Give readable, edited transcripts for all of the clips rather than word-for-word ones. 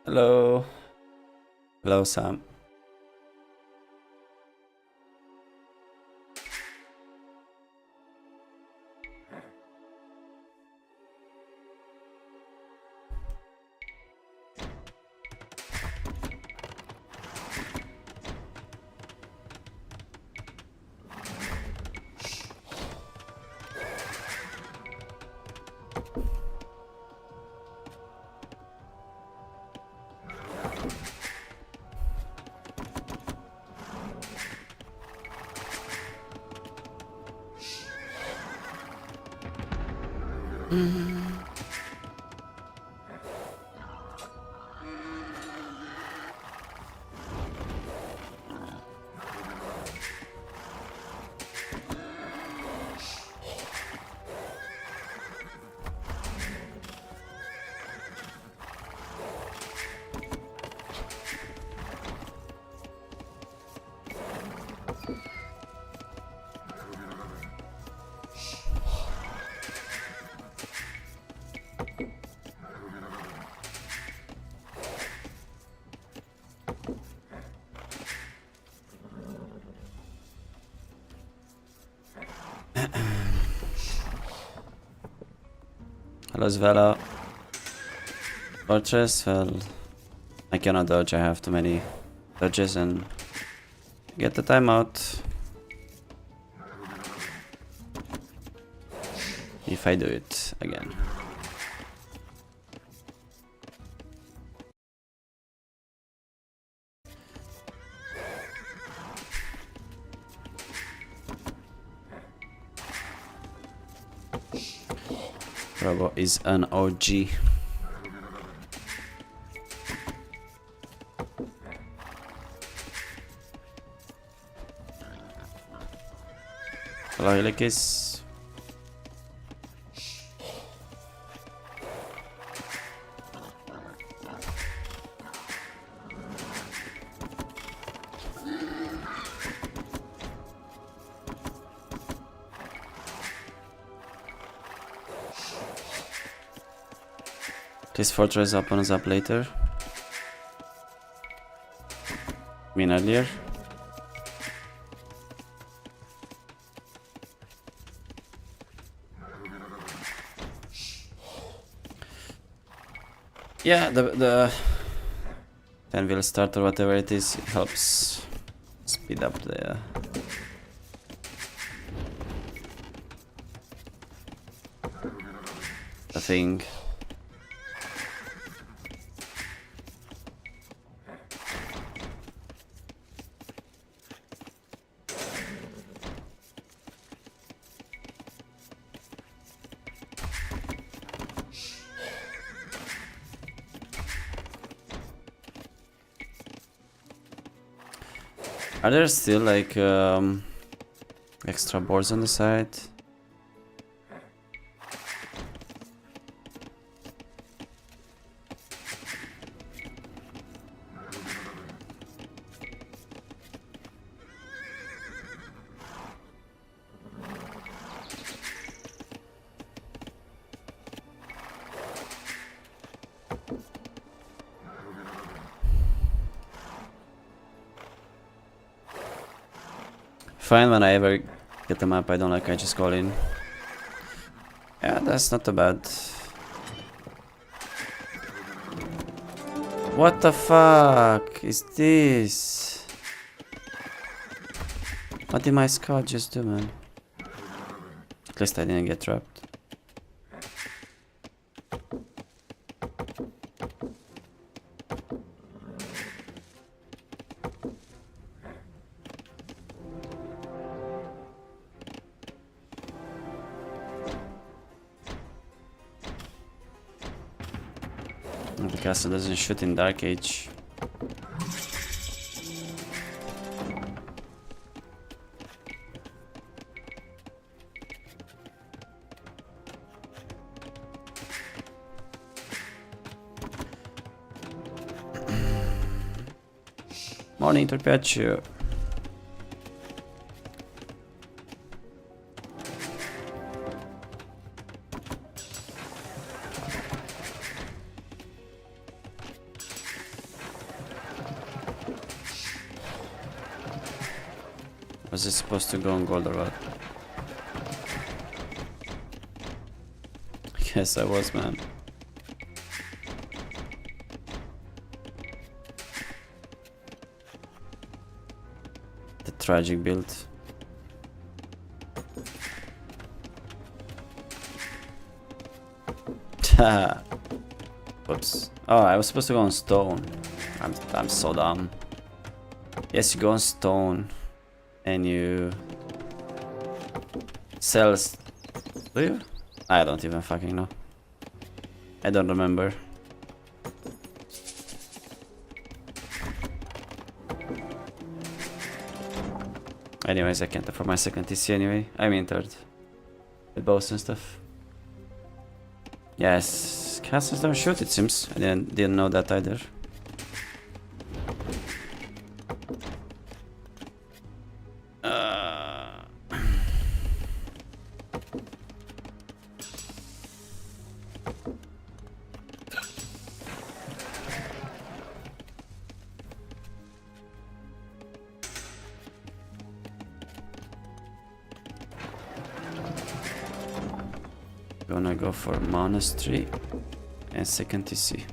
Hello. Hello, Sam. Hello, Svela. Fortress, well, I cannot dodge, I have too many dodges and get the timeout. If I do it again. Robo is an OG. Hello, Helikis. This fortress opens up later. I mean earlier. Yeah, the 10 wheel start or whatever it is, it helps speed up the thing. Are there still like extra boards on the side? Fine, when I ever get the map I don't like, I just call in. Yeah, that's not too bad. What the fuck is this? What did my scout just do, man? At least I didn't get trapped. The castle doesn't shoot in Dark Age. Morning, Torpedo. Was it supposed to go on gold or what? Yes, I was, man. The tragic build. Whoops. Oh, I was supposed to go on stone. I'm so dumb. Yes, you go on stone and you sell. Do you? I don't even fucking know. I don't remember. Anyways, I can't afford my second TC anyway. I mean third. With bows and stuff. Yes, castles don't shoot, it seems. I didn't know that either. Gonna go for monastery and second TC.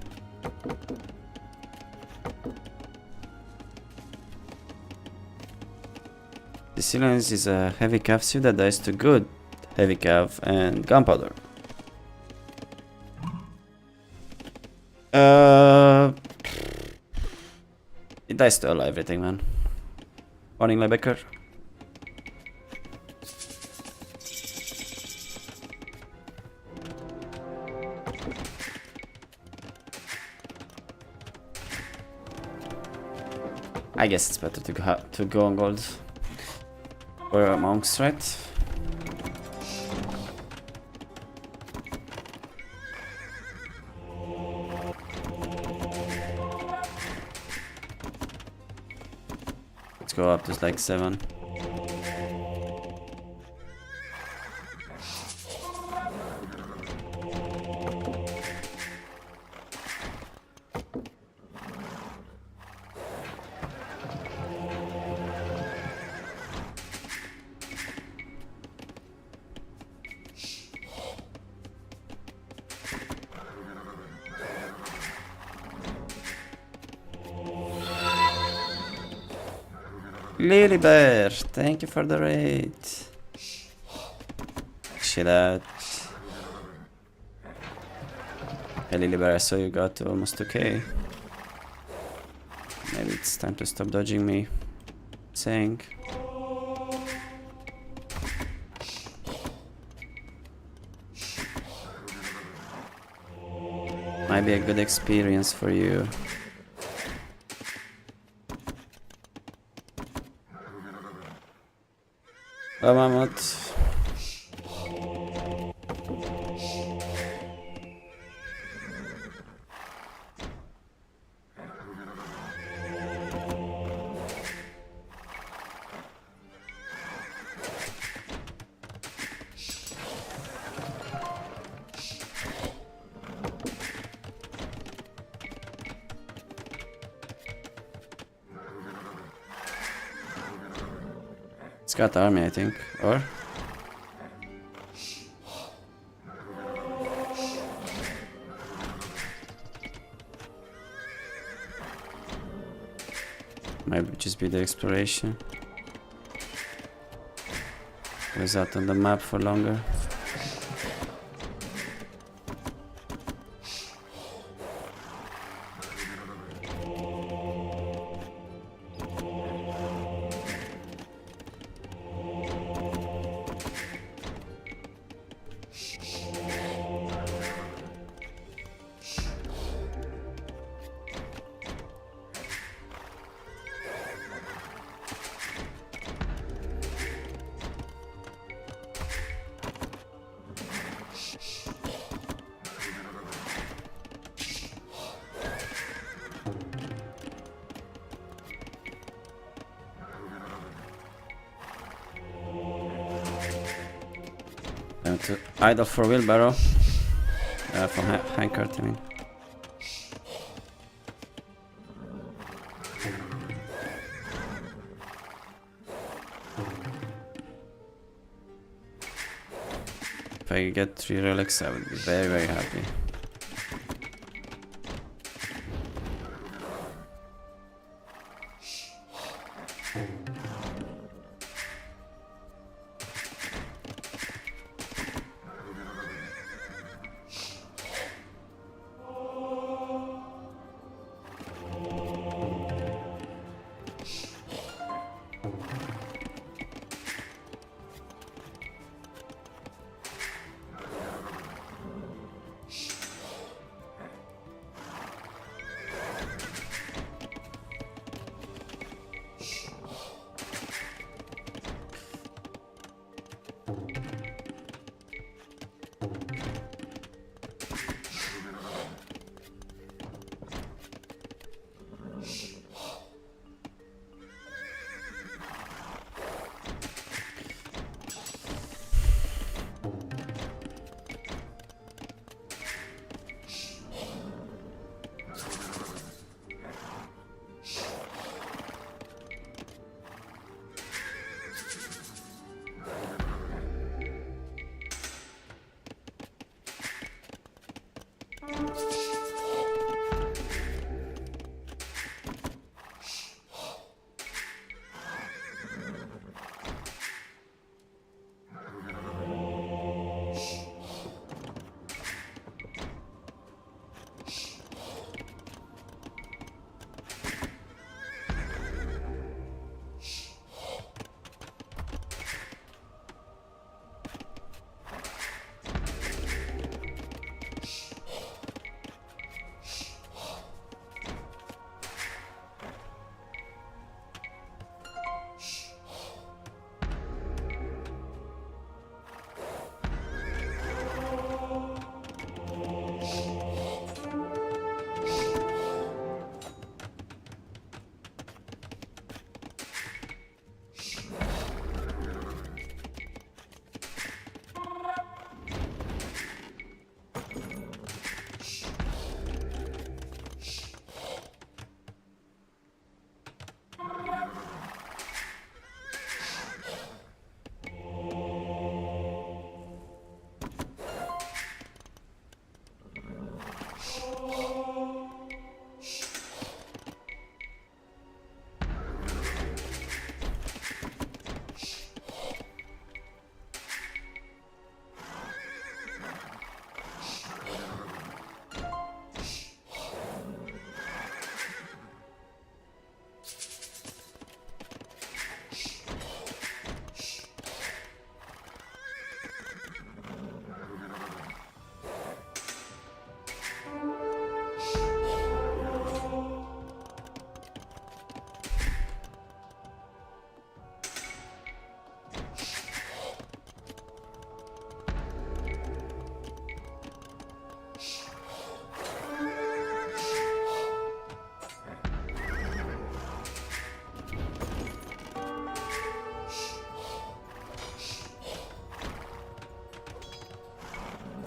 The Silence is a heavy cav suit that dies to good heavy cav and gunpowder. It dies to everything, man. Morning, Lebecker. I guess it's better to go on gold. Or monks, right? Let's go up to like 7. Lily Bear, thank you for the raid. Chill out. Hey Lily Bear, I saw you got to almost 2k. Maybe it's time to stop dodging me. Saying. Might be a good experience for you. Oh, Mammoth. It's got army, I think, or? Might just be the exploration. Was out on the map for longer. To idle for wheelbarrow. From Hankart, I mean. If I get 3 relics, I would be very, very happy.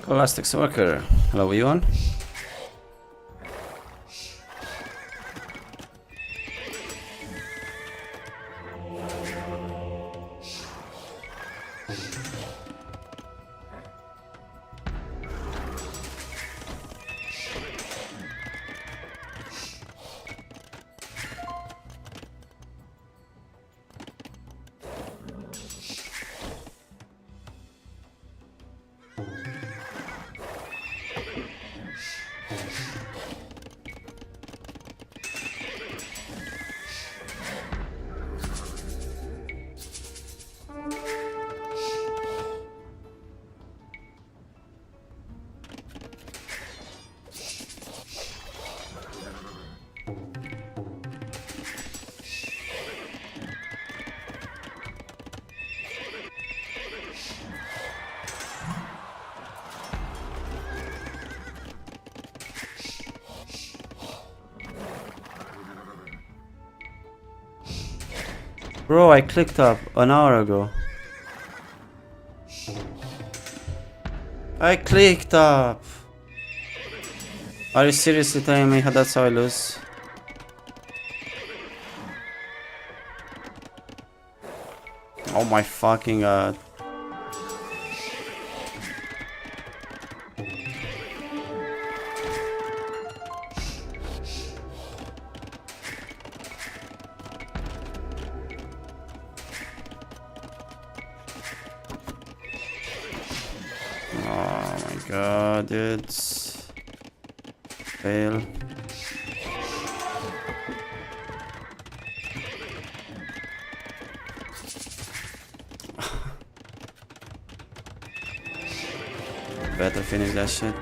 Elastics Worker. Hello, Ivan. Bro, I clicked up an hour ago. I clicked up. Are you seriously telling me that's how I lose? Oh my fucking god. Oh my god, dude. Fail. Better finish that shit.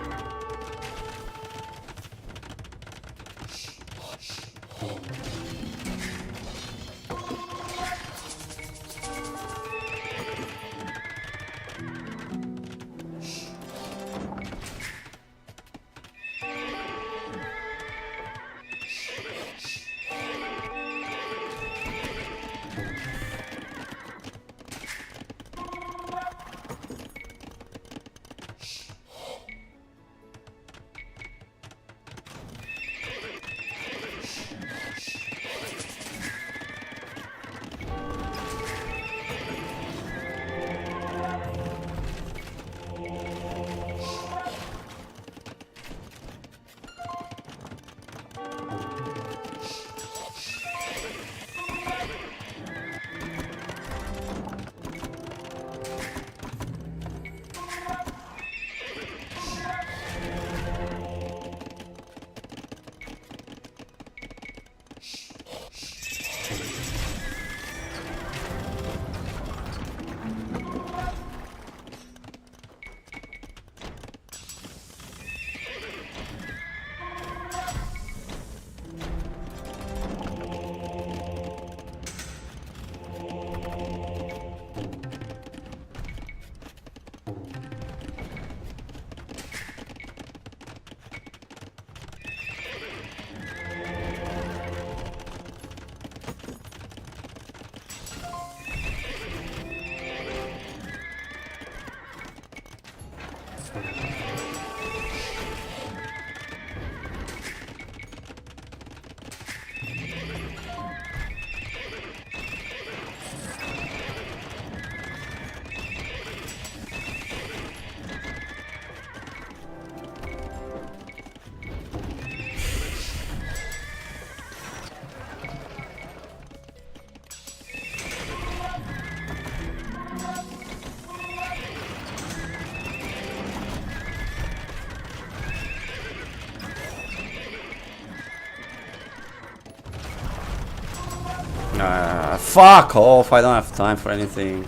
Fuck off, I don't have time for anything.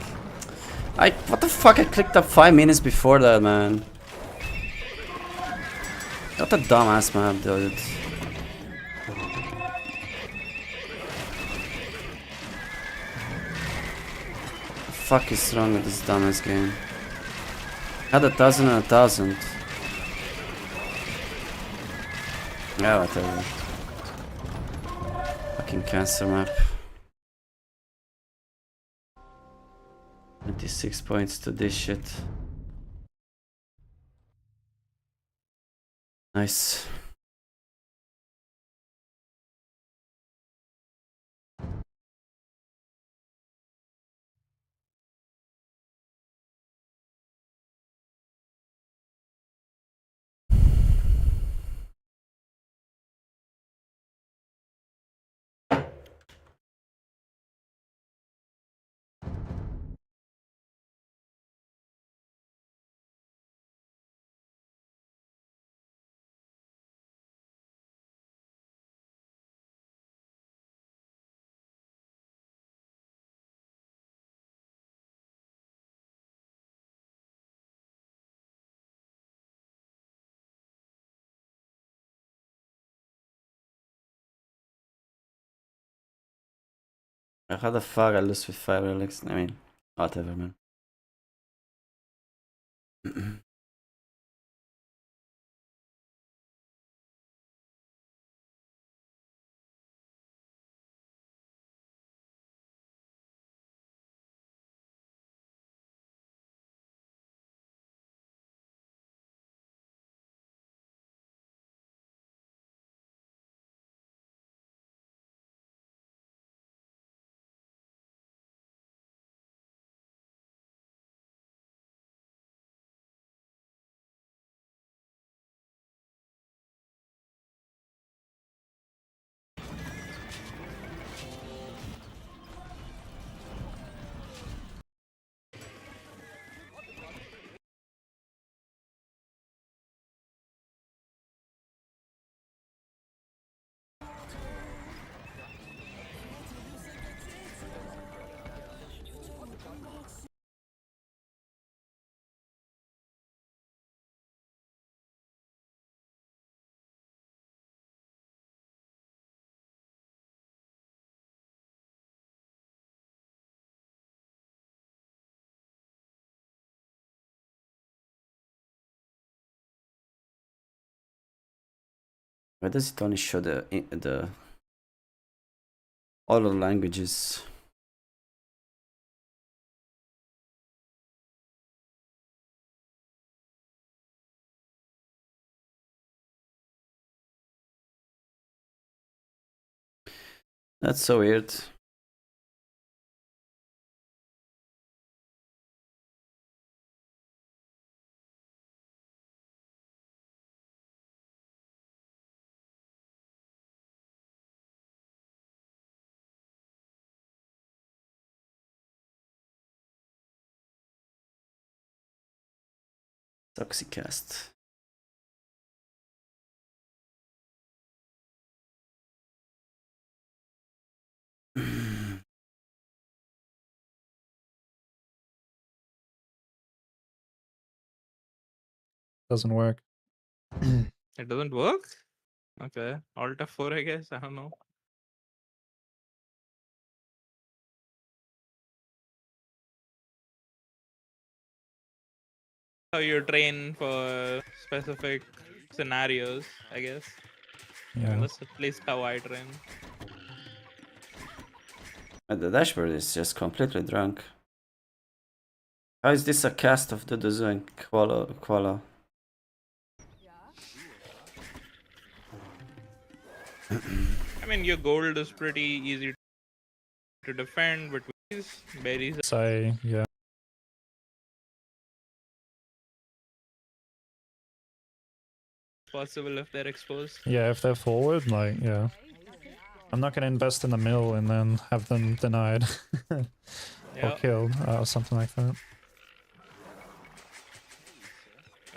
What the fuck, I clicked up 5 minutes before that, man. What a dumbass map, dude. The fuck is wrong with this dumbass game? Had 1,000 and 1,000. Yeah, whatever. Fucking cancer map. 26 points to this shit. Nice. How the fuck I lose with 5 relics? I mean, whatever, man. Why does it only show the all the languages? That's so weird. Toxicast. Doesn't work. It doesn't work? Okay. Alt F4, I guess. I don't know. How you train for specific scenarios, I guess. I mean, Yeah. that's at least how I train. The dashboard is just completely drunk. How is this a cast of Duduzu and Koala? I mean, your gold is pretty easy to defend, but with these berries, it's Yeah. possible if they're exposed. Yeah, if they're forward, like, yeah. I'm not gonna invest in a mill and then have them denied. Or Yeah. killed, or something like that.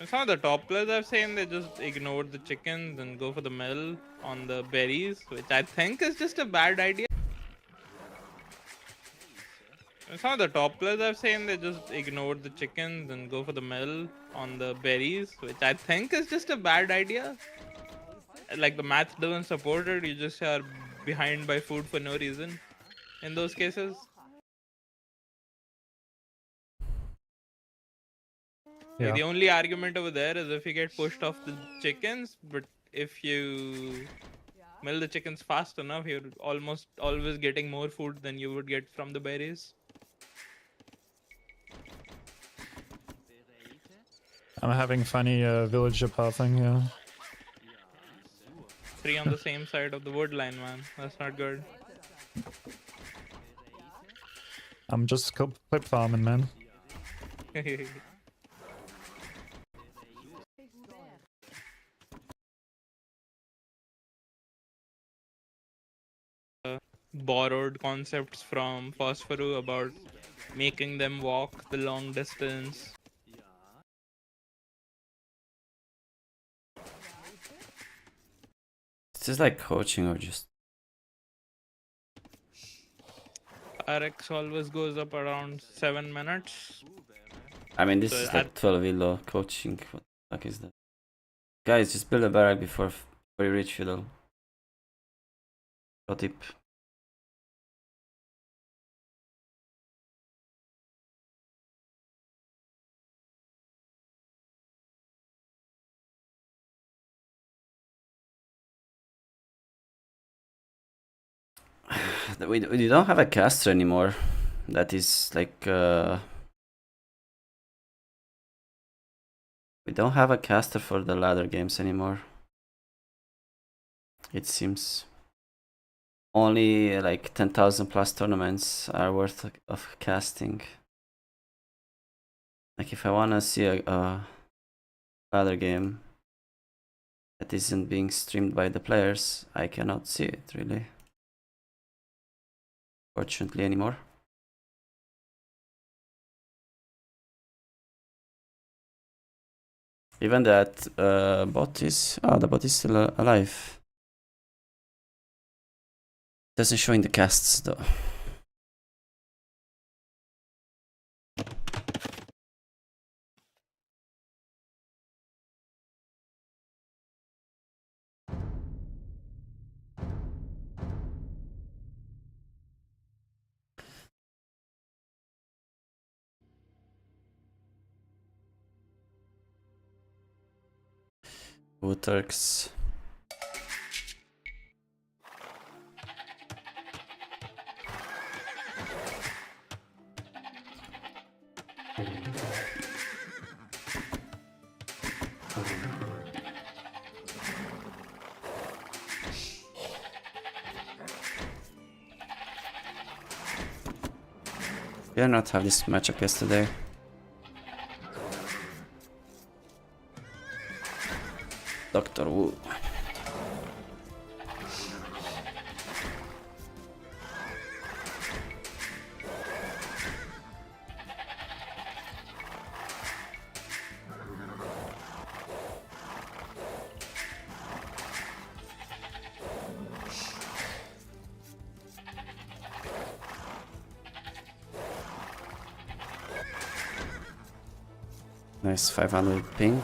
Some of the top players I've seen, they just ignore the chickens and go for the mill on the berries, which I think is just a bad idea. Some of the top players I've seen, they just ignore the chickens and go for the mill on the berries, which I think is just a bad idea. Like the math doesn't support it, you just are behind by food for no reason in those cases. Yeah. Like the only argument over there is if you get pushed off the chickens, but if you mill the chickens fast enough, you're almost always getting more food than you would get from the berries. I'm having funny villager pathing, yeah. 3 on the same side of the wood line, man. That's not good. I'm just clip farming, man. Borrowed concepts from Phosphoru about making them walk the long distance. Is this like coaching or just? RX always goes up around 7 minutes. I mean, this So is like 12 elo coaching. What the fuck is that? Guys, just build a barrack before you reach Fiddle. Pro tip. We don't have a caster anymore. That is like we don't have a caster for the ladder games anymore. It seems only like 10,000 plus tournaments are worth of casting. Like if I wanna see a ladder game that isn't being streamed by the players, I cannot see it really. Fortunately anymore. Even that bot is... Oh, the bot is still alive. Doesn't show in the casts though. Turks. We did not have this matchup yesterday. Dr. Wu. Nice 500 pink.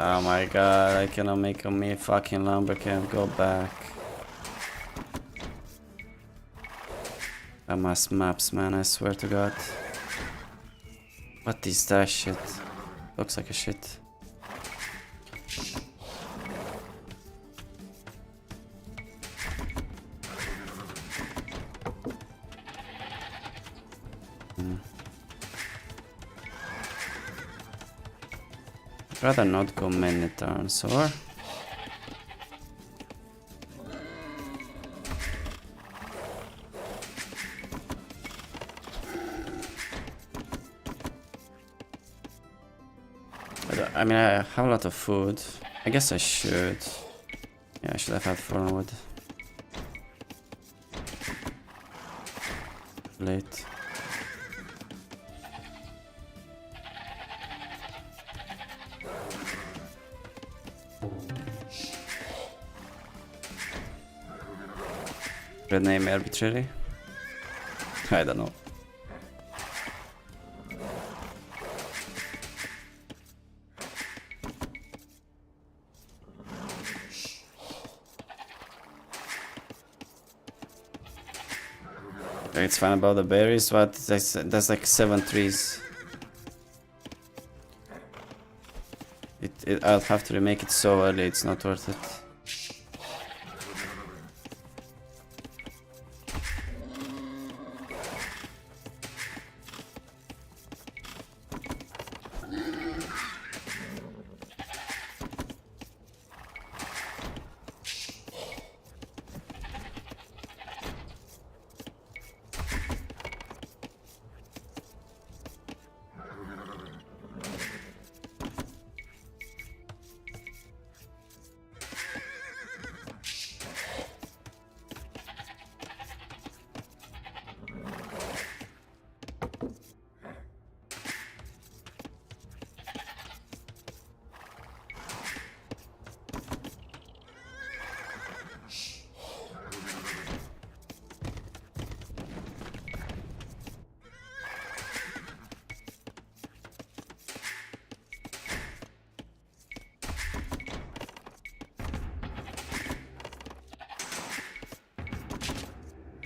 Oh my god, I cannot make me fucking lumbercamp go back. Dumbass maps, man, I swear to god. What is that shit? Looks like a shit. Rather not go many turns, or? I mean, I have a lot of food. I guess I should. Yeah, I should have had 4 wood. Late. Red name arbitrary? I don't know. It's fine about the berries, but that's like 7 trees. I'll have to remake it so early, it's not worth it.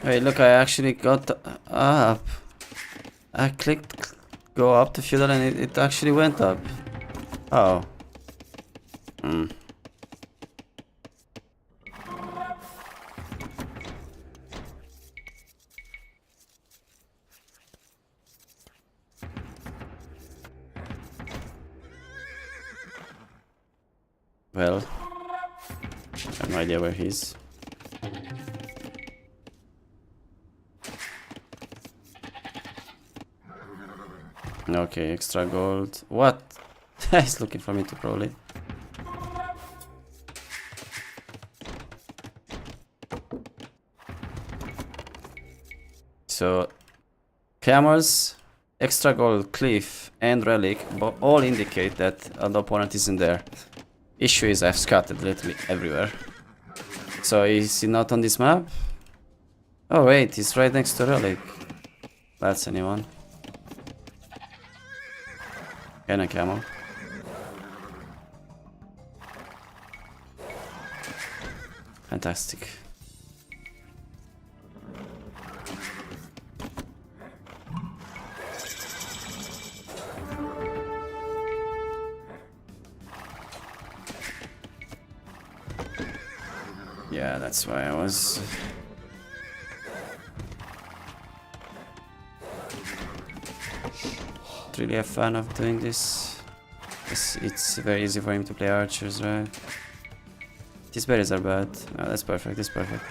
Wait, look, I actually got up. I clicked go up to feudal and it actually went up. Oh. Hmm. Well, I have no idea where he is. Okay, extra gold. What? He's looking for me to probably. So, camels, extra gold, cliff, and relic all indicate that the opponent isn't there. Issue is I've scattered literally everywhere. So is he not on this map? Oh wait, he's right next to relic. That's anyone. And a camel. Fantastic. Yeah, that's why I was. Not really a fan of doing this. It's very easy for him to play archers, right? These berries are bad. Oh, that's perfect. That's perfect.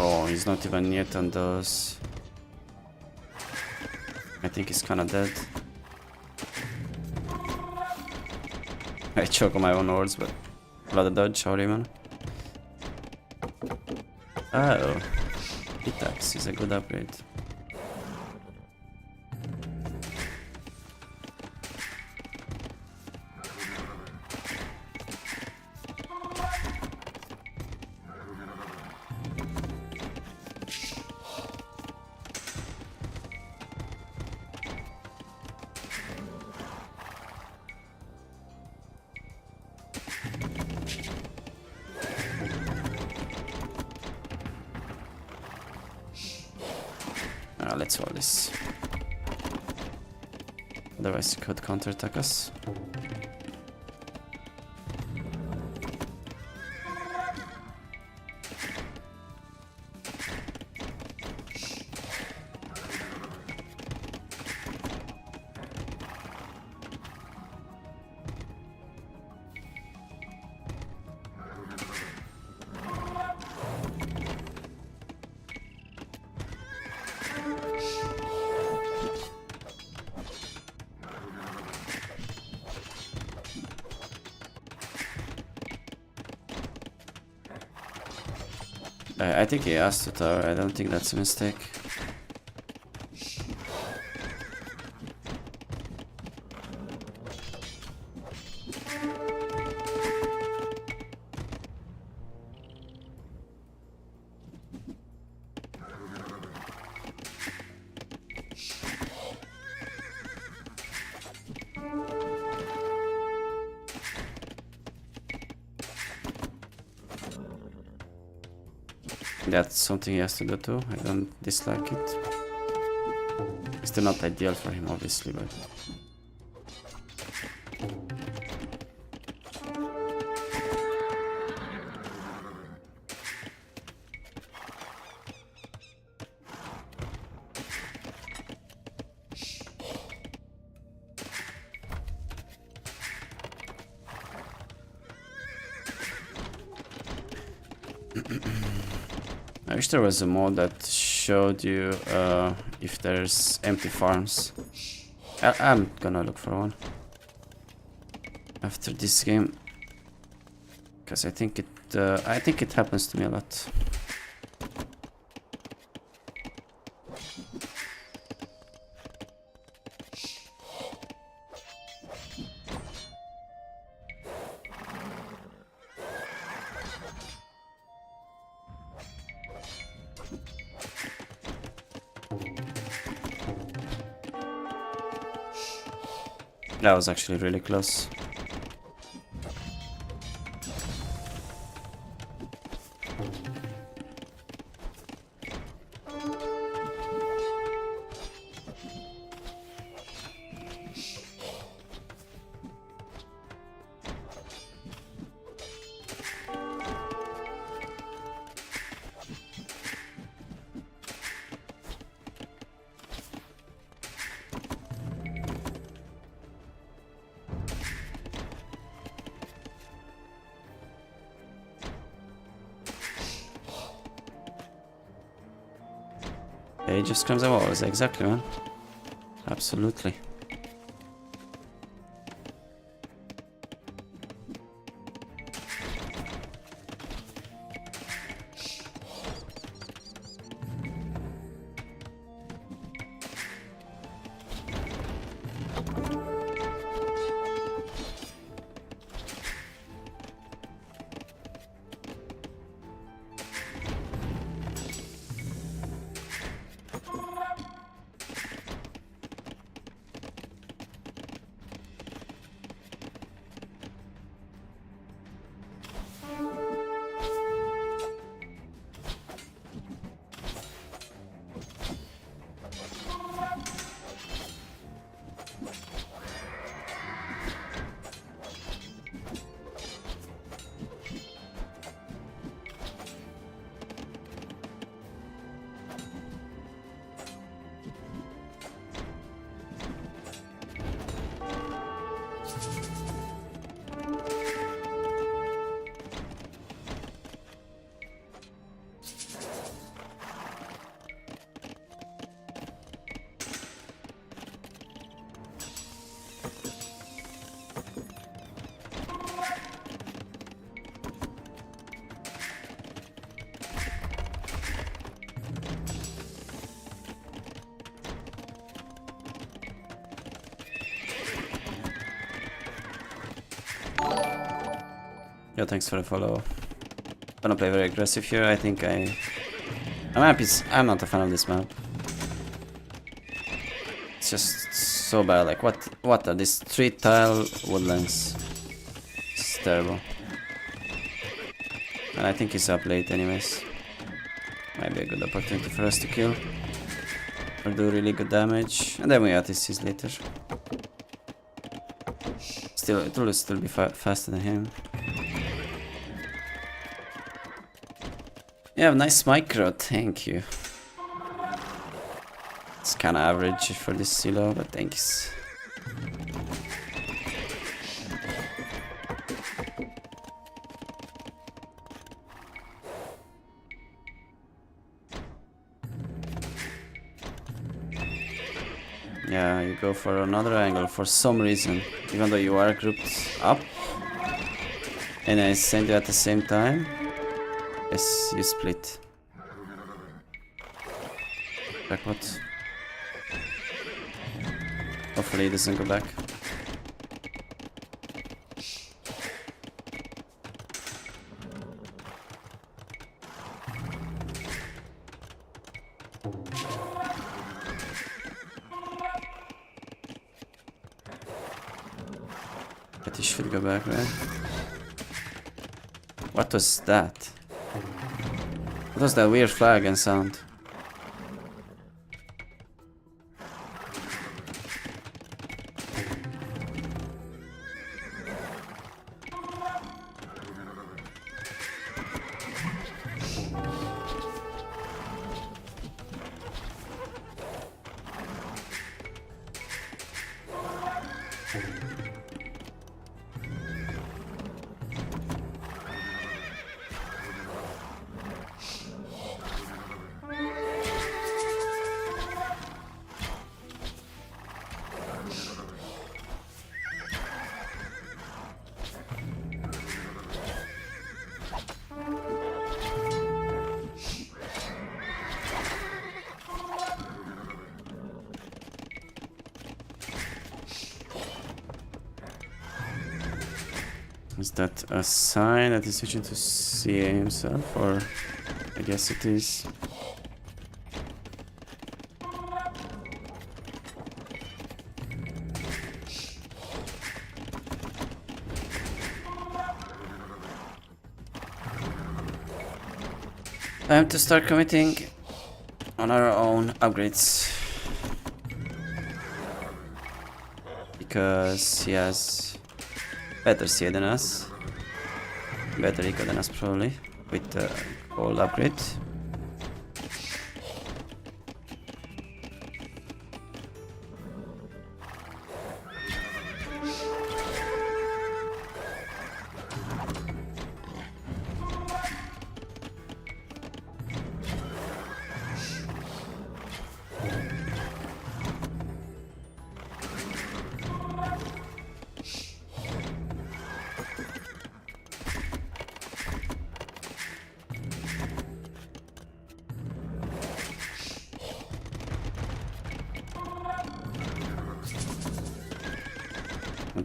Oh, he's not even yet on those. I think he's kinda dead. I choke on my own words, but blood dodge, sorry man. Oh, Pitax is a good upgrade. Let's hold this. Otherwise, he could counterattack us. I think he asked to tower. I don't think that's a mistake. That's something he has to do too. I don't dislike it. It's still not ideal for him, obviously, but I wish there was a mod that showed you if there's empty farms. I'm gonna look for one after this game, because I think it happens to me a lot. That was actually really close. He just climbs the walls, exactly, man. Absolutely. Yeah, thanks for the follow. Gonna play very aggressive here. I think I'm not a fan of this map. It's just so bad. Like what are these 3-tile woodlands? It's terrible. And I think he's up late anyways. Might be a good opportunity for us to kill. Or do really good damage. And then we ATCs later. Still, it will still be faster than him. Yeah, nice micro, thank you. It's kinda average for this silo, but thanks. Yeah, you go for another angle for some reason, even though you are grouped up. And I send you at the same time. Yes, you split. Backwards. Hopefully it doesn't go back. But he should go back, right? What was that? What was that weird flag and sound? Is that a sign that he's switching to CA himself, or I guess it is. Time to start committing on our own upgrades. Because he has better CA than us. Better eco than us probably. With the gold upgrade.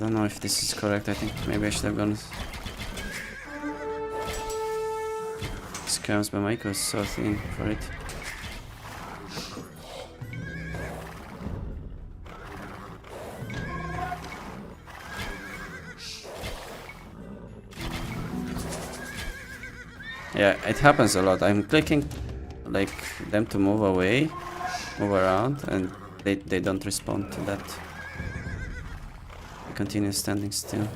don't know if this is correct. I think maybe I should have gone scams, but my eco is so thin for it. Yeah, it happens a lot. I'm clicking like them to move away, move around, and they don't respond to that. They continue standing still.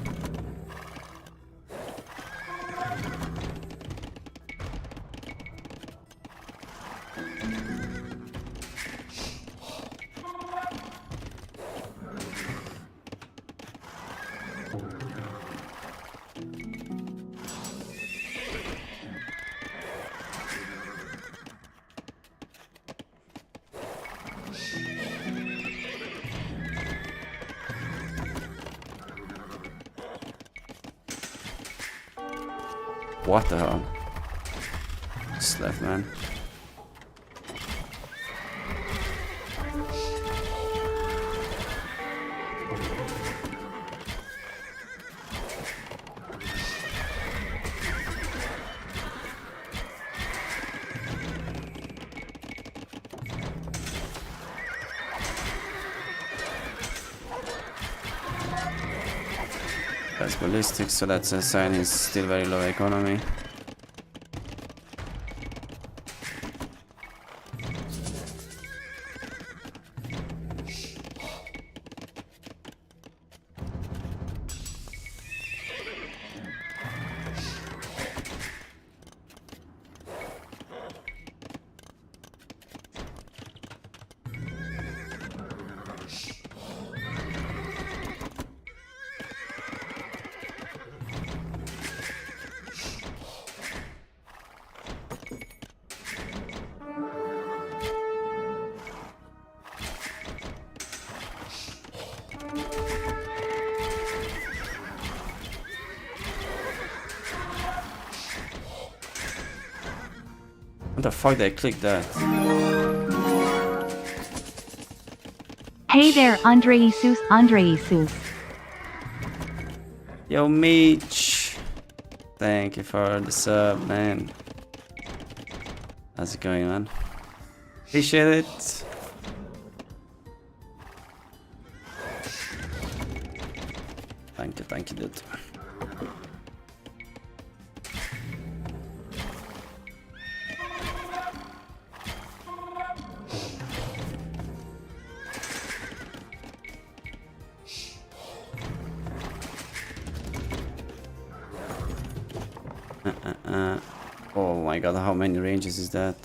What the hell? Just left, man. That's ballistic, so that's a sign he's still very low economy. What the fuck did I click that? Hey there, Andre Jesus, Andre Jesus. Yo, Meech! Thank you for the sub, man. How's it going, man? Appreciate it. Thank you, dude. Oh my god, how many ranges is that?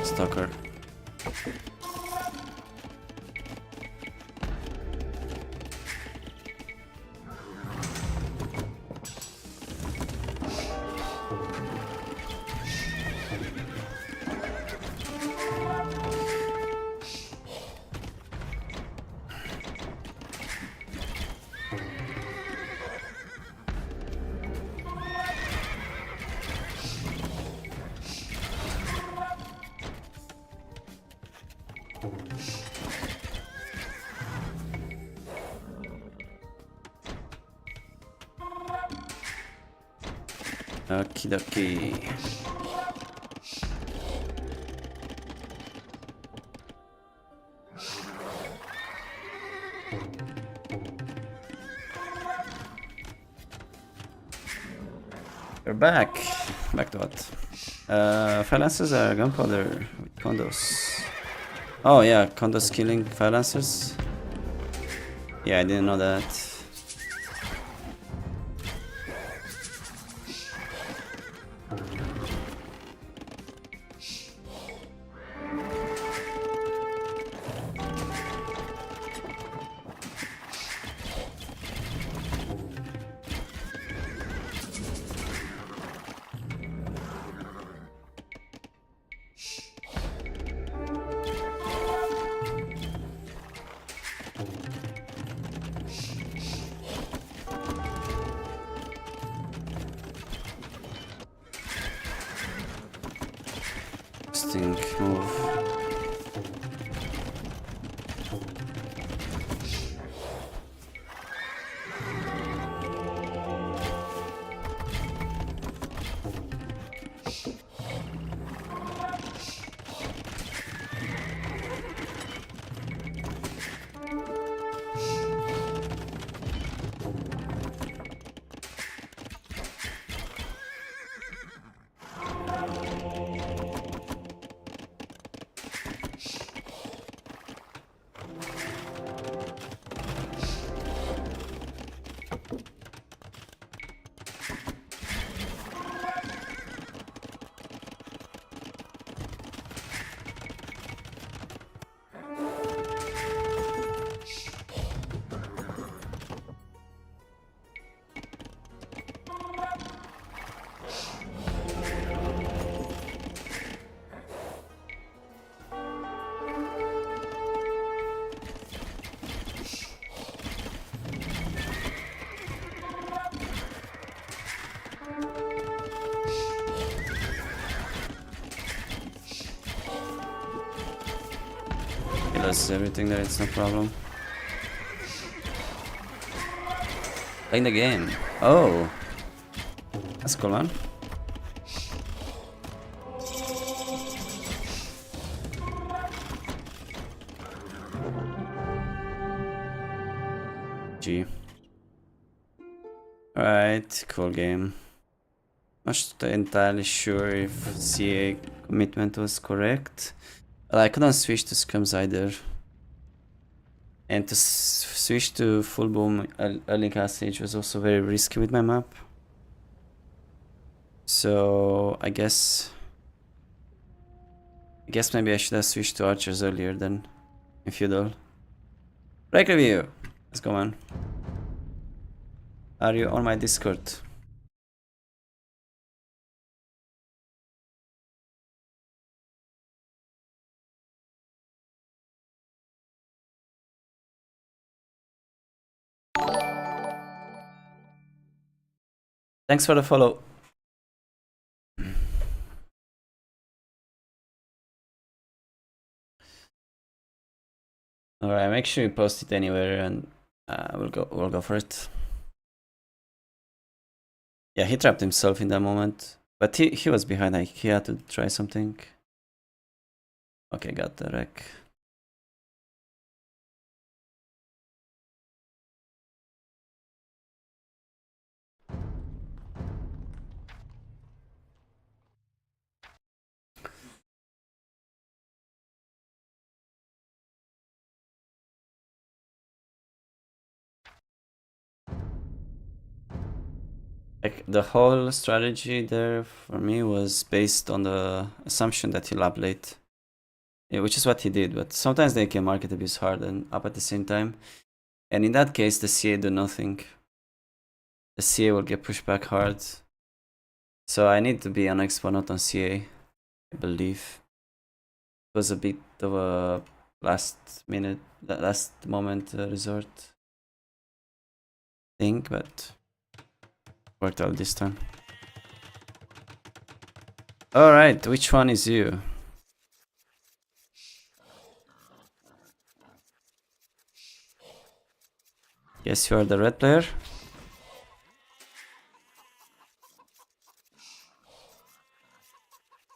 Stalker. Okie dokie. We're back. Back to what? Phalanxes are gunpowder with condos. Oh yeah, condos killing phalanxes. Yeah, I didn't know that. Interesting move. He lost everything there, it's no problem. Playing the game. Oh. That's cool, man. G. Alright, cool game. Not entirely sure if CA commitment was correct. Well, I couldn't switch to scrims either. And to switch to full boom early castage was also very risky with my map. So I guess maybe I should have switched to archers earlier than in feudal. Break review. Let's go, man. Are you on my Discord? Thanks for the follow. Alright, make sure you post it anywhere and we'll go for it. Yeah, he trapped himself in that moment. But he was behind, like he had to try something. Okay, got the wreck. Like the whole strategy there for me was based on the assumption that he'll up late. Yeah, which is what he did, but sometimes they can market abuse hard and up at the same time. And in that case, the CA do nothing. The CA will get pushed back hard. So I need to be on Expo, not on CA, I believe. It was a bit of a last moment resort thing, but worked out this time. Alright, which one is you? Yes, you are the red player.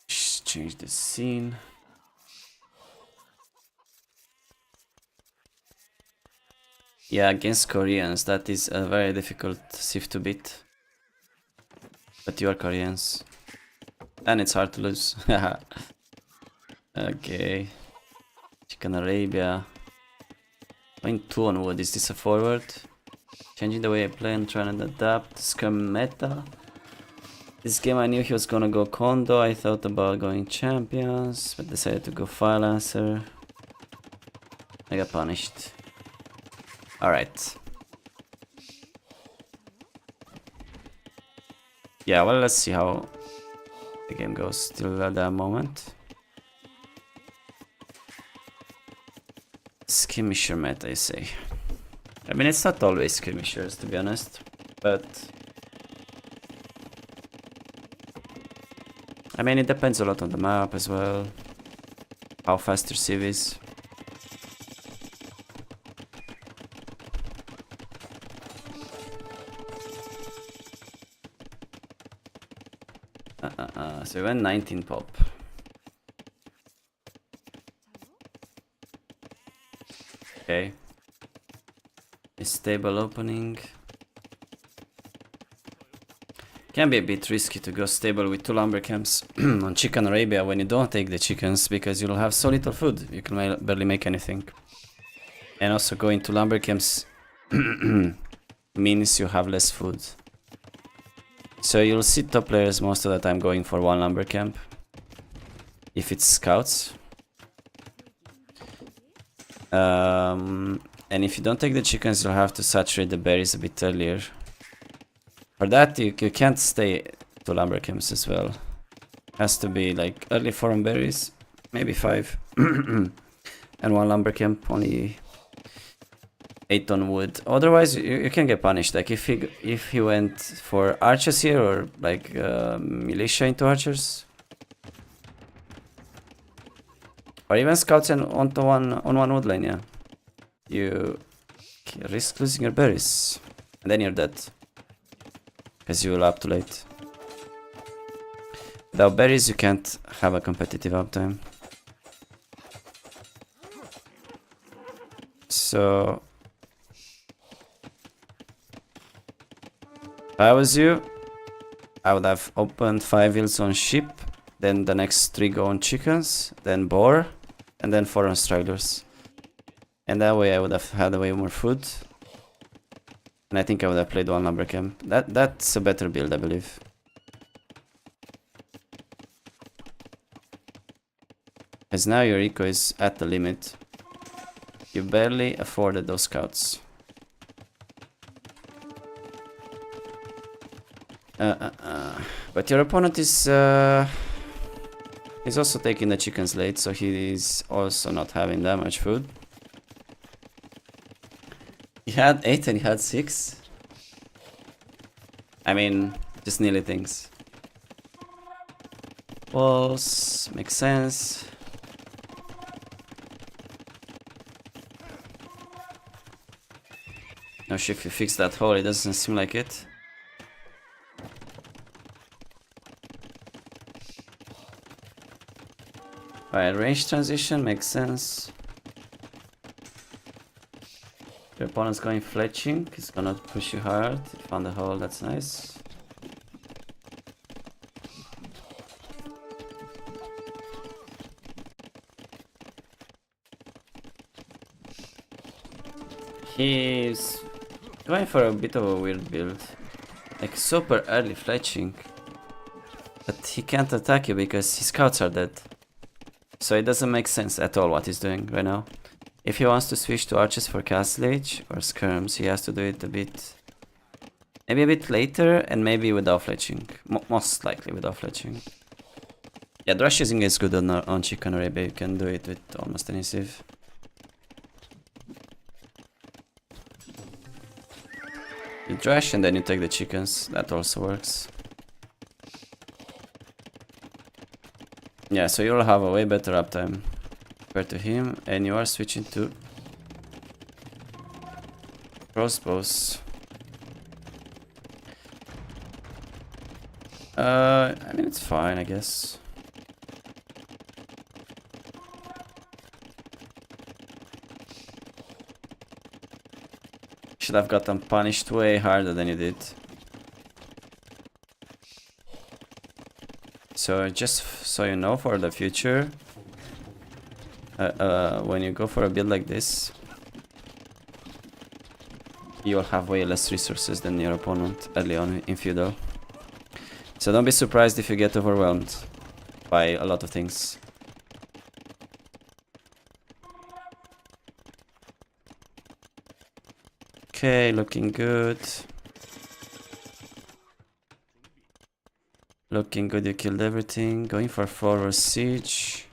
Change the scene. Yeah, against Koreans, that is a very difficult Civ to beat. But you are Koreans. And it's hard to lose. Okay. Chicken Arabia. Going 2 on wood, is this a forward? Changing the way I play and trying to adapt. Scrum meta. This game I knew he was gonna go Kondo. I thought about going champions, but decided to go Firelancer. I got punished. Alright. Yeah, well, let's see how the game goes till that moment. Skirmisher meta, I say. I mean, it's not always skirmishers, to be honest, but I mean, it depends a lot on the map as well, how fast your civ is. So we went 19 pop. Okay. A stable opening. Can be a bit risky to go stable with 2 lumber camps on Chicken Arabia when you don't take the chickens, because you'll have so little food, you can barely make anything. And also going to lumber camps means you have less food. So you'll see top players most of the time going for 1 lumber camp, if it's scouts. And if you don't take the chickens, you'll have to saturate the berries a bit earlier. For that, you can't stay to lumber camps as well. Has to be like early 4 on berries, maybe 5, and 1 lumber camp, only 8 on wood. Otherwise, you can get punished. Like if he went for archers here, or like militia into archers, or even scouts and onto one wood lane, yeah, you risk losing your berries, and then you're dead, because you will up too late. Without berries, you can't have a competitive uptime. So if I was you, I would have opened 5 hills on sheep, then the next 3 go on chickens, then boar, and then 4 on stragglers. And that way I would have had way more food. And I think I would have played 1 lumber camp. That's a better build, I believe. Because now your eco is at the limit. You barely afforded those scouts. But your opponent is he's also taking the chickens late, so he is also not having that much food. He had 8 and he had 6. I mean, just nearly things. Walls makes sense. Not sure if you fix that hole, it doesn't seem like it. Alright, range transition makes sense. Your opponent's going fletching, he's gonna push you hard. You found the hole, that's nice. He's going for a bit of a weird build. Like super early fletching. But he can't attack you because his scouts are dead. So it doesn't make sense at all what he's doing right now. If he wants to switch to archers for castle age or skirms, he has to do it a bit... maybe a bit later and maybe without fletching. Most likely without fletching. Yeah, Drush using is good on Chicken Arabia, you can do it with almost any civ. You Drush and then you take the chickens, that also works. Yeah, so you'll have a way better uptime compared to him, and you are switching to crossbows. I mean, it's fine, I guess. Should have gotten punished way harder than you did. So just so you know for the future, when you go for a build like this, you'll have way less resources than your opponent early on in feudal. So don't be surprised if you get overwhelmed by a lot of things. Okay, looking good. Looking good, you killed everything. Going for forward siege.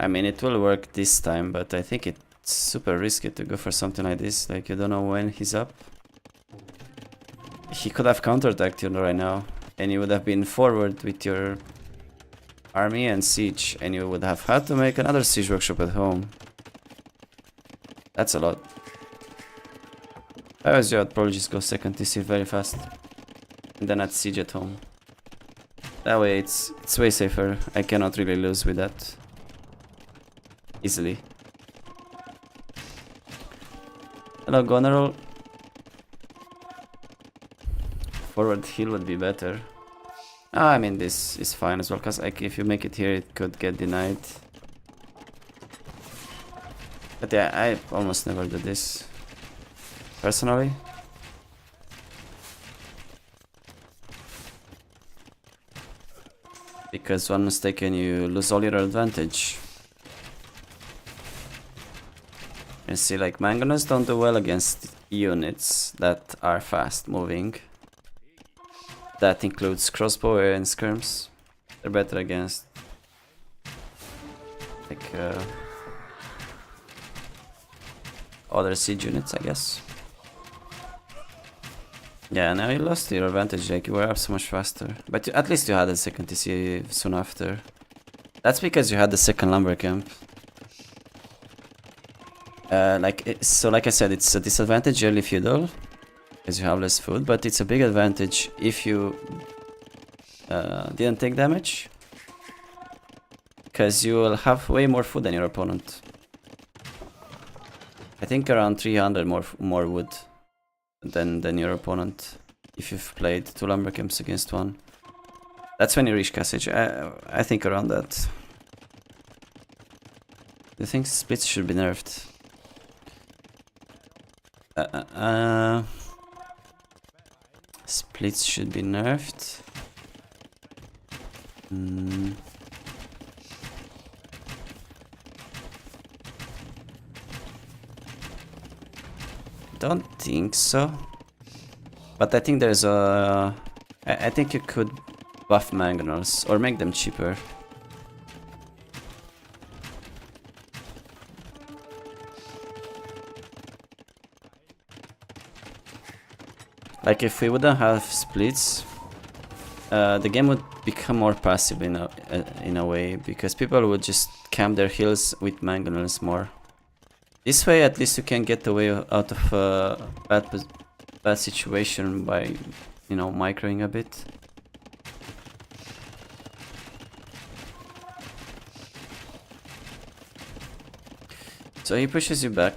I mean, it will work this time, but I think it's super risky to go for something like this. Like, you don't know when he's up. He could have counterattacked you right now, and you would have been forward with your army and siege, and you would have had to make another siege workshop at home. That's a lot. If I was you, I'd probably just go second TC very fast, and then I'd siege at home. That way it's way safer. I cannot really lose with that easily. Hello, Gonerol. Forward heal would be better. I mean, this is fine as well, because like, if you make it here, it could get denied. But yeah, I almost never do this, personally. Because one mistake and you lose all your advantage. You see, like, mangonels don't do well against units that are fast moving. That includes crossbow and skirms. They're better against, like, other siege units, I guess. Yeah, now you lost your advantage, like, you were up so much faster. But at least you had a second TC soon after. That's because you had the second lumber camp. So like I said, it's a disadvantage early feudal, because you have less food, but it's a big advantage if you didn't take damage, because you will have way more food than your opponent. I think around 300 more wood than your opponent if you've played 2 lumber camps against 1. That's when you reach Cassage. I think around that. Do you think splits should be nerfed? Splits should be nerfed. Don't think so. But I think there's a... I think you could buff mangonels or make them cheaper. Like, if we wouldn't have splits, the game would become more passive in a way, because people would just camp their hills with mangonels more. This way, at least you can get away out of a bad situation by, you know, microing a bit. So he pushes you back.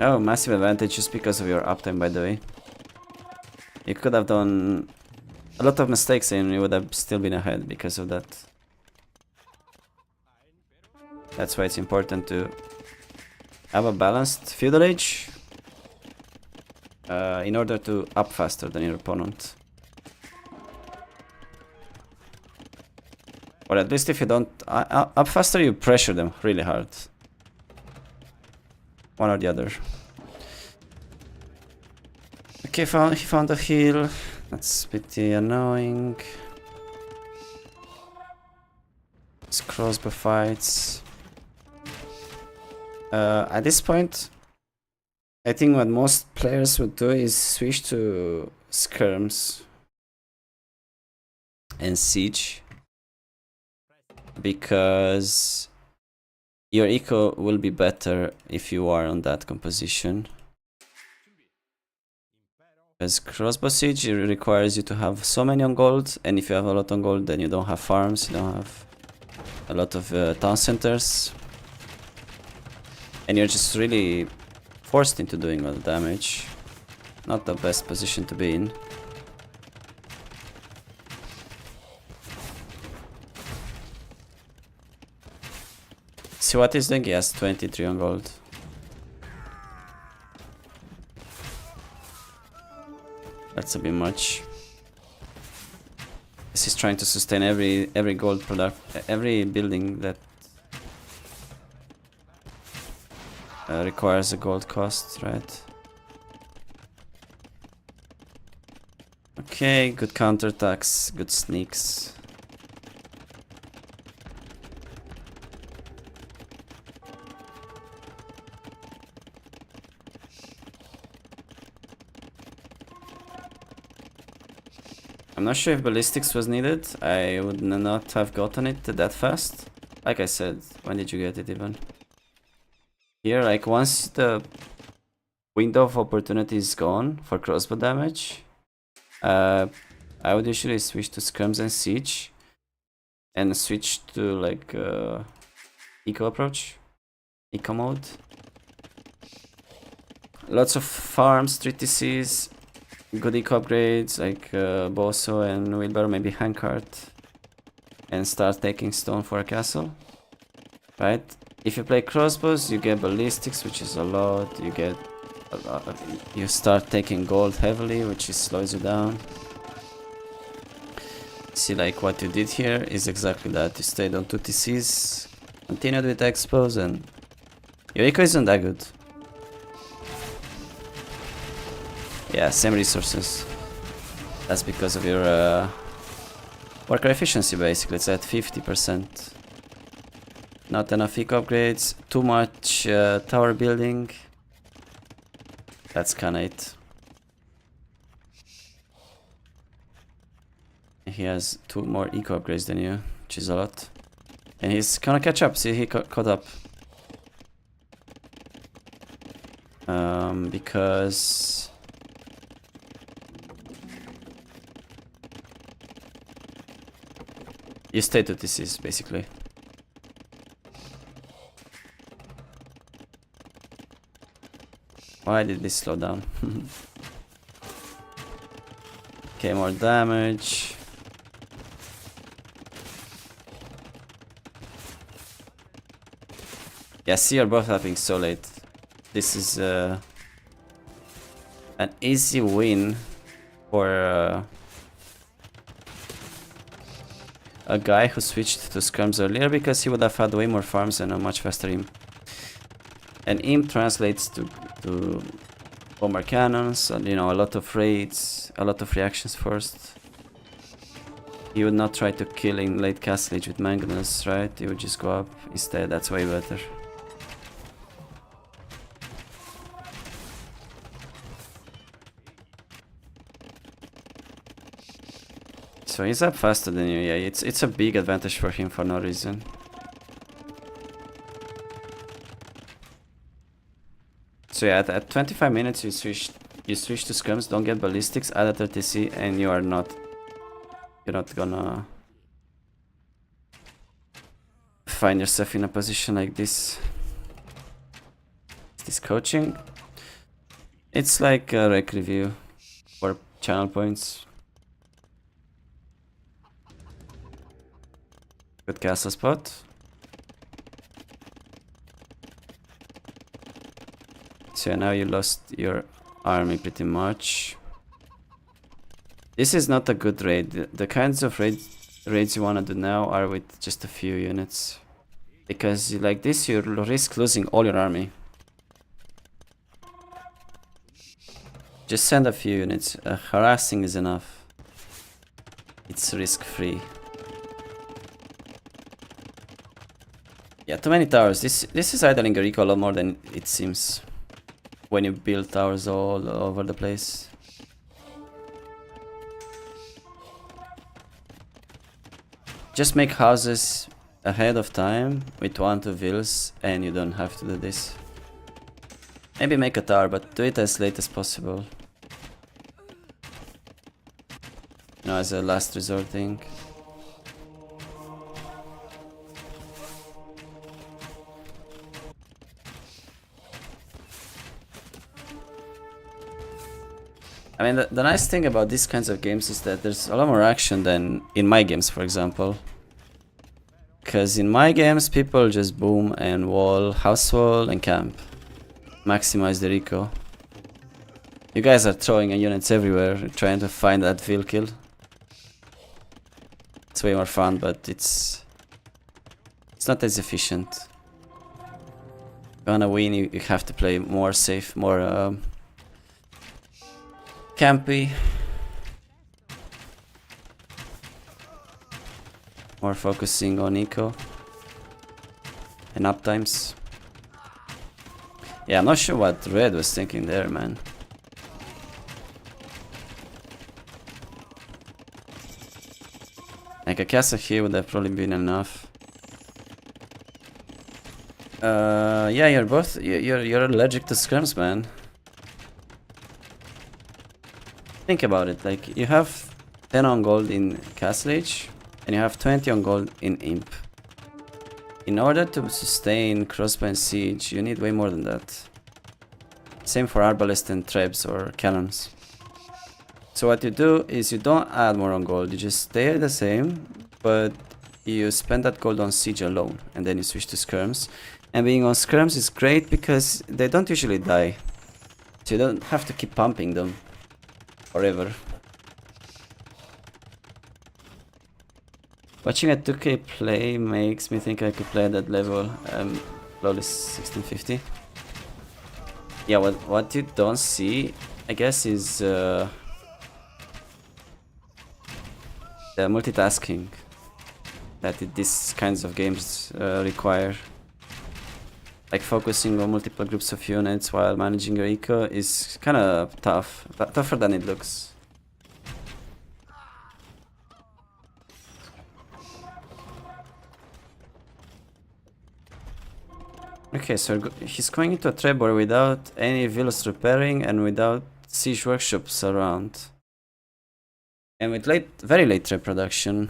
Oh, massive advantage just because of your uptime, by the way. You could have done a lot of mistakes and you would have still been ahead because of that. That's why it's important to have a balanced feudal age in order to up faster than your opponent. Or at least if you don't up faster, you pressure them really hard. One or the other. Okay, he found a heal. That's pretty annoying. It's crossbow fights. At this point, I think what most players would do is switch to skirms and siege, because your eco will be better if you are on that composition. Because crossbow siege requires you to have so many on gold, and if you have a lot on gold, then you don't have farms, you don't have a lot of town centers, and you're just really forced into doing all the damage. Not the best position to be in. See what he's doing? He has 23 on gold. That's a bit much. This is trying to sustain every gold product, every building that requires a gold cost, right? Okay, good counterattacks, good sneaks. I'm not sure if ballistics was needed. I would not have gotten it that fast. Like I said, when did you get it even? Here, like once the window of opportunity is gone for crossbow damage, I would usually switch to Skirms and Siege and switch to like eco approach, eco mode. Lots of farms, 3 TCs, good eco upgrades like Bosso and Wheelbarrow, maybe Handcart, and start taking stone for a castle, right? If you play crossbows, you get ballistics, which is a lot. You get you start taking gold heavily, which is slows you down. See, like what you did here is exactly that. You stayed on 2 TCs, continued with expos, and your eco isn't that good. Yeah, same resources. That's because of your worker efficiency, basically. It's at 50%. Not enough eco upgrades, too much tower building. That's kinda it. He has 2 more eco upgrades than you, which is a lot. And he's gonna catch up. See, he caught up. Because you stay to TCs basically. Why did this slow down? Okay, more damage. Yeah, see, you're both happening so late. This is an easy win for a guy who switched to Skirms earlier, because he would have had way more farms and a much faster imp. And imp translates to bomber cannons, and you know, a lot of raids, a lot of reactions first. You would not try to kill in late castle age with Magnus, right? You would just go up instead. That's way better. So he's up faster than you. Yeah, it's a big advantage for him for no reason. So yeah, at 25 minutes you switch to Skirms, don't get ballistics, add a 30C, and you're not gonna find yourself in a position like this. This coaching, it's like a rec review for channel points. Good castle spot. So now you lost your army pretty much. This is not a good raid. The kinds of raids you wanna do now are with just a few units. Because like this you risk losing all your army. Just send a few units. Harassing is enough. It's risk free. Yeah, too many towers. This is idling your eco a lot more than it seems when you build towers all over the place. Just make houses ahead of time with 1-2 vills and you don't have to do this. Maybe make a tower, but do it as late as possible. You know, as a last resort thing. I mean, the nice thing about these kinds of games is that there's a lot more action than in my games, for example. Because in my games, people just boom and wall, house wall and camp. Maximize the eco. You guys are throwing units everywhere, trying to find that vill kill. It's way more fun, but it's not as efficient. If you wanna win, you have to play more safe, more campy. More focusing on eco and uptimes. Yeah, I'm not sure what Red was thinking there, man. Like a castle here would have probably been enough. Yeah, you're both you're allergic to skirms, man. Think about it. Like you have 10 on gold in Castle Age, and you have 20 on gold in Imp. In order to sustain Crossbow and Siege, you need way more than that. Same for Arbalest and Trebs or Cannons. So what you do is you don't add more on gold, you just stay the same, but you spend that gold on Siege alone, and then you switch to Skirms. And being on Skirms is great because they don't usually die, so you don't have to keep pumping them forever. Watching a 2K play makes me think I could play at that level. Flawless 1650. Yeah, what you don't see, I guess, is the multitasking that these kinds of games require. Like focusing on multiple groups of units while managing your eco is kind of tough, but tougher than it looks. Okay, so he's going into a Trebor without any villas repairing and without siege workshops around. And with very late trap production.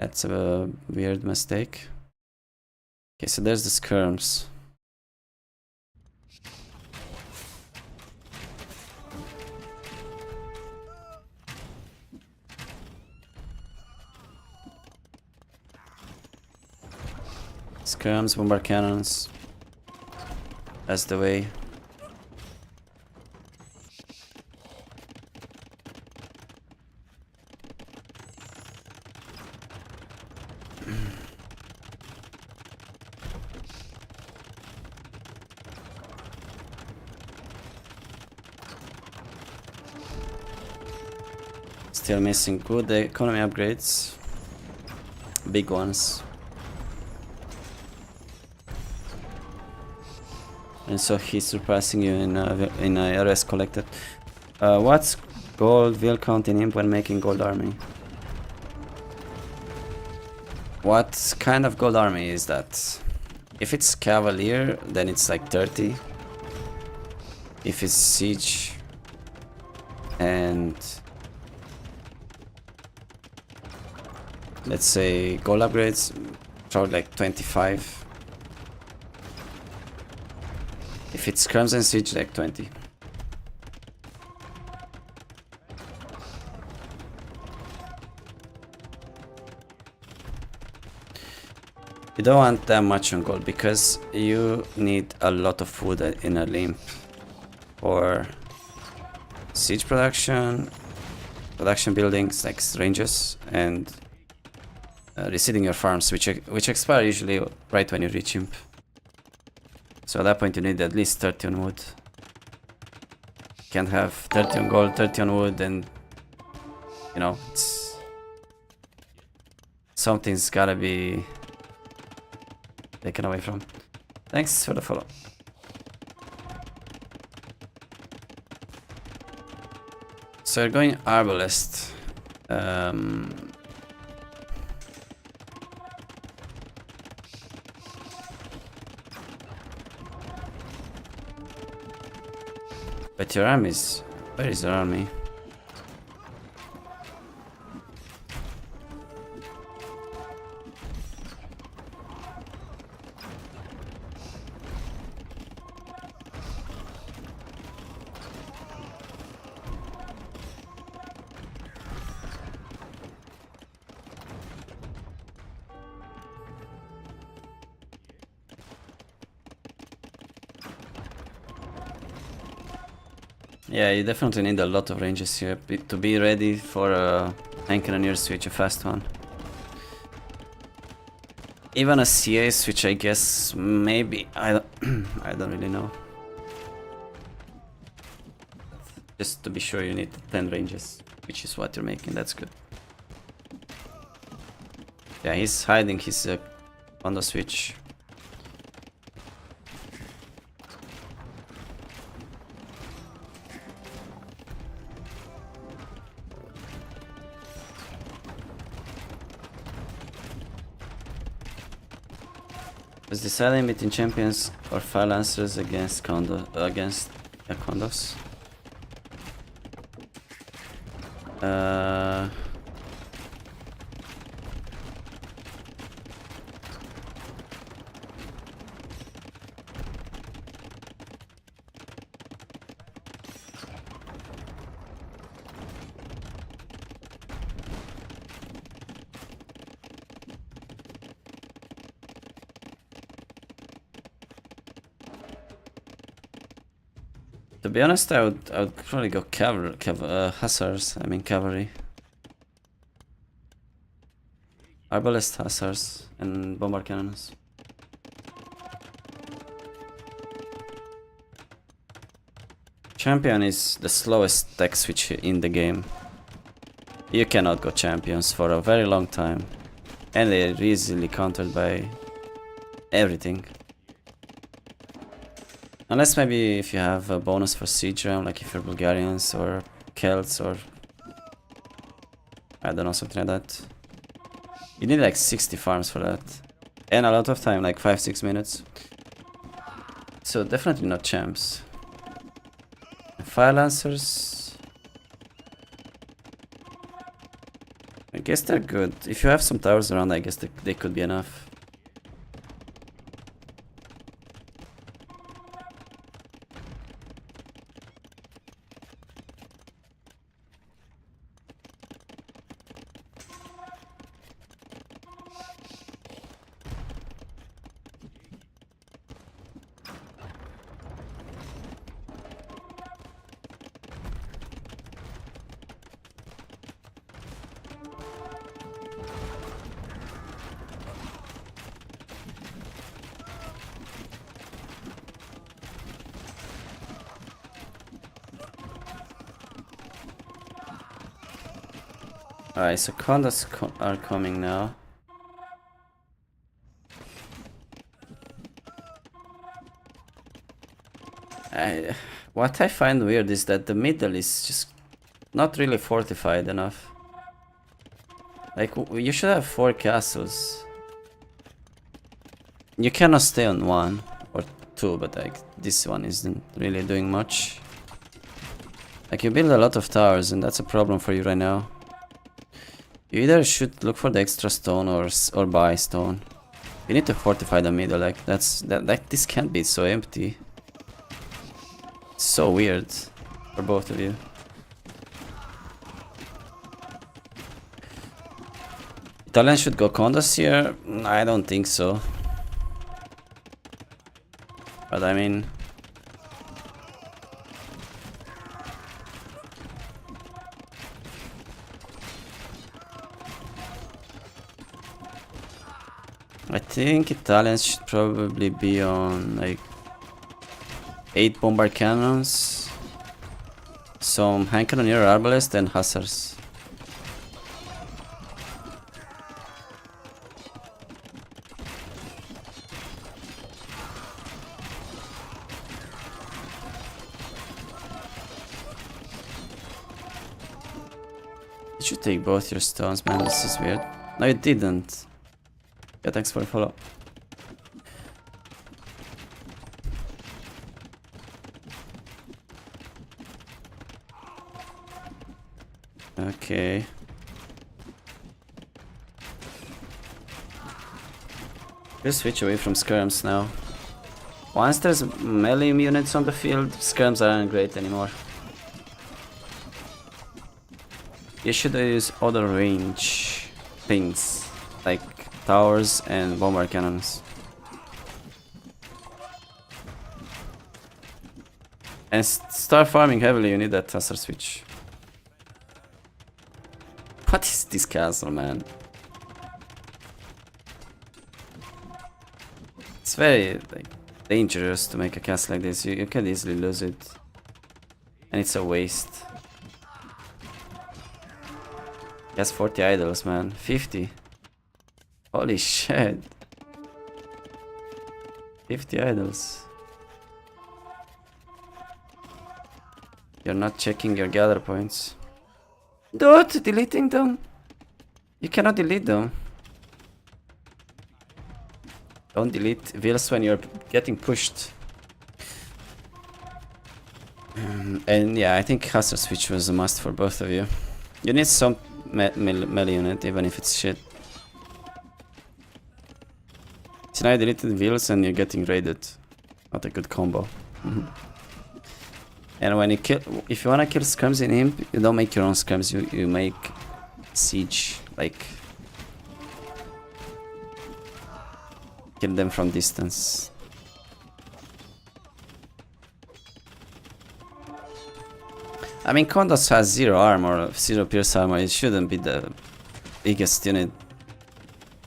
That's a weird mistake. Okay, so there's the skirms. Skirms, bombard cannons. That's the way. Still missing good economy upgrades. Big ones. And so he's surpassing you in areas collected. What's gold will count in imp when making gold army? What kind of gold army is that? If it's cavalier, then it's like 30. If it's siege and let's say gold upgrades, probably like 25. If it's skirms and siege, like 20. You don't want that much on gold because you need a lot of food in a limp for siege production, production buildings like ranges, and reseeding your farms, which expire usually right when you reach imp. So at that point you need at least 30 on wood. You can't have 30 on gold, 30 on wood, and you know, something's gotta be taken away from. Thanks for the follow. So you're going Arbalest. But your army is... where is your army? Yeah, you definitely need a lot of ranges here to be ready for a tank cannoneer switch, a fast one. Even a CA switch, I guess, maybe. I don't really know. Just to be sure, you need 10 ranges, which is what you're making. That's good. Yeah, he's hiding his on the switch. Was deciding between champions or fire lancers against condos. To be honest, I would probably go hussars. I mean cavalry. Arbalest, hussars, and bombard cannons. Champion is the slowest tech switch in the game. You cannot go champions for a very long time, and they're easily countered by everything. Unless maybe if you have a bonus for siege round, like if you're Bulgarians or Celts or I don't know, something like that. You need like 60 farms for that. And a lot of time, like 5-6 minutes. So definitely not champs. Fire lancers, I guess they're good. If you have some towers around, I guess they could be enough. Alright, so condos are coming now. What I find weird is that the middle is just not really fortified enough. Like, you should have 4 castles. You cannot stay on 1 or 2, but like, this one isn't really doing much. Like, you build a lot of towers and that's a problem for you right now. You either should look for the extra stone or buy stone. You need to fortify the middle, like this can't be so empty. It's so weird for both of you. Italians should go condos here? I don't think so. But I mean, I think Italians should probably be on like 8 bombard cannons, some hand cannoneer arbalest and hussars. You should take both your stones, man. This is weird. No, you didn't. Yeah, thanks for the follow. Okay. We'll switch away from skirms now. Once there's melee units on the field, skirms aren't great anymore. You should use other range things, like towers and bombard cannons. And start farming heavily, you need that hussar switch. What is this castle, man? It's very like dangerous to make a castle like this. You can easily lose it. And it's a waste. He has 40 idols, man. 50. Holy shit. 50 idols. You're not checking your gather points. Dude, deleting them? You cannot delete them. Don't delete wheels when you're getting pushed. And yeah, I think Hustler Switch was a must for both of you. You need some melee unit, even if it's shit. So now I deleted wheels and you're getting raided. Not a good combo. And when you kill, if you wanna kill scrims in Imp, you don't make your own scrims, you make siege, like kill them from distance. I mean, Kondos has 0 armor, 0 pierce armor. It shouldn't be the biggest unit,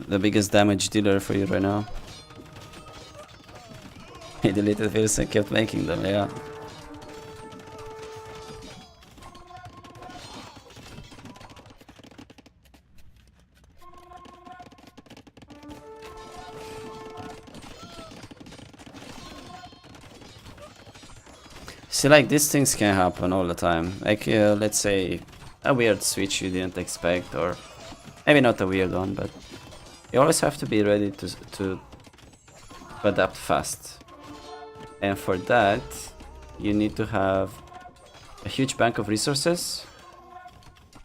the biggest damage dealer for you right now. He deleted wheels and kept making them, yeah. See, like, these things can happen all the time. Like, let's say, a weird switch you didn't expect, or maybe not a weird one, but you always have to be ready to adapt fast. And for that, you need to have a huge bank of resources,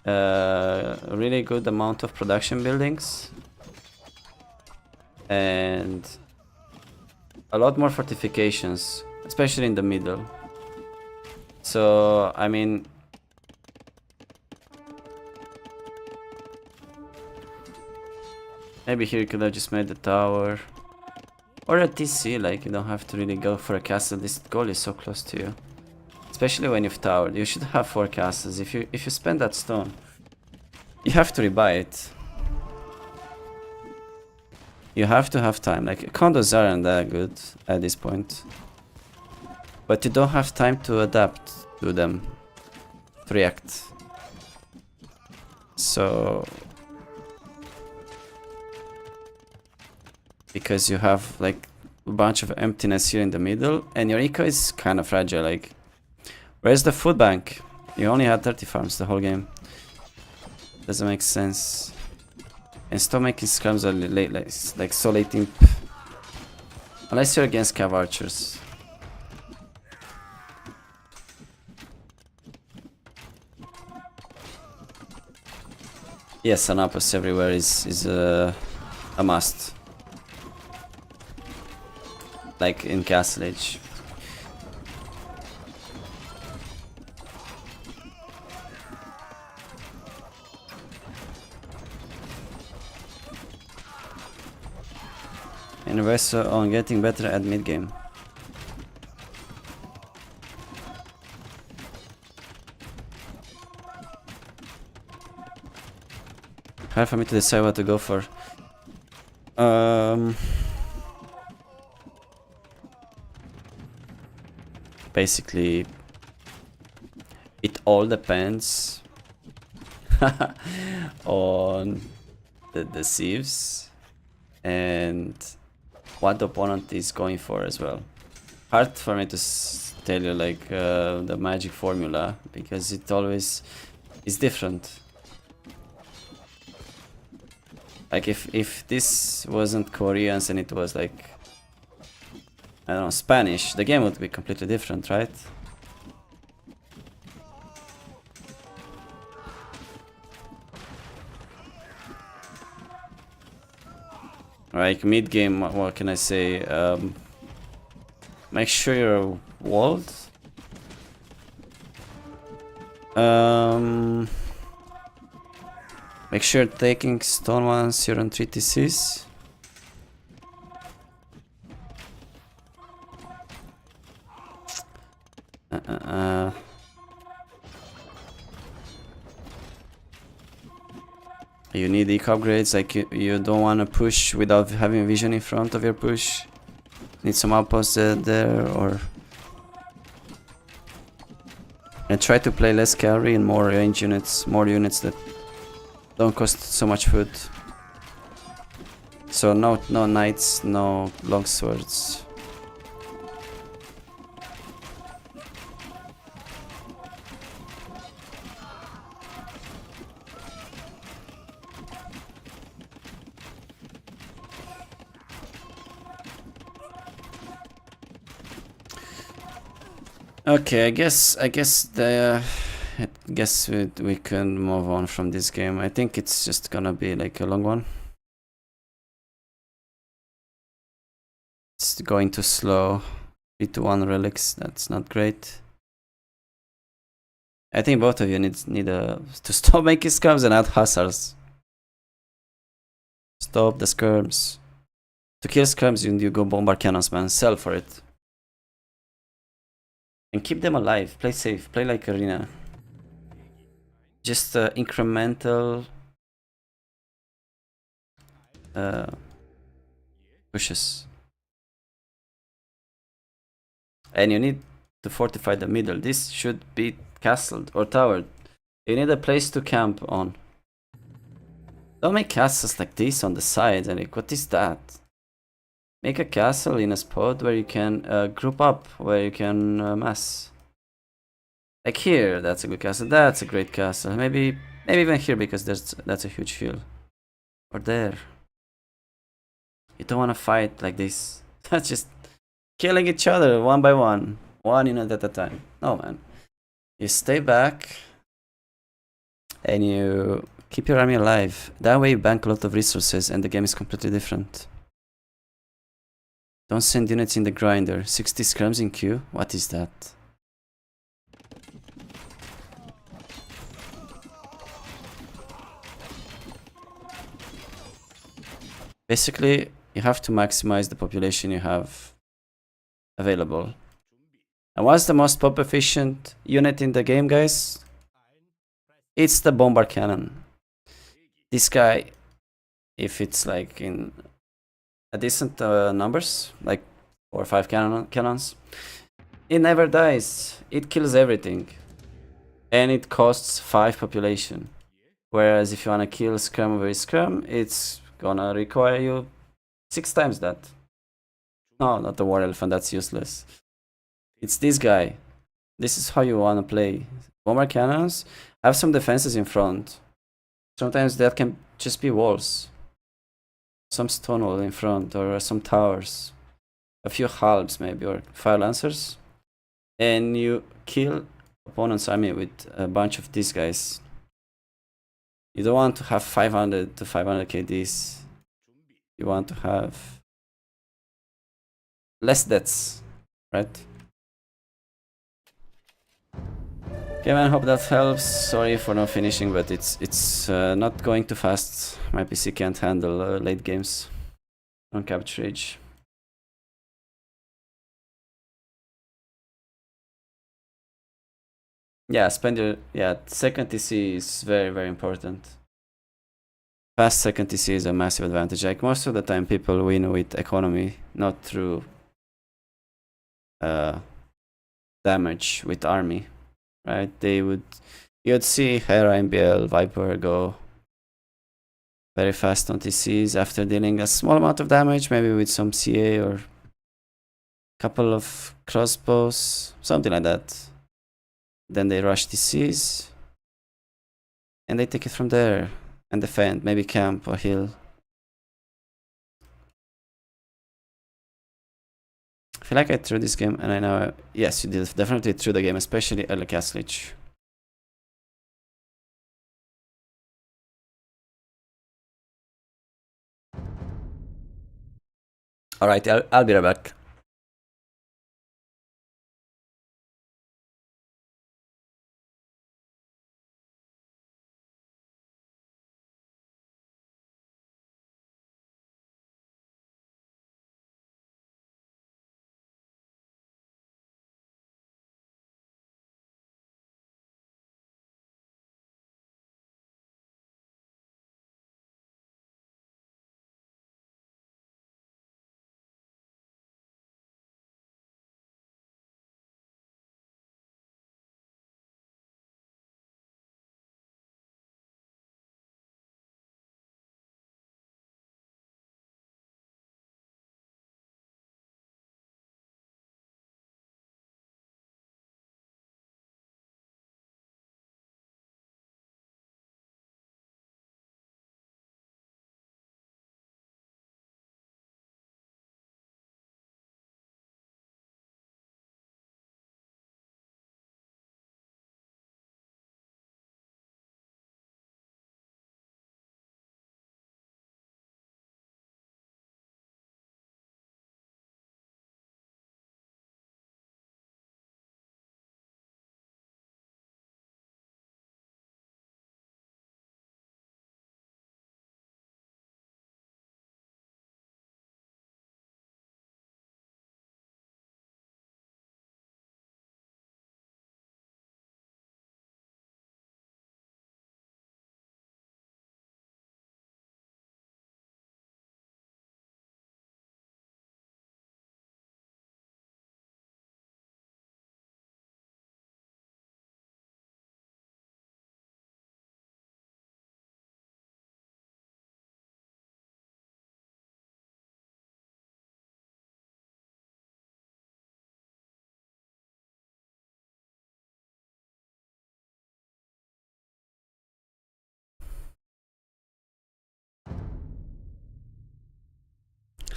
a really good amount of production buildings, and a lot more fortifications, especially in the middle. So, I mean, maybe here you could have just made the tower. Or a TC, like, you don't have to really go for a castle. This goal is so close to you. Especially when you've towered. You should have 4 castles. If you spend that stone, you have to rebuy it. You have to have time. Like, condos aren't that good at this point. But you don't have time to adapt to them, to react. So, because you have like a bunch of emptiness here in the middle, and your eco is kind of fragile. Like, where's the food bank? You only had 30 farms the whole game. Doesn't make sense. And stop making scrums late, like so late imp. Unless you're against cav archers. Yes, an Apos everywhere is a must. Like in Castle Age. And Veso on getting better at mid game. Hard for me to decide what to go for. Basically, it all depends on the sieves and what the opponent is going for as well. Hard for me to tell you like the magic formula, because it always is different. Like if this wasn't Koreans and it was like, I don't know, Spanish, the game would be completely different, right? Like mid game, what can I say? Make sure you're walled. Make sure you're taking stone once you're on 3 TCs. You need eco upgrades, like you don't want to push without having vision in front of your push. Need some outposts there, or... And try to play less carry and more range units, more units that don't cost so much food. So no knights, no long swords. Okay, I guess we can move on from this game. I think it's just gonna be like a long one. It's going too slow. 3-1 relics, that's not great. I think both of you need to stop making skirms and add hussars. Stop the skirms. To kill skirms, you go bombard cannons, man. Sell for it. And keep them alive. Play safe. Play like arena. Just incremental pushes. And you need to fortify the middle. This should be castled or towered. You need a place to camp on. Don't make castles like this on the sides. And like, what is that? Make a castle in a spot where you can group up, where you can mass. Like here, that's a good castle. That's a great castle. Maybe even here because that's a huge hill. Or there. You don't want to fight like this. That's just killing each other one by one. One unit at a time. No, man. You stay back. And you keep your army alive. That way you bank a lot of resources and the game is completely different. Don't send units in the grinder. 60 scrums in queue? What is that? Basically, you have to maximize the population you have available. And what's the most pop efficient unit in the game, guys? It's the bombard cannon. This guy, if it's like in a decent numbers, like 4 or 5 cannons, it never dies. It kills everything. And it costs 5 population. Whereas if you wanna kill scrum over scrum, it's gonna require you 6 times that. No, not the war elephant, that's useless. It's this guy. This is how you wanna play. Bomber cannons have some defenses in front. Sometimes that can just be walls. Some stone wall in front, or some towers. A few halbs maybe, or fire lancers. And you kill opponent's army with a bunch of these guys. You don't want to have 500 to 500 KDs. You want to have less deaths, right? Okay, man, hope that helps. Sorry for not finishing, but it's not going too fast. My PC can't handle late games on Capture Age. Yeah, second TC is very, very important. Fast second TC is a massive advantage. Like most of the time people win with economy, not through damage with army, right? You'd see Hera, MBL, Viper go very fast on TCs after dealing a small amount of damage, maybe with some CA or a couple of crossbows, something like that. Then they rush TCs and they take it from there and defend, maybe camp or heal. I feel like I threw this game and I know, yes, you did definitely threw the game, especially early Castlich. Alright, I'll be right back.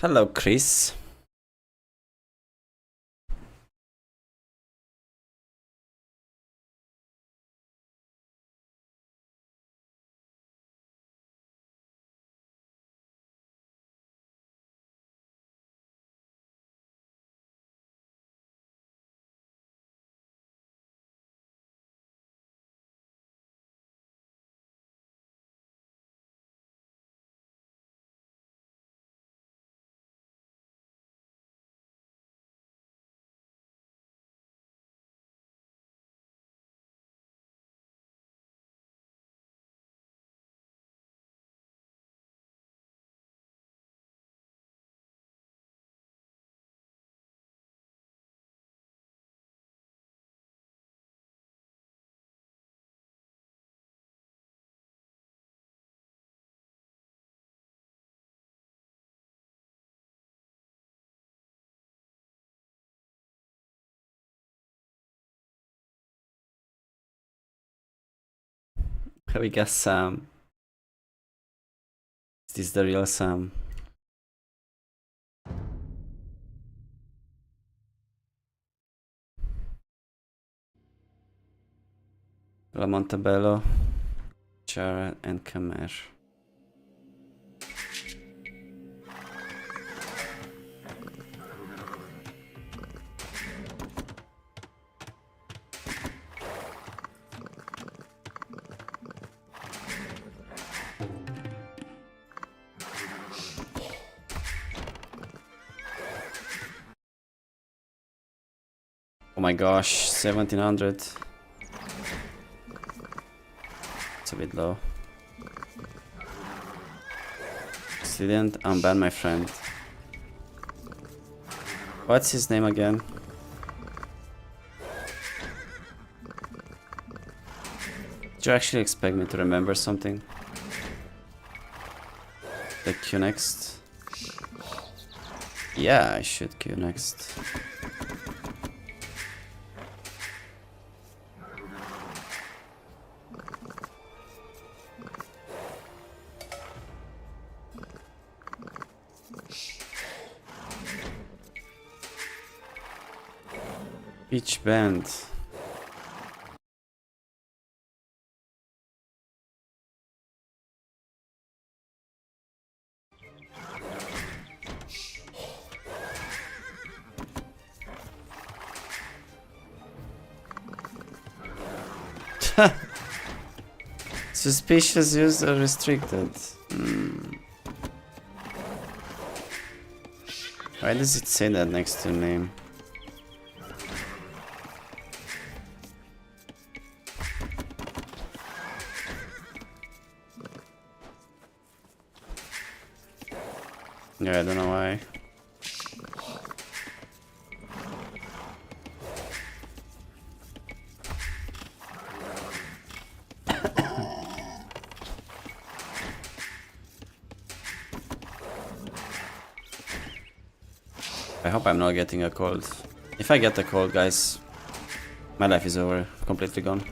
Hello, Chris. We guess Sam. Is this the real Sam? La Montebello, Chara, and Khmer. Oh my gosh, 1700. It's a bit low. Didn't unban my friend. What's his name again? Did you actually expect me to remember something? The Q next? Yeah, I should Q next. Beach band. Suspicious use or restricted? Why does it say that next to name? Yeah, I don't know why. I hope I'm not getting a cold. If I get a cold, guys, my life is over. Completely gone.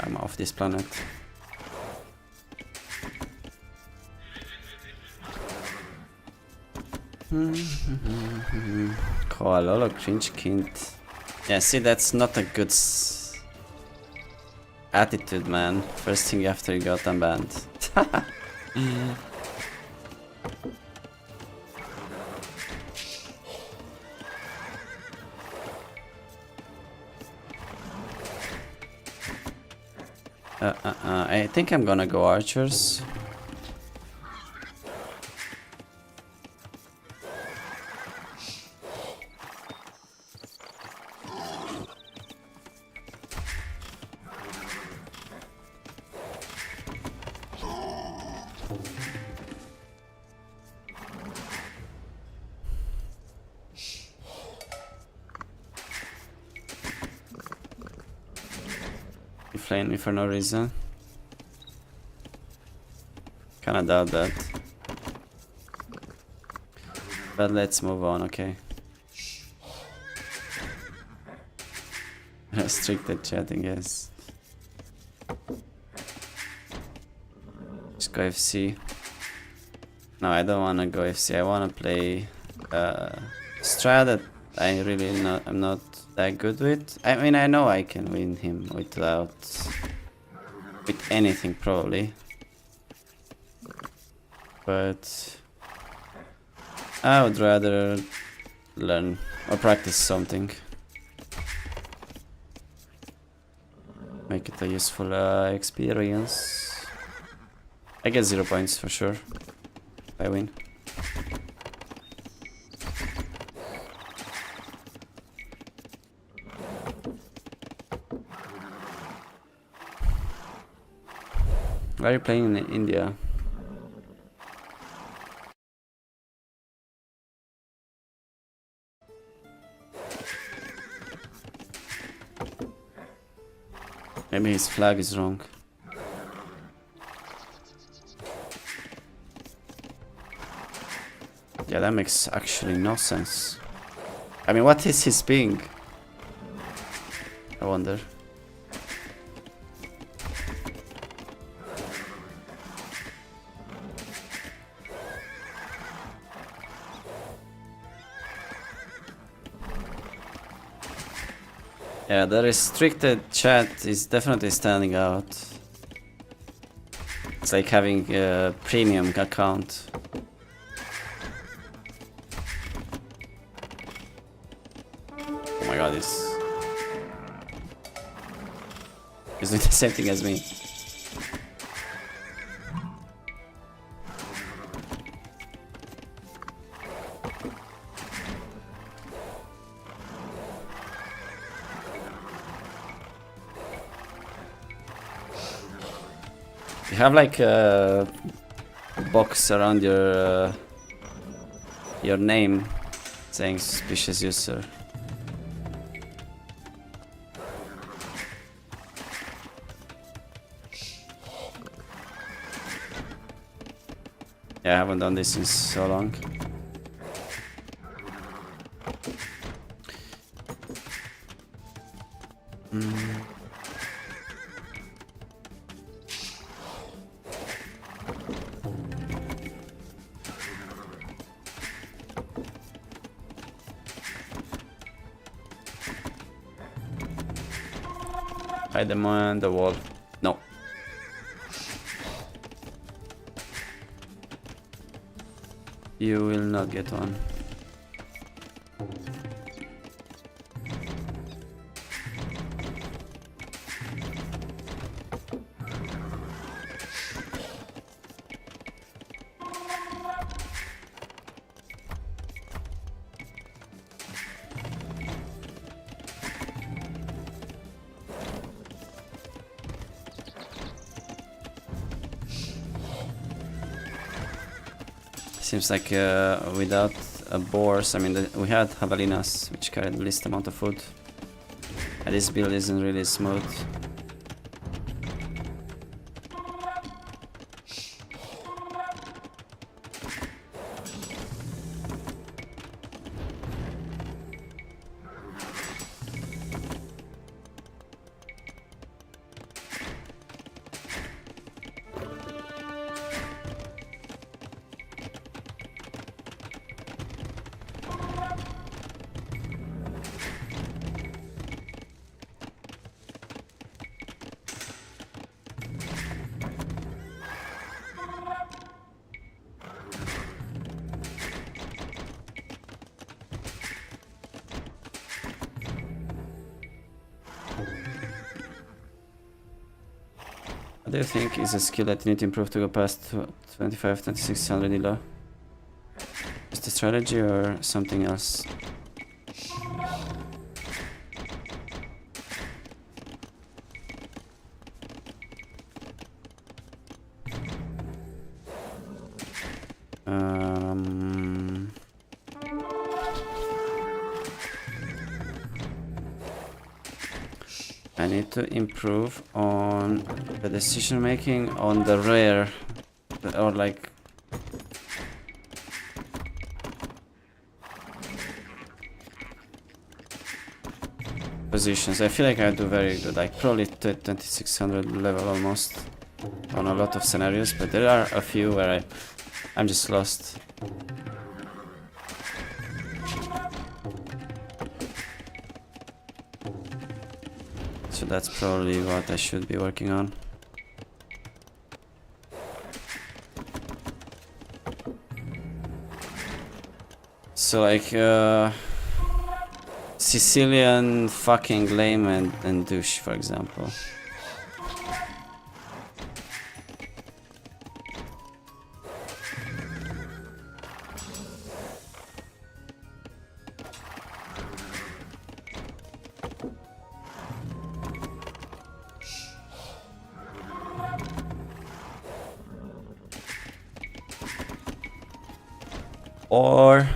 I'm off this planet. Koalolo cringe kind. Yeah, see, that's not a good attitude, man. First thing after you got unbanned. I think I'm gonna go archers. You flaying me for no reason. Kinda doubt that. But let's move on, okay? Restricted chatting, yes. Just go FC. No, I don't wanna go FC. I wanna play Strad that I'm not that good with. I mean, I know I can win him with anything probably, but I would rather learn or practice something. Make it a useful experience. I get 0 points for sure if I win. Why are you playing in India? Maybe his flag is wrong. Yeah, that makes actually no sense. I mean, what is his ping? I wonder. Yeah, the restricted chat is definitely standing out. It's like having a premium account. Oh my god, he's doing the same thing as me. You have like a box around your name saying suspicious user. Yeah, I haven't done this in so long. I demand the wall. No. You will not get one. Seems like without boars, I mean, we had javelinas, which carried the least amount of food. And this build isn't really smooth. What do you think is a skill that you need to improve to go past 25, 2600 elo? Is the strategy or something else? I need to improve on the decision making on the rare, or like positions. I feel like I do very good, like probably 2600 level almost on a lot of scenarios, but there are a few where I'm just lost. So that's probably what I should be working on. So like Sicilian fucking lame and douche, for example. Or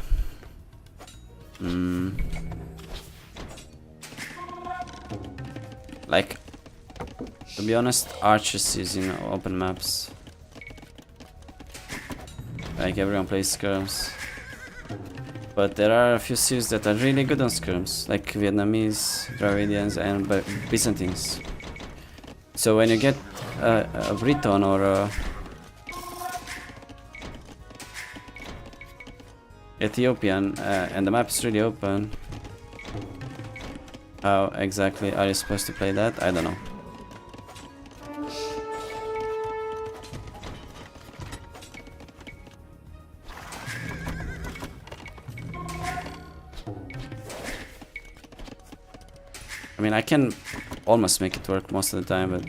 like, to be honest, archers is in open maps. Like everyone plays skirms. But there are a few cities that are really good on skirms, like Vietnamese, Dravidians and Byzantines. So when you get a Briton or a Ethiopian and the map is really open, how exactly are you supposed to play that? I don't know. I mean, I can almost make it work most of the time, but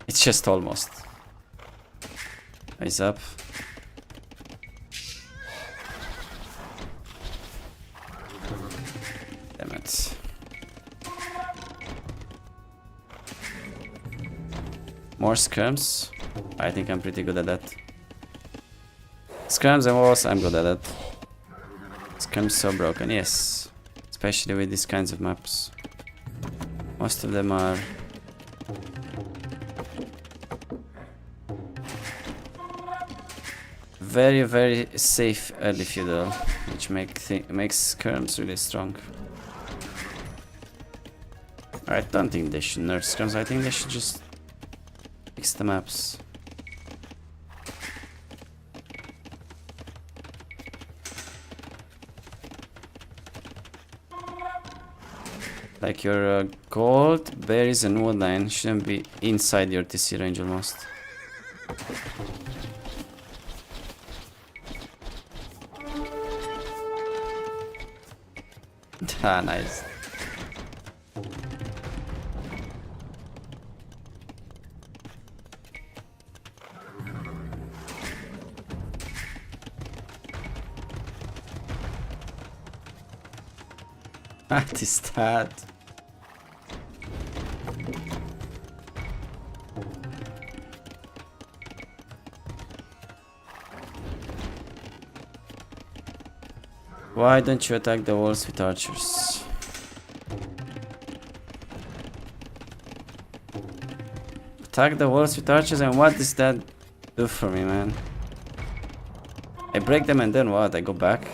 it's just almost. Eyes up. Damn it. More skirms. I think I'm pretty good at that. Skirms and walls, I'm good at that. Skirms so broken, yes. Especially with these kinds of maps. Most of them are very, very safe early feudal, which makes skirms really strong. I don't think they should nerf skirms, I think they should just fix the maps. Like your gold, berries and woodline shouldn't be inside your TC range almost. Ah, nice. What is that? Why don't you attack the walls with archers? Attack the walls with archers, and what does that do for me, man? I break them and then what? I go back?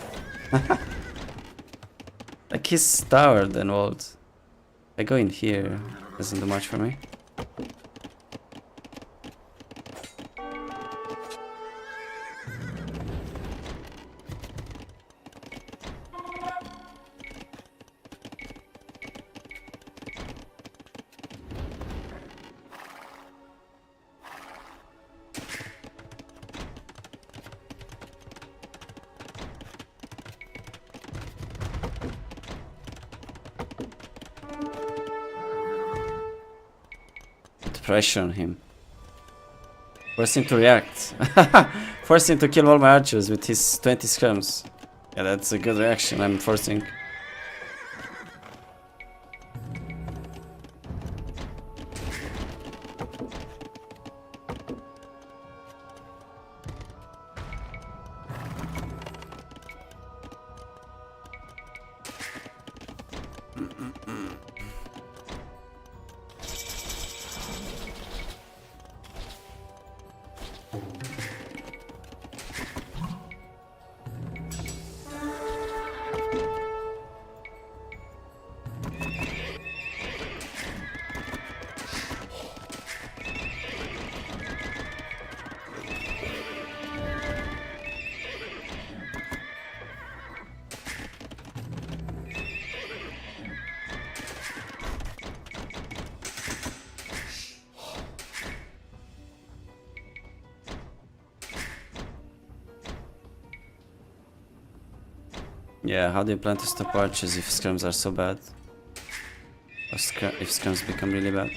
Like he's towered and walled. I go in here. Doesn't do much for me. Pressure on him. Force him to react. Force him to kill all my archers with his 20 skirms. Yeah, that's a good reaction I'm forcing. Yeah, how do you plan to stop archers if scrims are so bad? Or if scrims become really bad?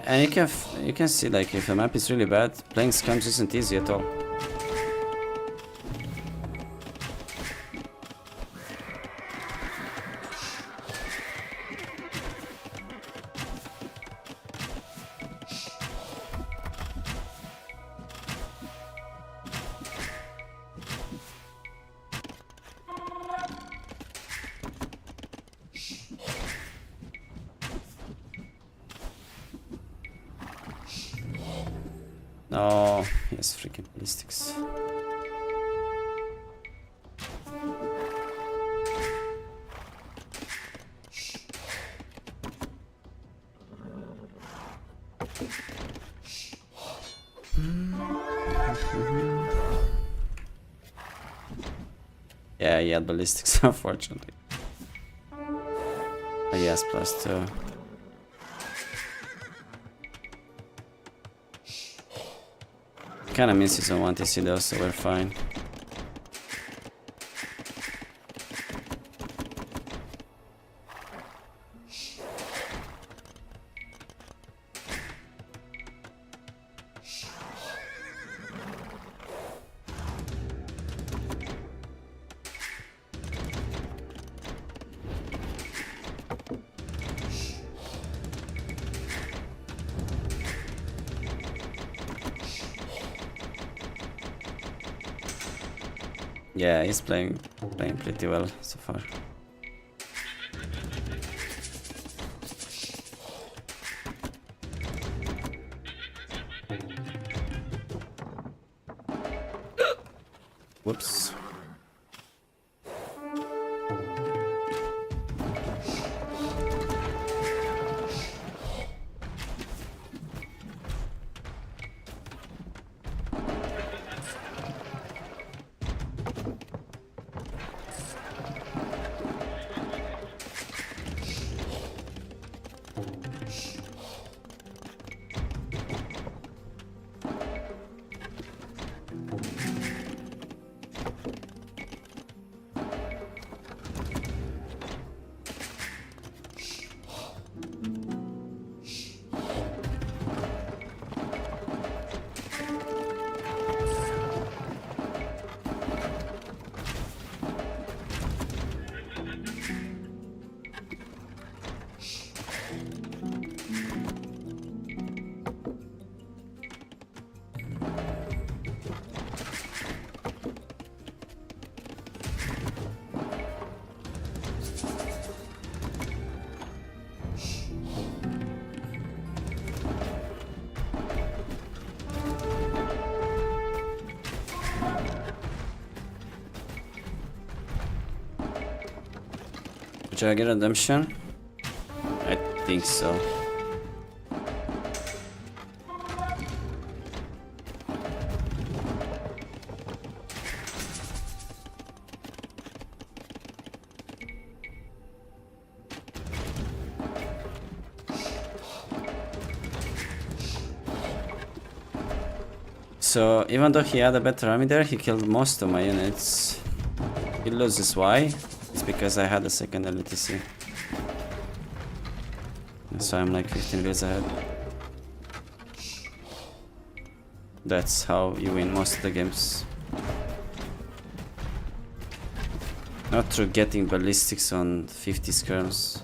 And you can see, like, if a map is really bad, playing scrims isn't easy at all. Oh, yes, freaking ballistics. Yeah, he had ballistics, unfortunately. Oh, yes, +2. Kinda misses on 1TC though, so we're fine. Yeah, he's playing pretty well so far. Whoops. Should I get redemption? I think so. So even though he had a better army there, he killed most of my units. He loses. Why? It's because I had a second LTC. So I'm like 15 bills ahead. That's how you win most of the games. Not through getting ballistics on 50 scrims.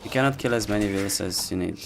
You cannot kill as many villas as you need.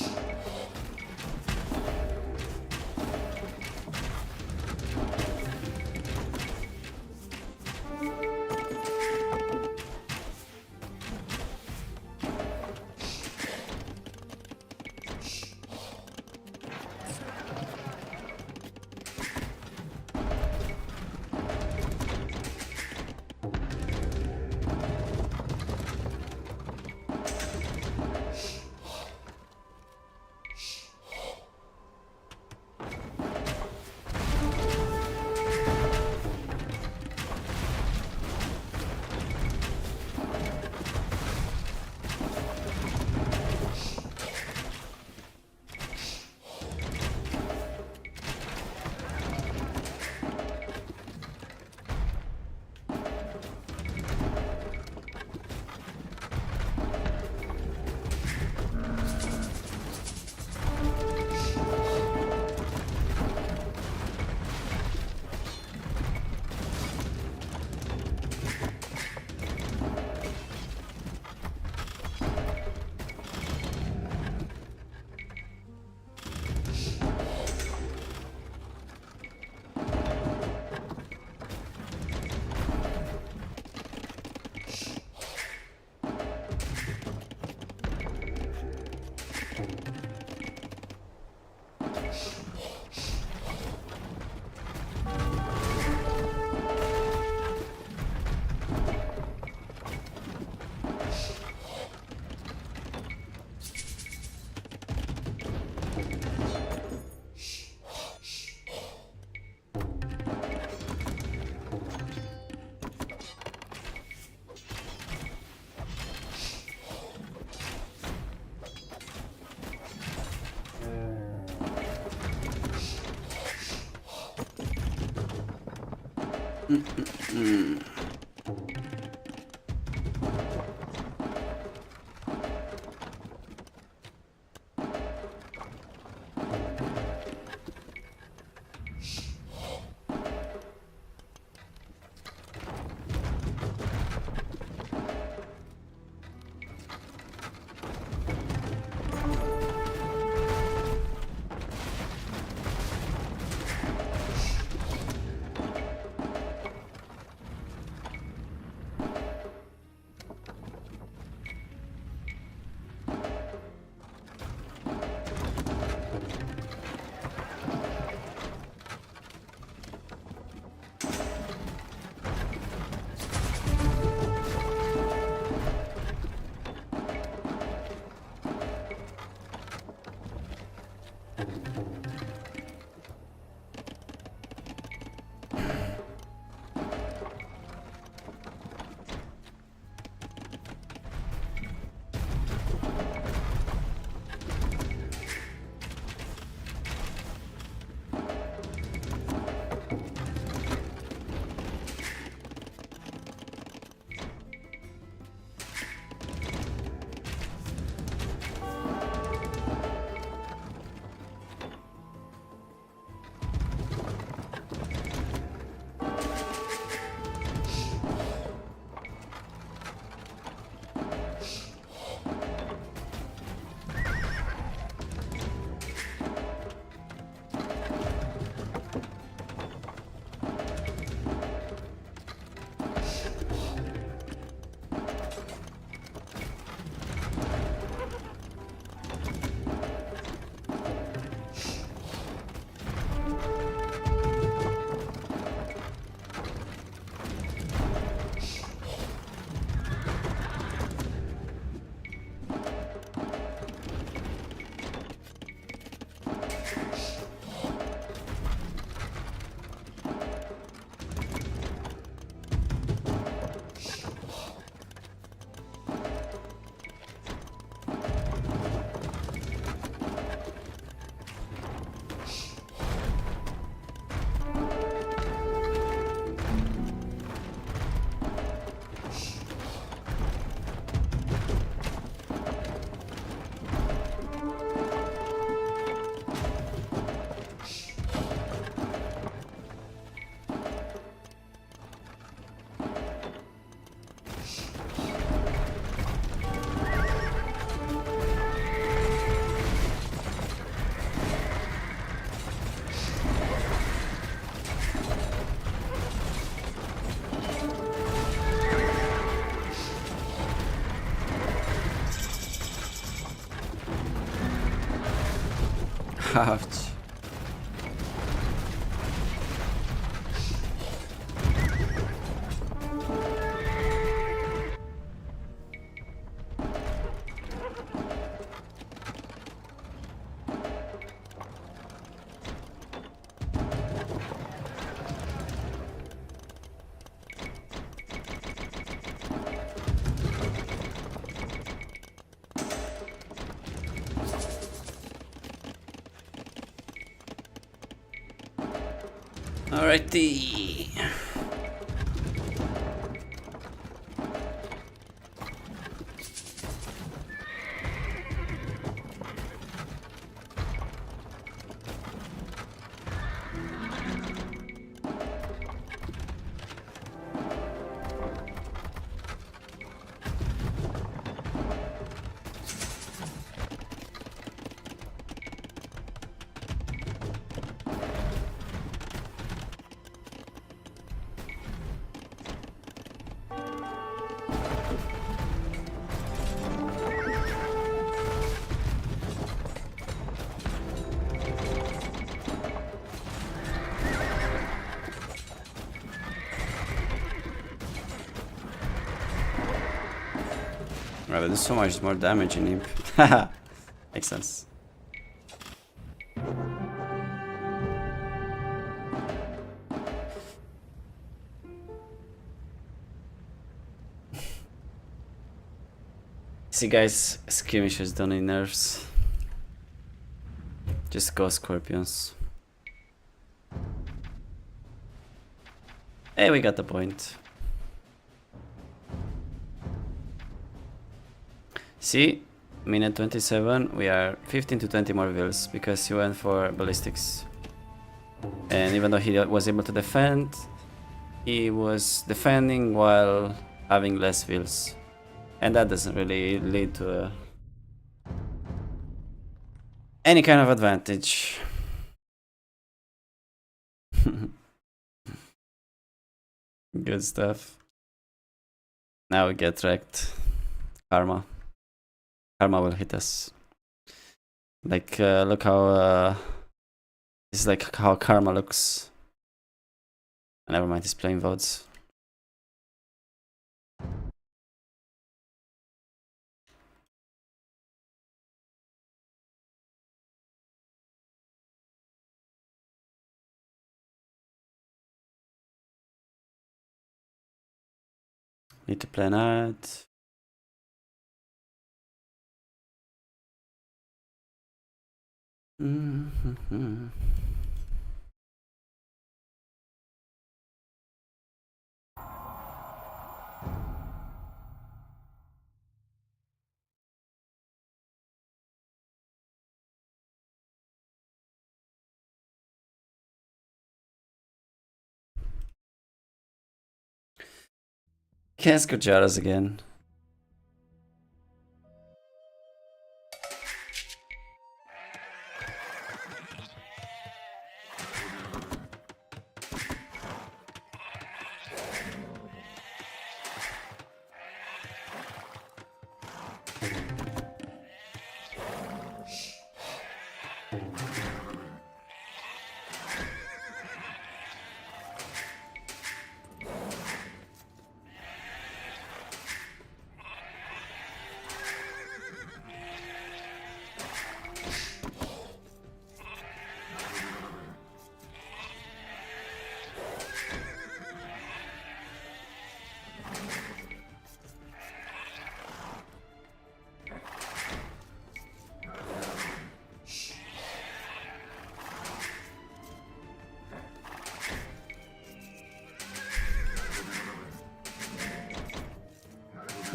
Ouch. Alrighty. Right, there's so much more damage in him. Makes sense. See guys, skirmishes don't need nerfs. Just go scorpions. Hey, we got the point. See, minute 27, we are 15 to 20 more vills because he went for ballistics. And even though he was able to defend, he was defending while having less vills. And that doesn't really lead to any kind of advantage. Good stuff. Now we get wrecked. Karma. Karma will hit us. Like, look how, this is like how Karma looks. Never mind, he's playing votes. Need to plan out. Can't go Jaras again.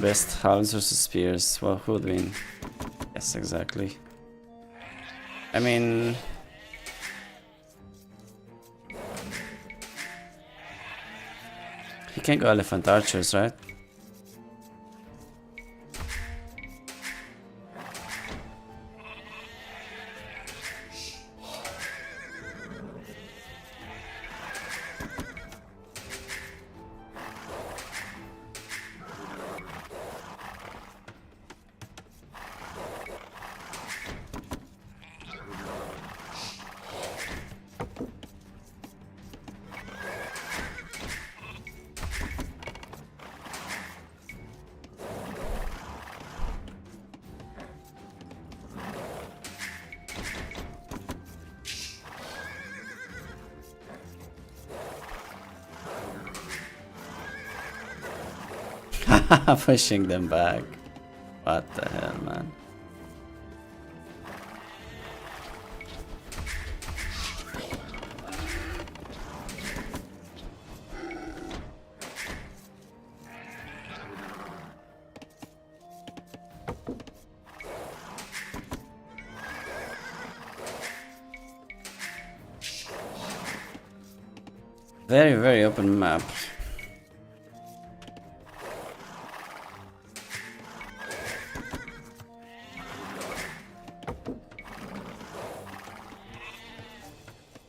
Best Hounds versus Spears. Well, who would win? Yes, exactly. I mean... he can go Elephant Archers, right? Pushing them back. What the hell, man? Very, very open map.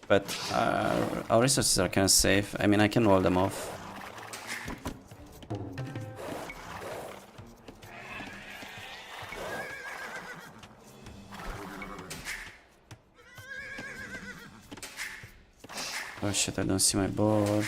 But our resources are kind of safe. I mean, I can wall them off. Oh shit, I don't see my board.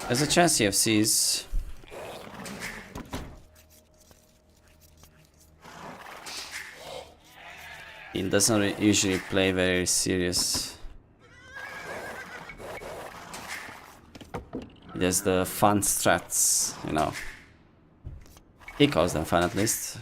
There's a chance CFCs. He doesn't usually play very serious. He does the fun strats, you know. He calls them fun at least.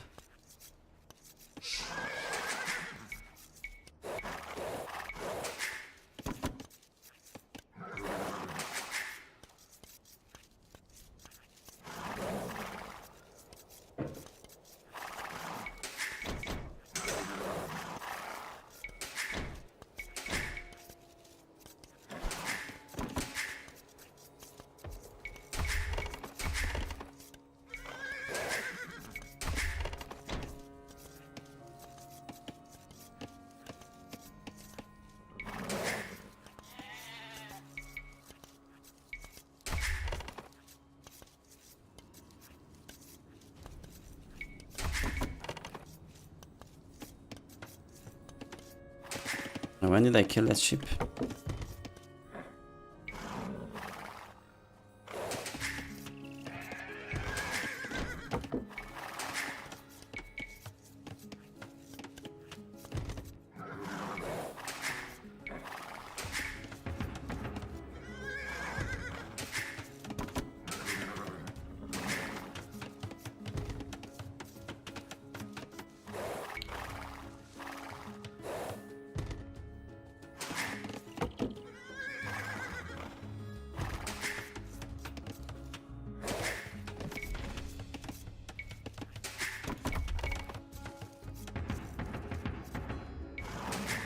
When did I kill that sheep?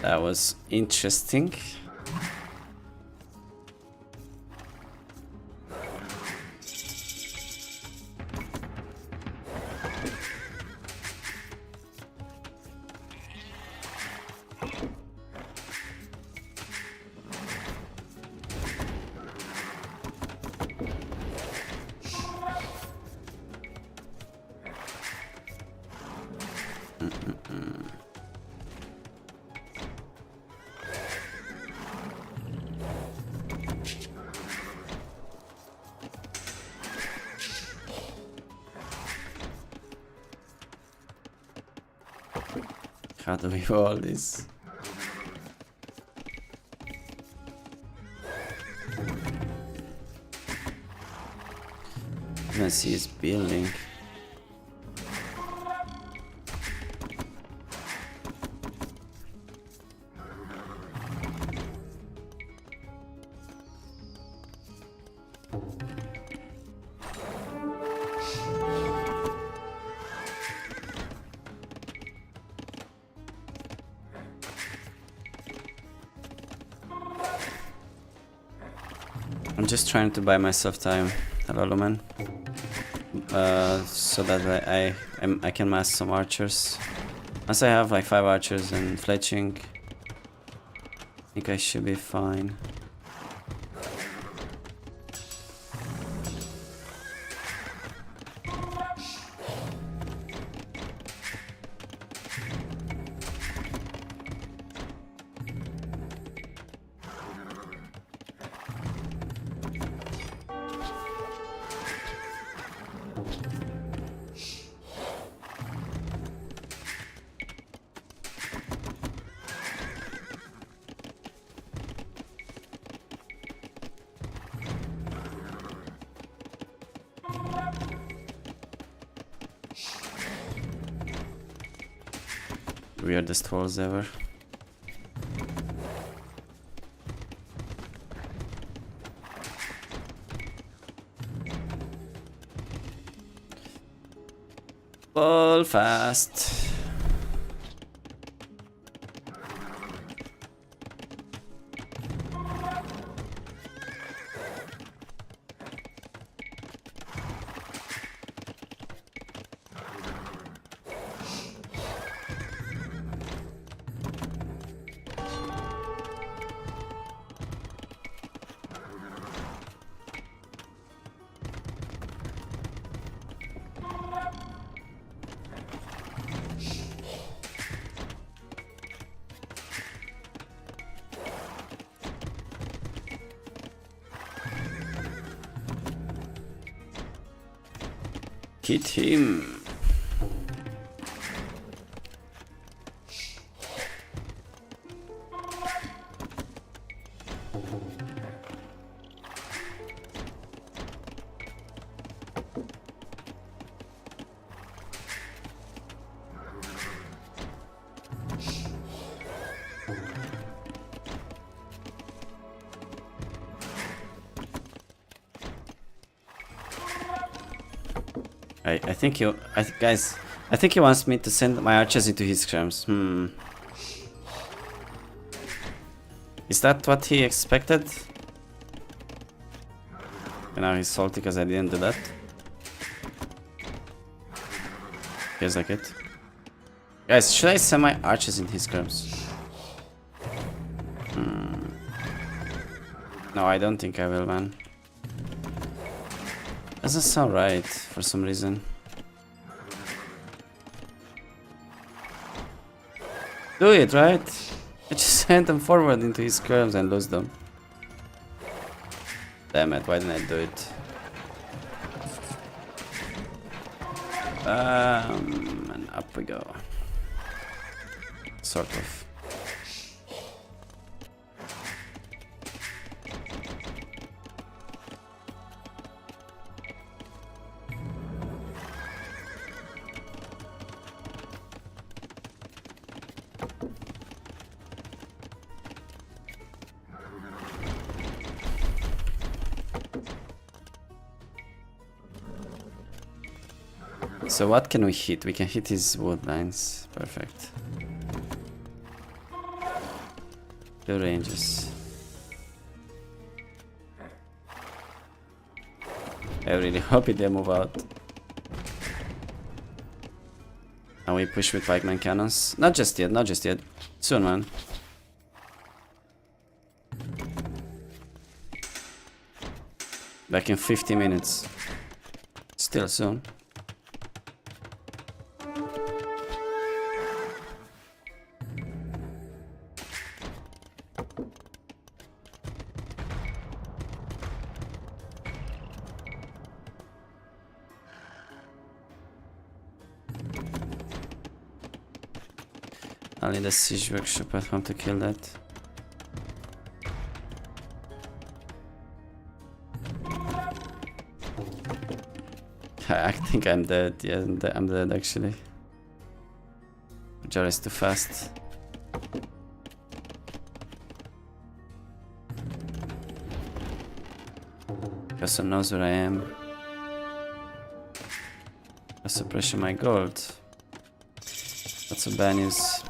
That was interesting. How do we do all this? I see his building. I'm just trying to buy myself time, hello man, so that I can mass some archers. Once I have like 5 archers and fletching, I think I should be fine. Weirdest walls ever. Fall fast. Hit him. I think you, guys, I think he wants me to send my archers into his skirms. Is that what he expected? And now he's salty because I didn't do that. Feels like it. Guys, should I send my archers into his skirms? No, I don't think I will, man. Doesn't sound right for some reason. Do it, right? I just send them forward into his curves and lose them. Damn it, why didn't I do it? And up we go. Sort of. So what can we hit? We can hit his wood lines. Perfect. Two ranges. I really hope they move out. And we push with pikeman cannons. Not just yet, not just yet. Soon, man. Back in 50 minutes. Still soon. I'll need a siege workshop at home to kill that. I think I'm dead. Yeah, I'm dead actually. Jar is too fast. Person knows where I am. I suppression my gold. That's a bad news.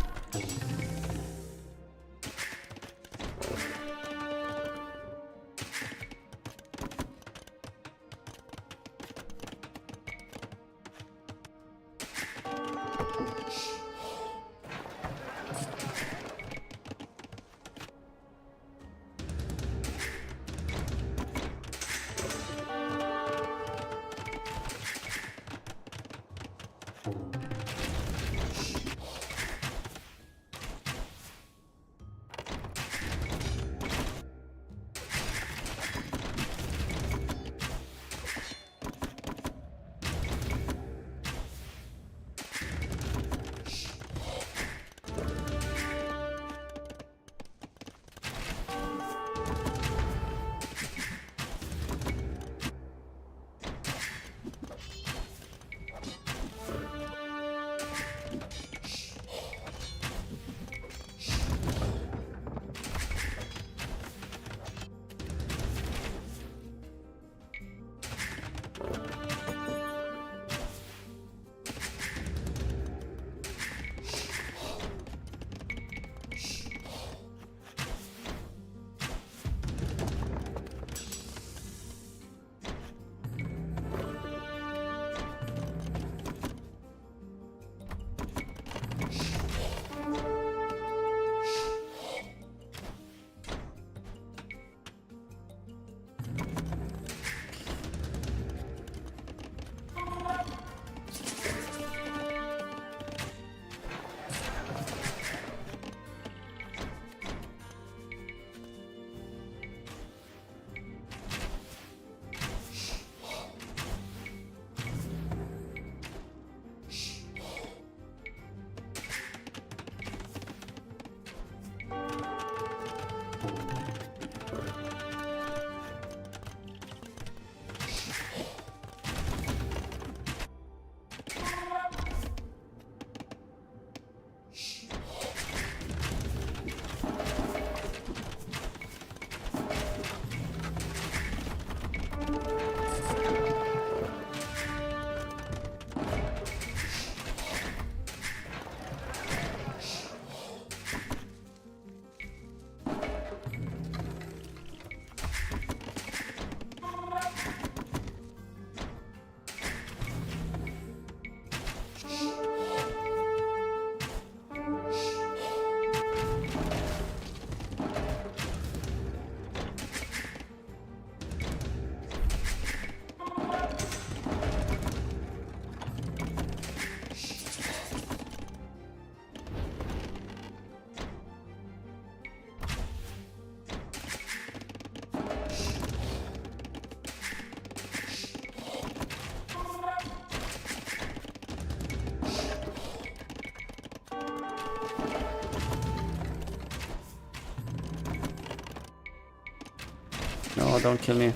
No, don't kill me.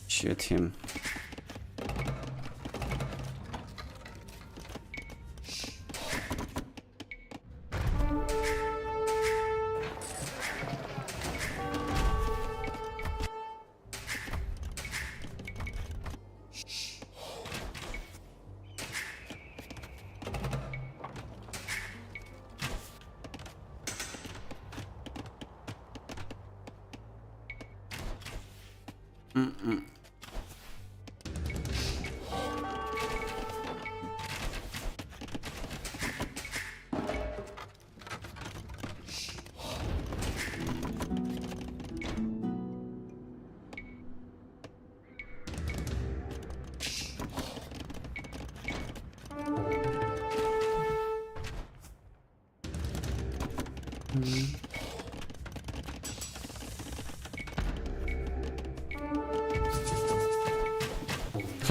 Shoot him.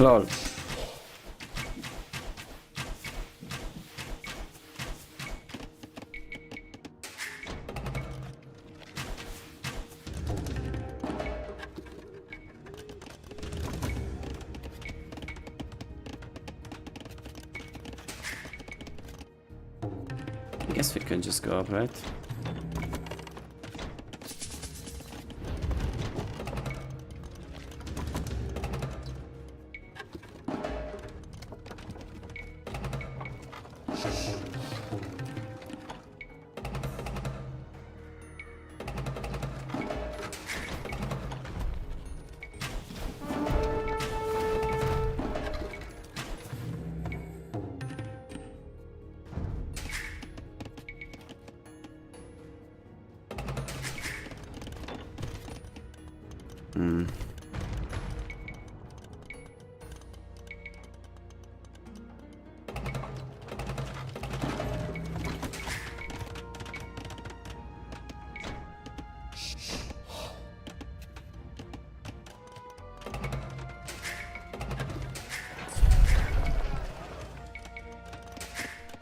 Lol. I guess we could just go up, right?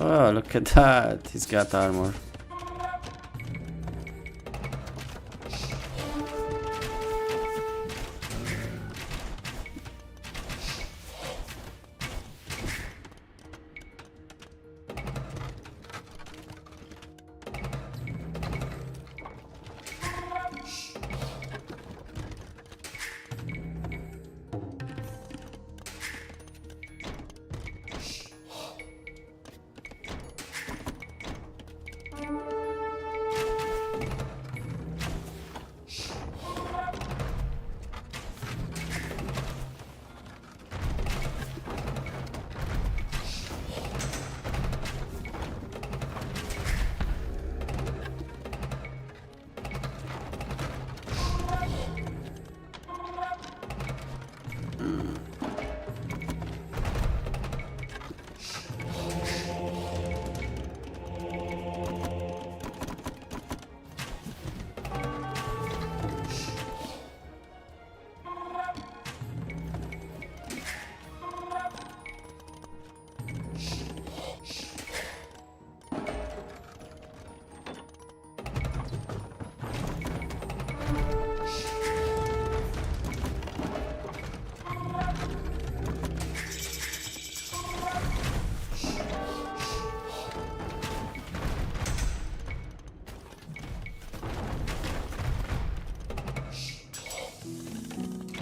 Oh, look at that. He's got armor.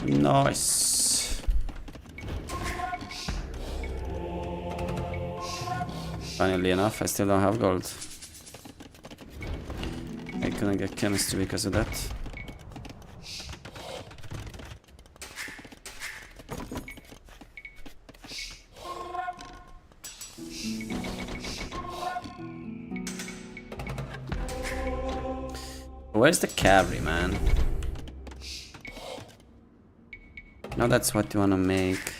Nice. Finally enough, I still don't have gold. I couldn't get chemistry because of that. Where's the cavalry, man? No, that's what you wanna make.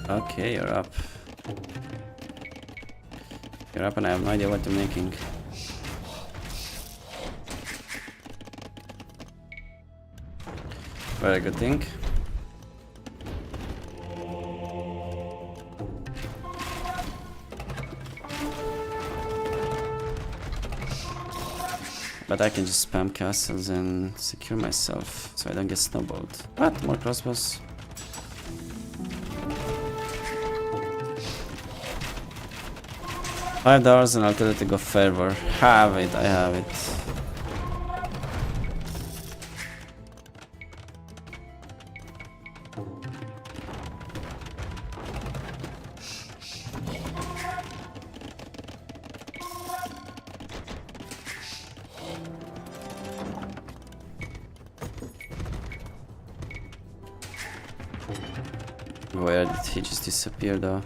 Okay, you're up. You're up and I have no idea what you're making. Very good thing. But I can just spam castles and secure myself so I don't get snowballed. What? More crossbows? $5 and alternative of fervor. Have it, I have it. Where did he just disappear though?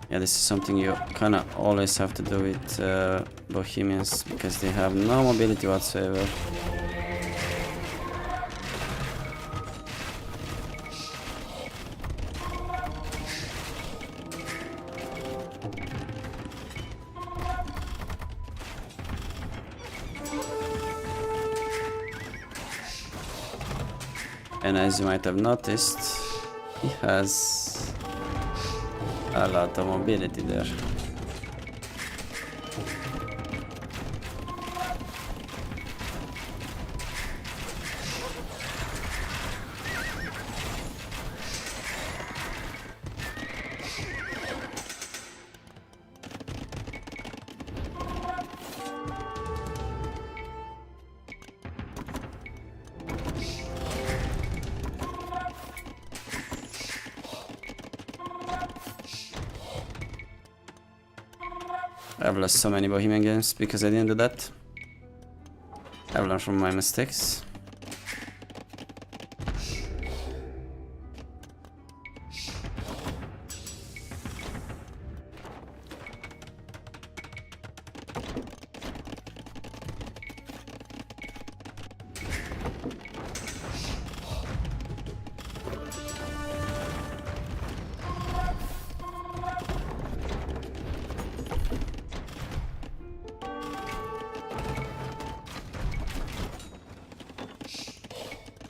Yeah, this is something you kinda always have to do with Bohemians because they have no mobility whatsoever. And as you might have noticed, he has a lot of mobility there. I've lost so many Bohemian games because I didn't do that. I've learned from my mistakes.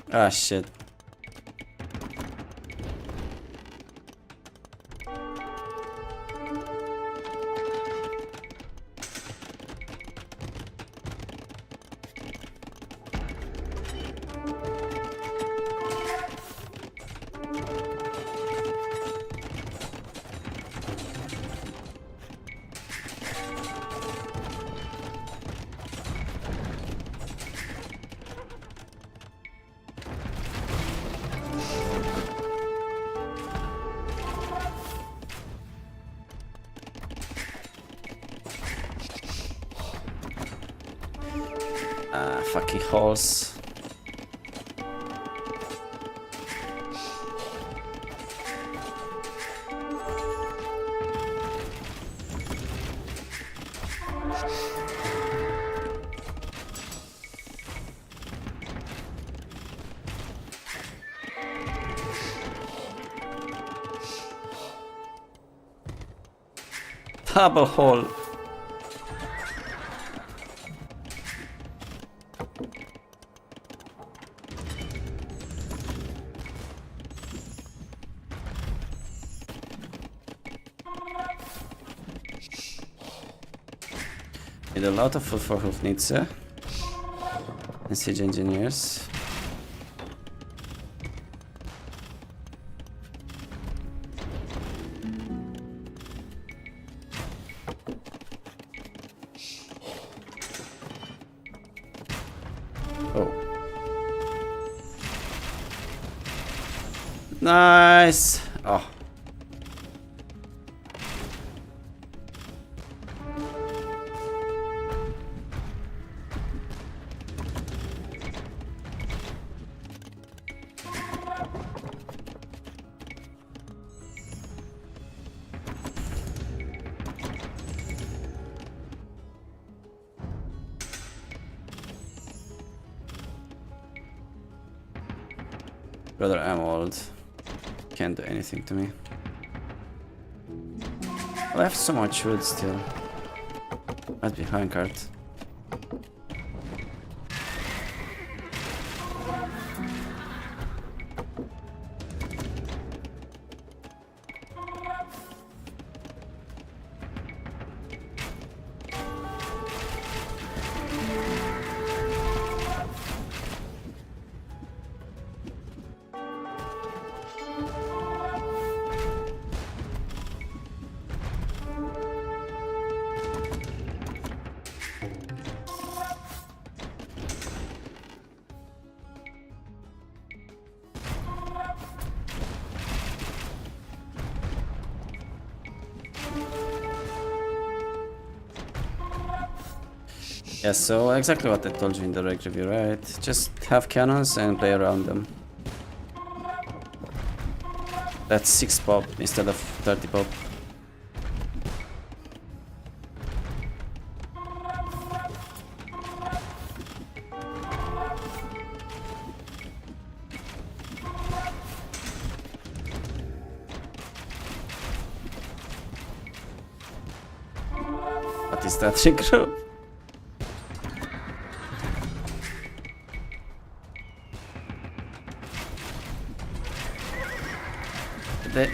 Ah, shit. Ah, fucking horse. Double hole. Need a lot of food for Hufnitze and siege engineers. Oh. Nice. Oh. Brother, I'm old. Can't do anything to me. I have so much wood still. Must be high cart. Yeah, so exactly what I told you in the reg review, right? Just have cannons and play around them. That's 6 pop instead of 30 pop. What is that group?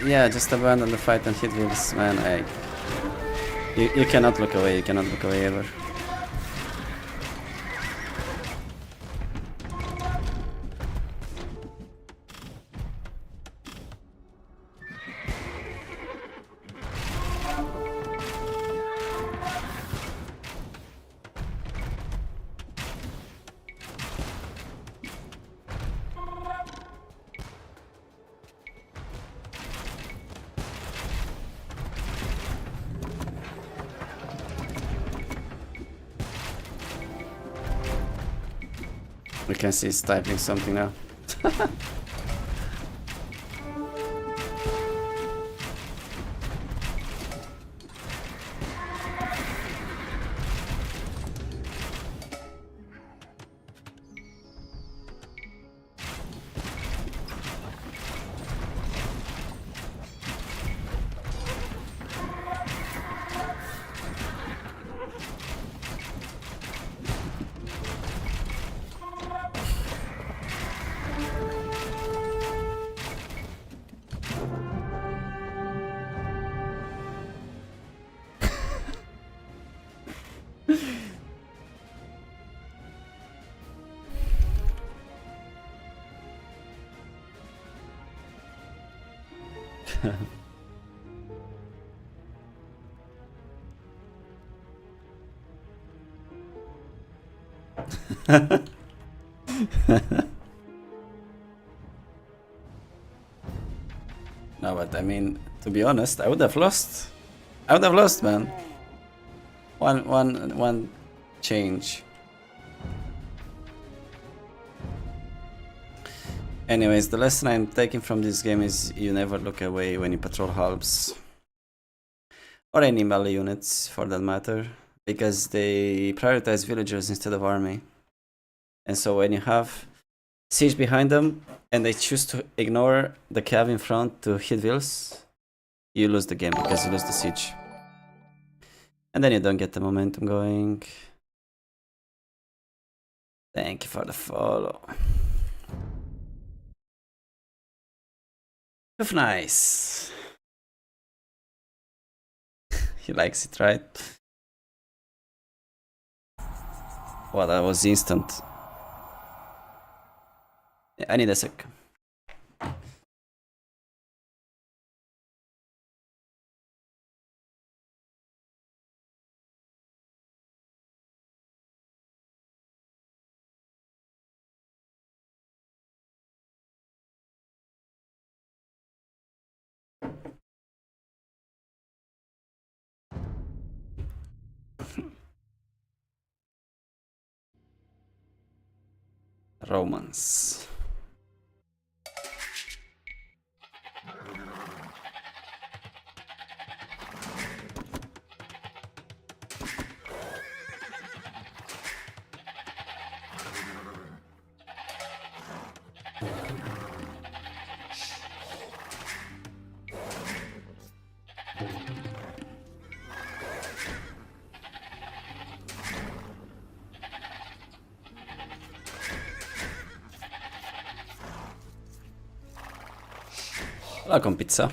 Yeah, just abandon the fight and hit wheels, man. You cannot look away. You cannot look away ever. We can see it's typing something now. No, but I mean, to be honest, I would have lost. I would have lost, man. One change. Anyways, the lesson I'm taking from this game is you never look away when you patrol halves. Or any melee units, for that matter. because they prioritize villagers instead of army. And so when you have siege behind them and they choose to ignore the cav in front to hit vills, you lose the game because you lose the siege. And then you don't get the momentum going. Thank you for the follow. Nice. He likes it, right? Wow, that was instant. Yeah, I need a sec. Romance. La con pizza.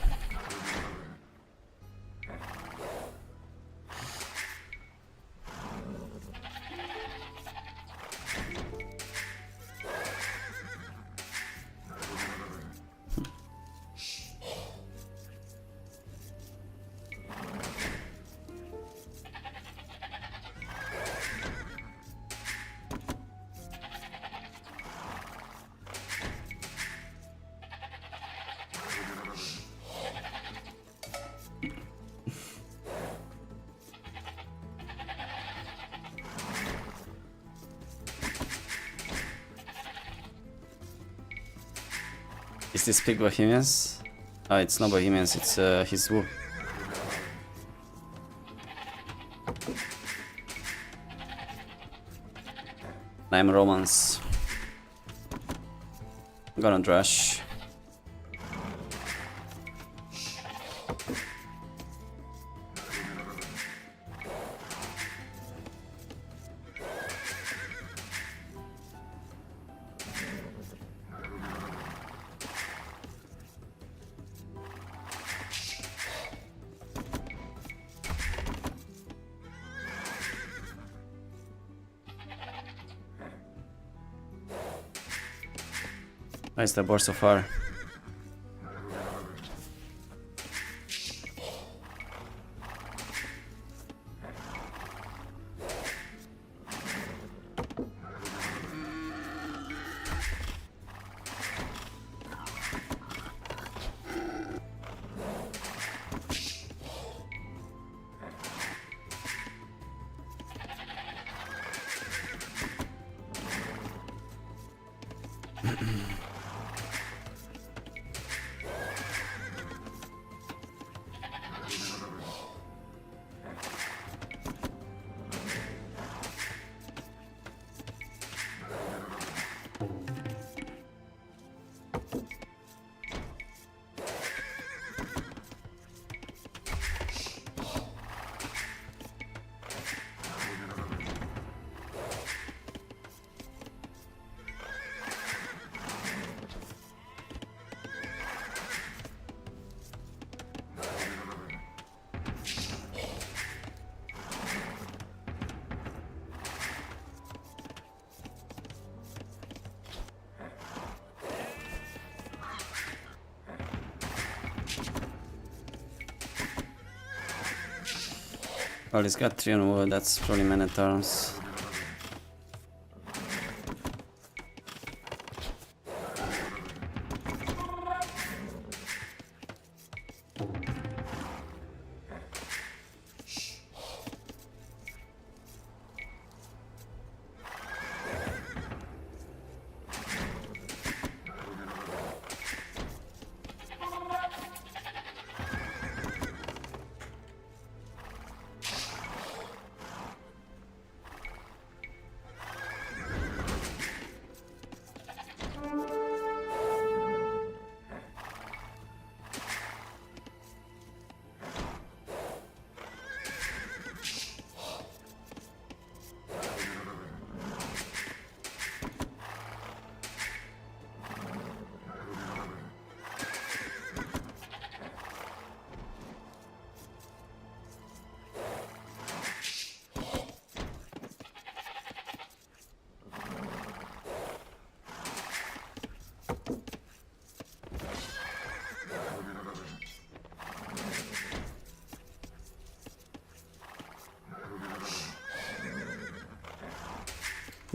Is this pig Bohemians? Oh, it's not Bohemians, it's his Wu. I'm Romance. I'm gonna Drash. Nice the board so far. Well, he's got 3 on wood, that's probably many turns.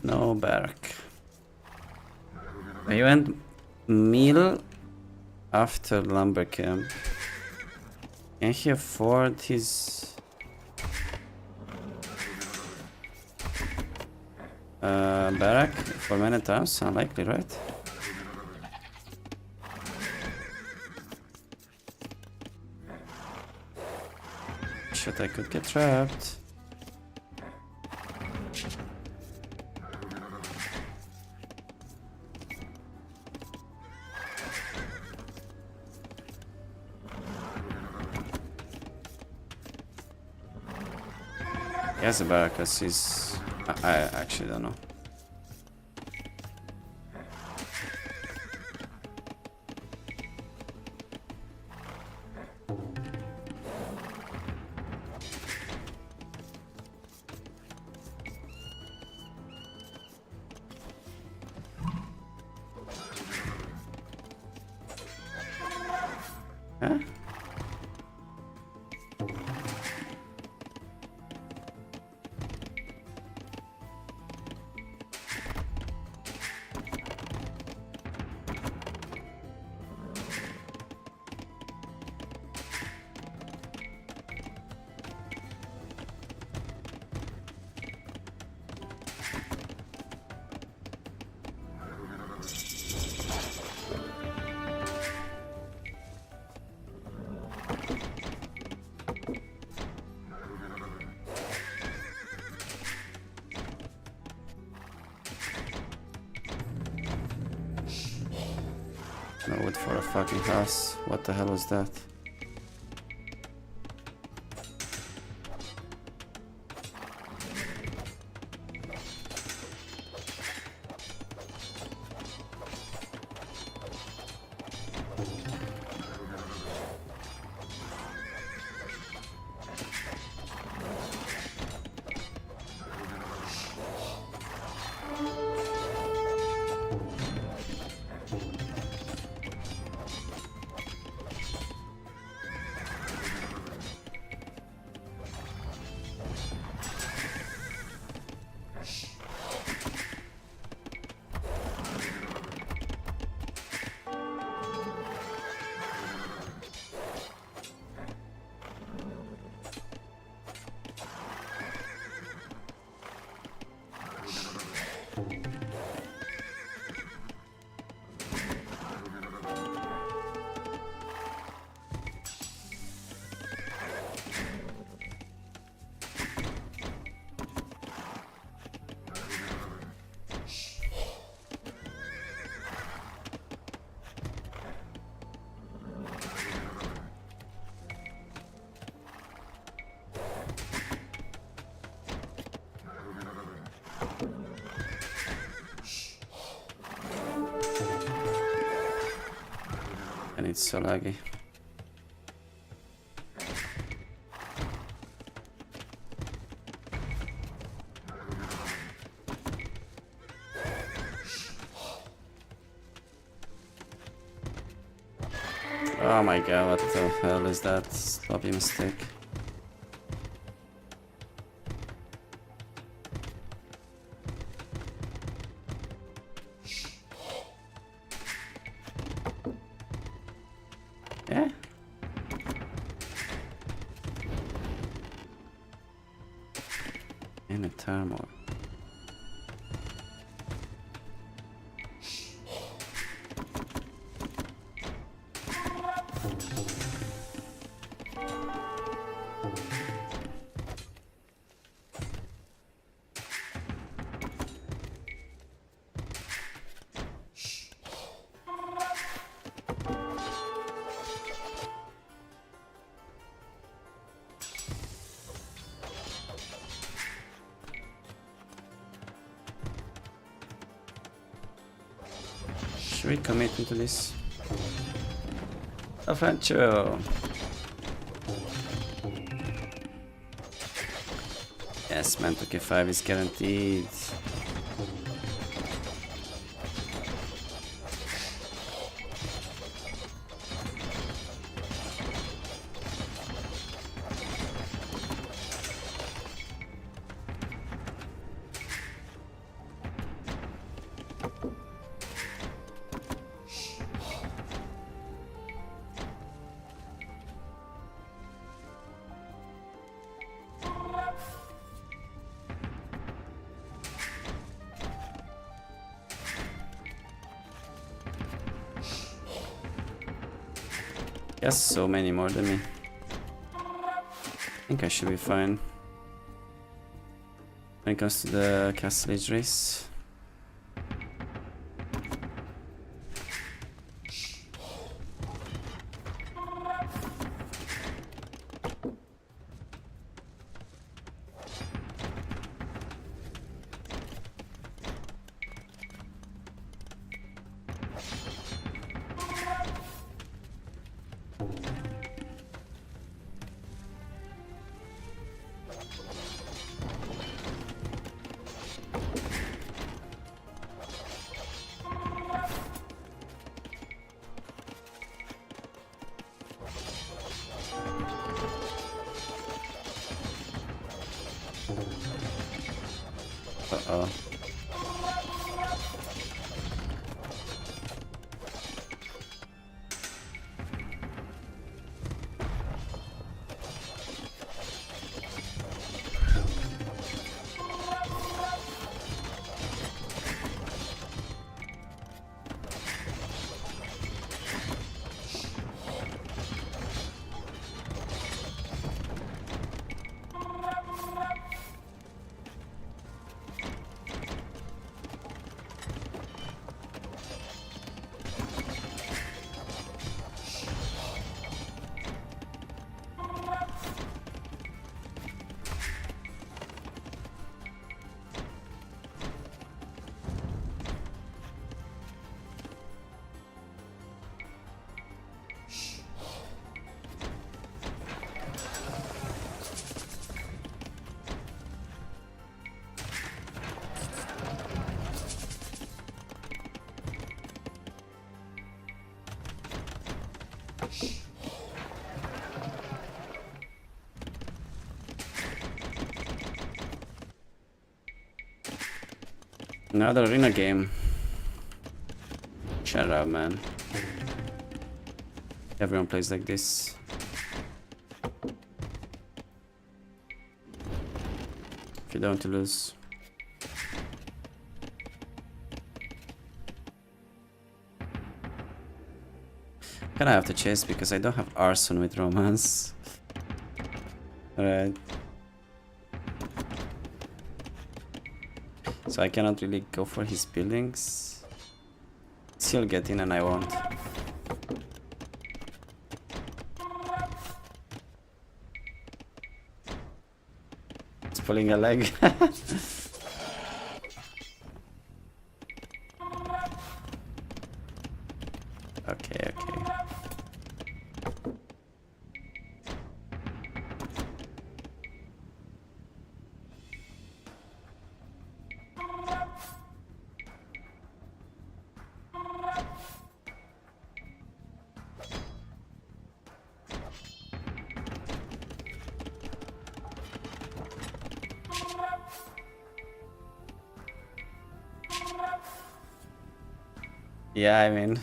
No barrack. You went meal after lumber camp. Can he afford his barrack for many times? Unlikely, right? Shit, I could get trapped. He has a barrack, cause he's... I actually don't know. Huh? No wood for a fucking house. What the hell was that? And it's so laggy. Oh my god, what the hell is that? Sloppy mistake. Yeah. In a turmoil. Should we commit into this? Adventure! Yes, man, 2k5 is guaranteed. has so many more than me. I think I should be fine when it comes to the Castle Age race. Uh-oh. Another arena game. Shut up, man. Everyone plays like this. If you don't want to lose. Kinda have to chase because I don't have arson with romance. Alright. So I cannot really go for his buildings. He'll get in and I won't. It's pulling a leg. Okay, okay. Yeah, I mean...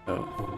Oh.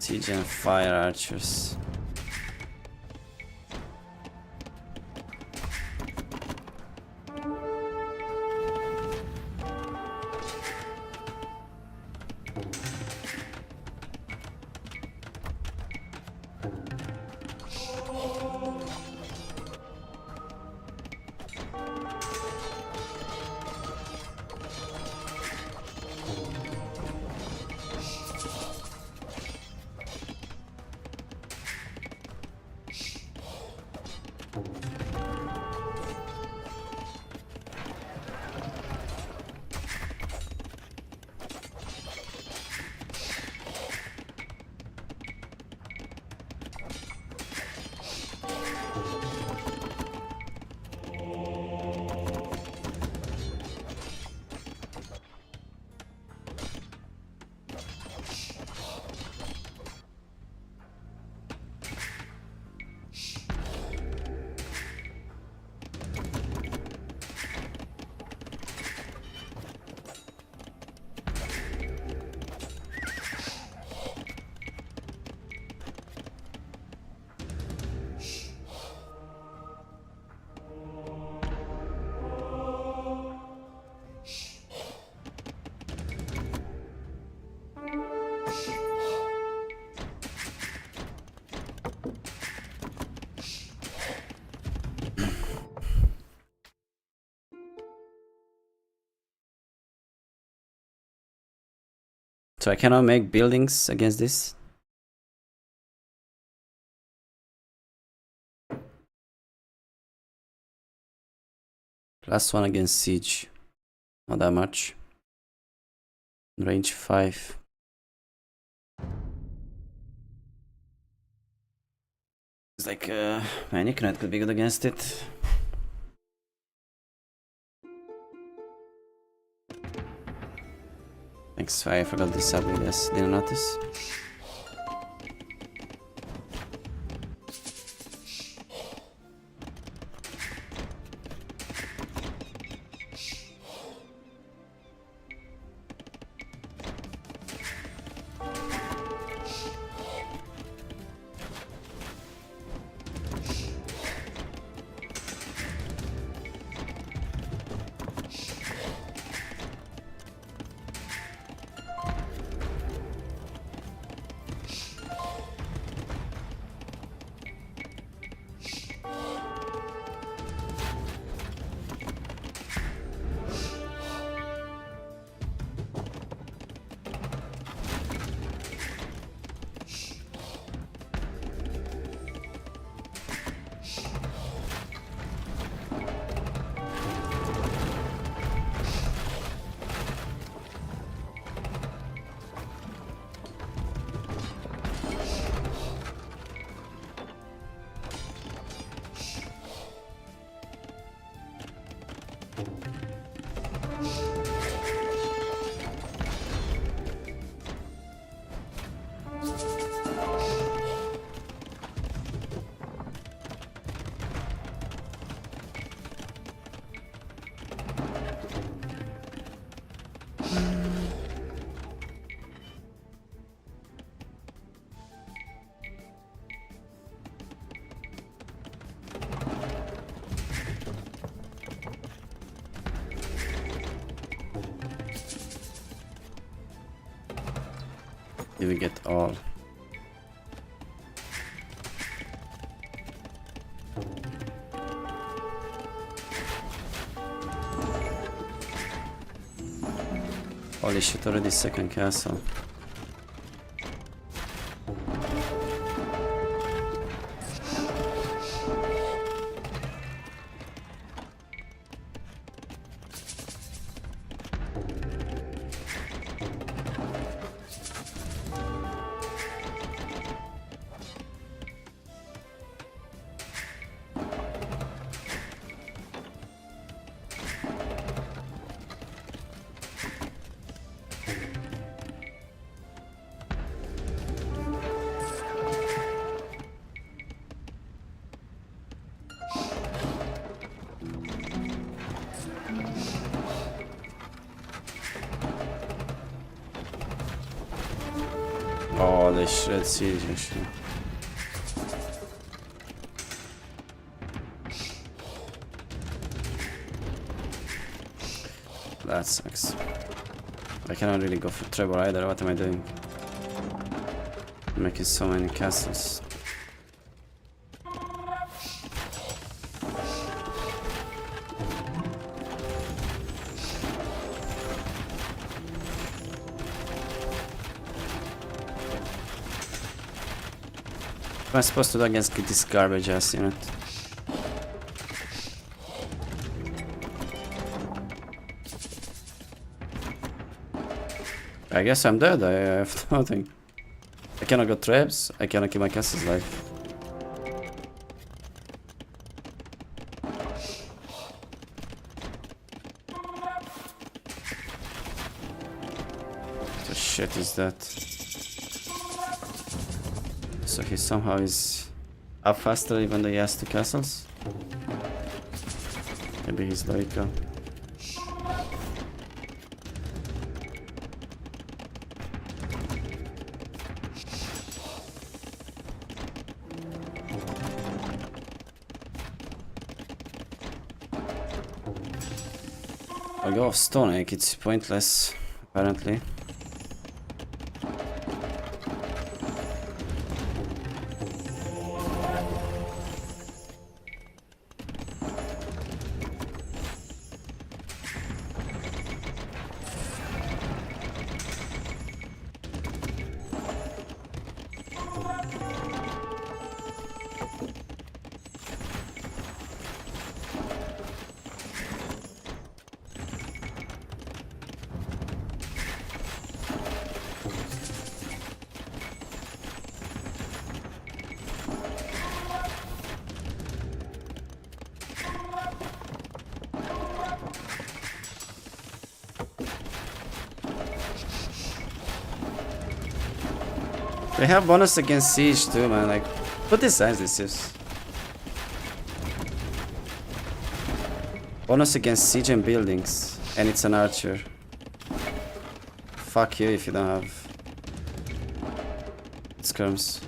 Siege and fire archers. So I cannot make buildings against this. +1 against siege. Not that much. Range 5. It's like, man, you cannot could be good against it. Thanks, I forgot this ability, yes, didn't notice. Did we get all? Holy shit, already second castle. Oh, they shred siege actually. That sucks. I cannot really go for Trevor either. What am I doing? I'm making so many castles. What am I supposed to do against this garbage ass unit? I guess I'm dead. I have nothing. I cannot go traps. I cannot keep my castles alive. What the shit is that? So he somehow is up faster even though he has 2 castles? Maybe he's logical. I'll go off Stone Age, it's pointless, apparently. They have bonus against siege too, man. Like, what designs this is? Bonus against siege and buildings, and it's an archer. Fuck you if you don't have skirms.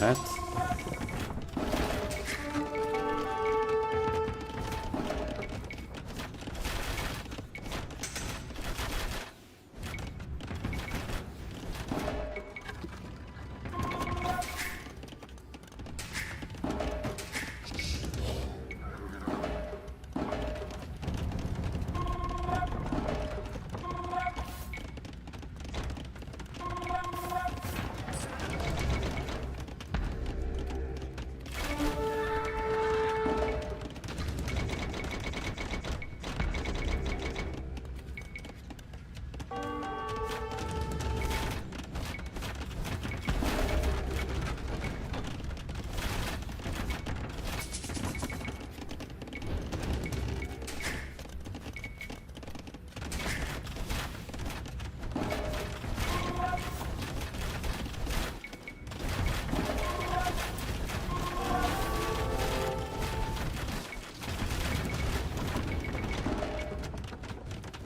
Right?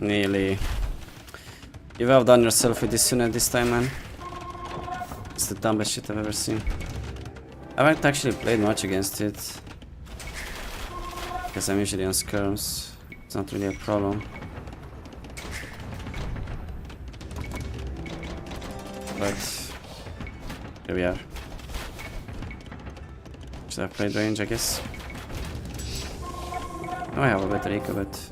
Nearly. You've outdone yourself with this unit this time, man. It's the dumbest shit I've ever seen. I haven't actually played much against it. Because I'm usually on skirms. It's not really a problem. But here we are. Should I have played range, I guess? Oh, I have a better eco, but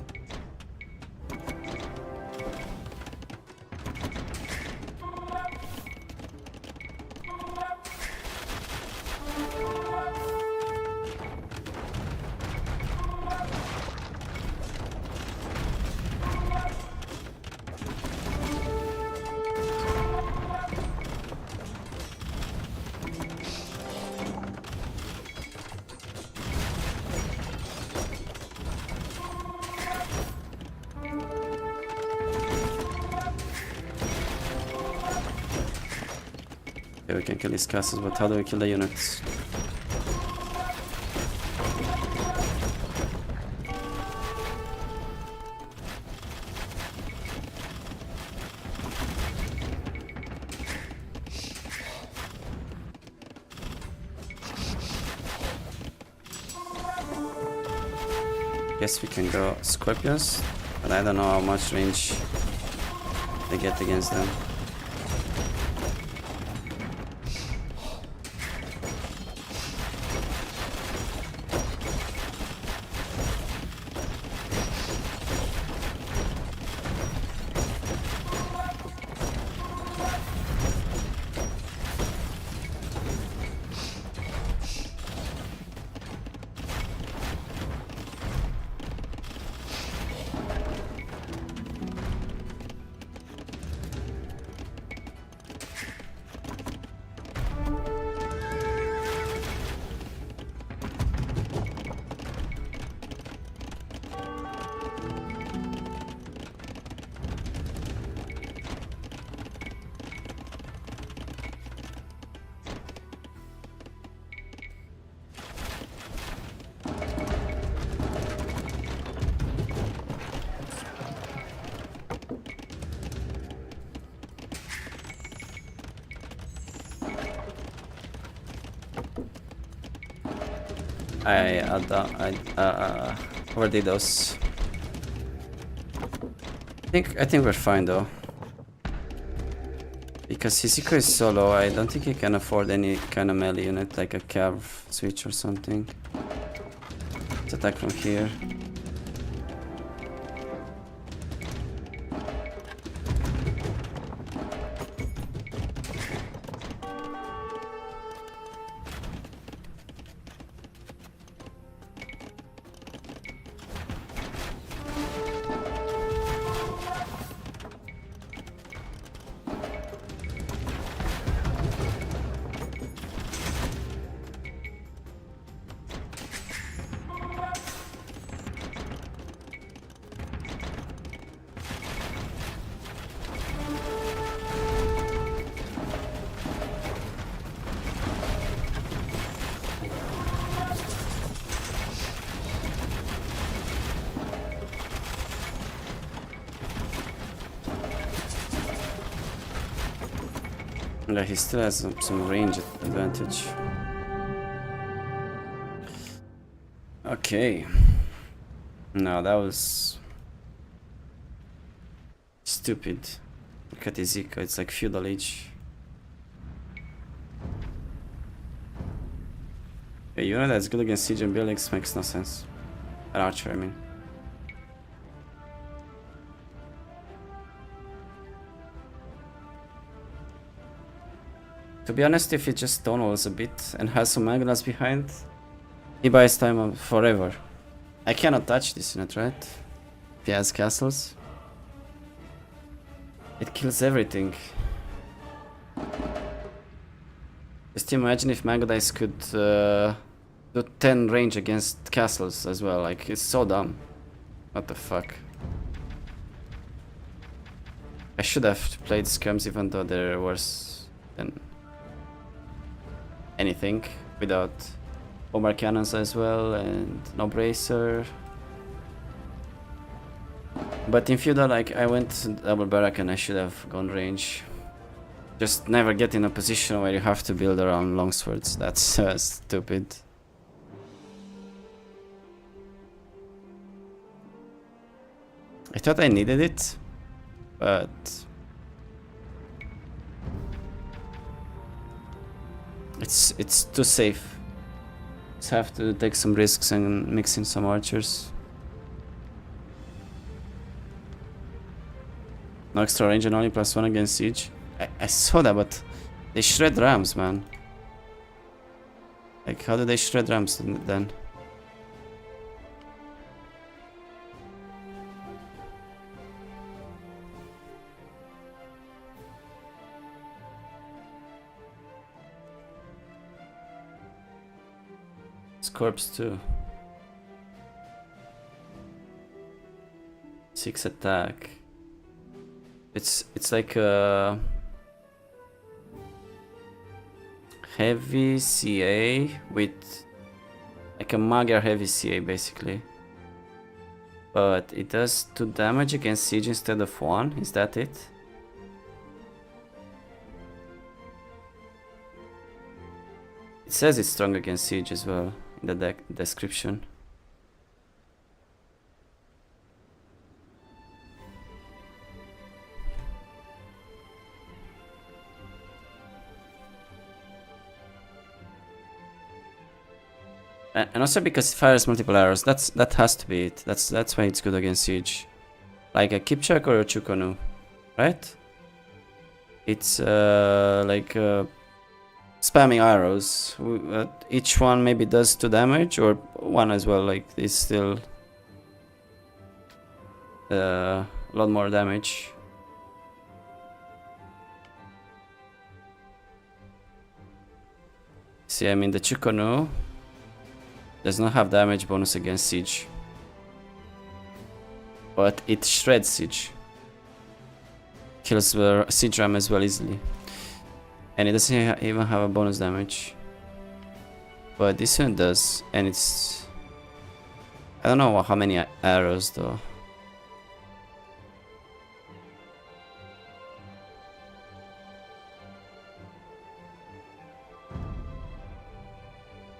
yeah, we can kill these castles, but how do we kill the units? Guess we can go Scorpions, but I don't know how much range they get against them. I overdid those. I think we're fine though. Because Hisiko is so low, I don't think he can afford any kind of melee unit like a cav switch or something. Let's attack from here. Yeah, he still has some range advantage. Okay. No, that was stupid. Look at Izika, it's like feudal age. A unit that's good against siege and buildings makes no sense. An archer, I mean. To be honest, if he just stonewalls a bit and has some Magnas behind, he buys time forever. I cannot touch this unit, right? If he has castles. It kills everything. Just imagine if Magadice could do 10 range against castles as well. Like, it's so dumb. What the fuck? I should have played Skirms even though they're worse than anything, without Omar cannons as well and no bracer. But in feudal, like, I went double barrack and I should have gone range. Just never get in a position where you have to build around longswords. That's stupid. I thought I needed it, but it's too safe. Just have to take some risks and mix in some archers. No extra range and only +1 against siege. I saw that, but they shred rams, man. Like, how do they shred rams then? Corpse too. 6 attack. It's like a heavy CA with like a Magyar heavy CA basically. But it does 2 damage against siege instead of 1. Is that it? It says it's strong against siege as well in the description. And also because it fires multiple arrows. That has to be it. That's why it's good against siege. Like a Kipchak or a Chukonu, right? It's like spamming arrows. Each one maybe does 2 damage or 1 as well. Like it's still a lot more damage. See, I mean the Chukonu does not have damage bonus against siege, but it shreds siege. Kills the siege ram as well easily, and it doesn't even have a bonus damage. But this one does, and it's... I don't know how many arrows though.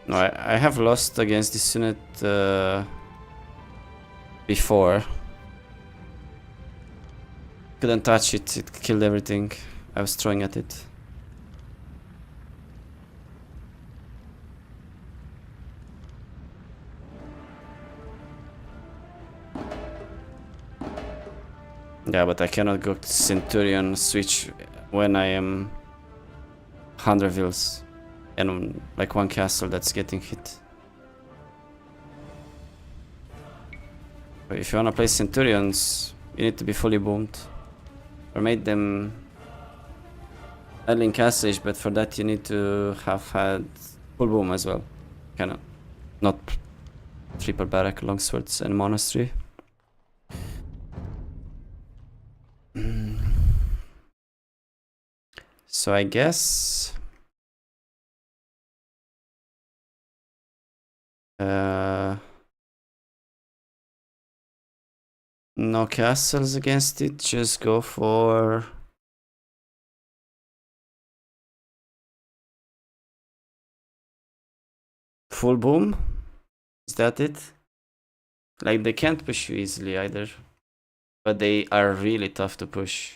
No, I have lost against this unit before. Couldn't touch it, it killed everything. I was throwing at it. Yeah, but I cannot go to Centurion switch when I am 100 vills and like 1 castle that's getting hit. But if you wanna play Centurions, you need to be fully boomed. Or make them Erling Castle, but for that you need to have had full boom as well. Cannot, not triple barrack, longswords and monastery. So I guess no castles against it, just go for full boom. Is that it? Like they can't push you easily either, but they are really tough to push.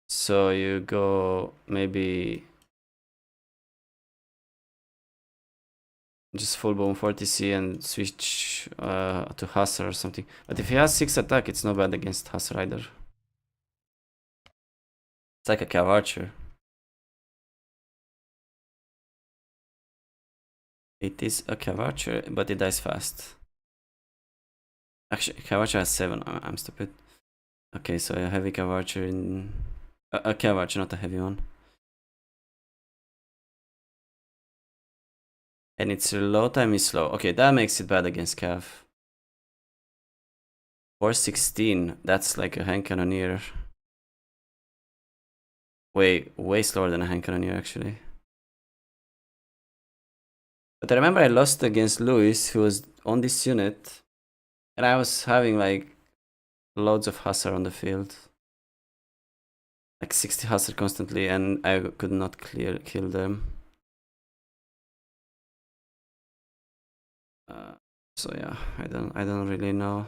So you go maybe just full boom 40C and switch to Hussar or something. But if he has 6 attack, it's not bad against Hussar either. It's like a Cav Archer. It is a Cav Archer, but it dies fast. Actually, Cav Archer has 7. I'm stupid. Okay, so a heavy Cav Archer in... A Cav Archer, not a heavy one. And its reload time is slow. Okay, that makes it bad against Cav. 416, that's like a hand cannoneer. Way slower than a hand cannoneer actually. But I remember I lost against Lewis, who was on this unit, and I was having like loads of Hussar on the field. Like 60 Hussar constantly, and I could not kill them. So yeah, I don't really know.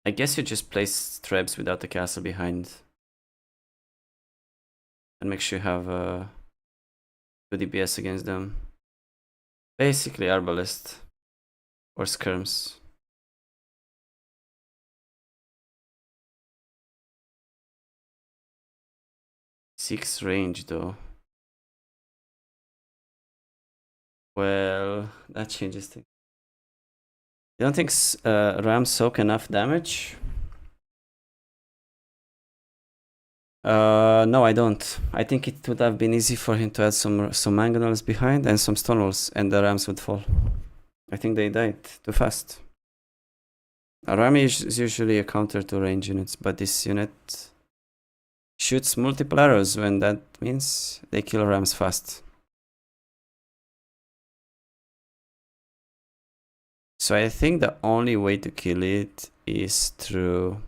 I guess you just place trebs without the castle behind, and make sure you have 2 DPS against them. Basically Arbalest or Skirms. Six range though. Well, that changes things. You don't think Rams soak enough damage? No, I don't. I think it would have been easy for him to add some mangonels behind and some stone walls, and the Rams would fall. I think they died too fast. A ram is usually a counter to range units, but this unit shoots multiple arrows, when that means they kill rams fast. So I think the only way to kill it is through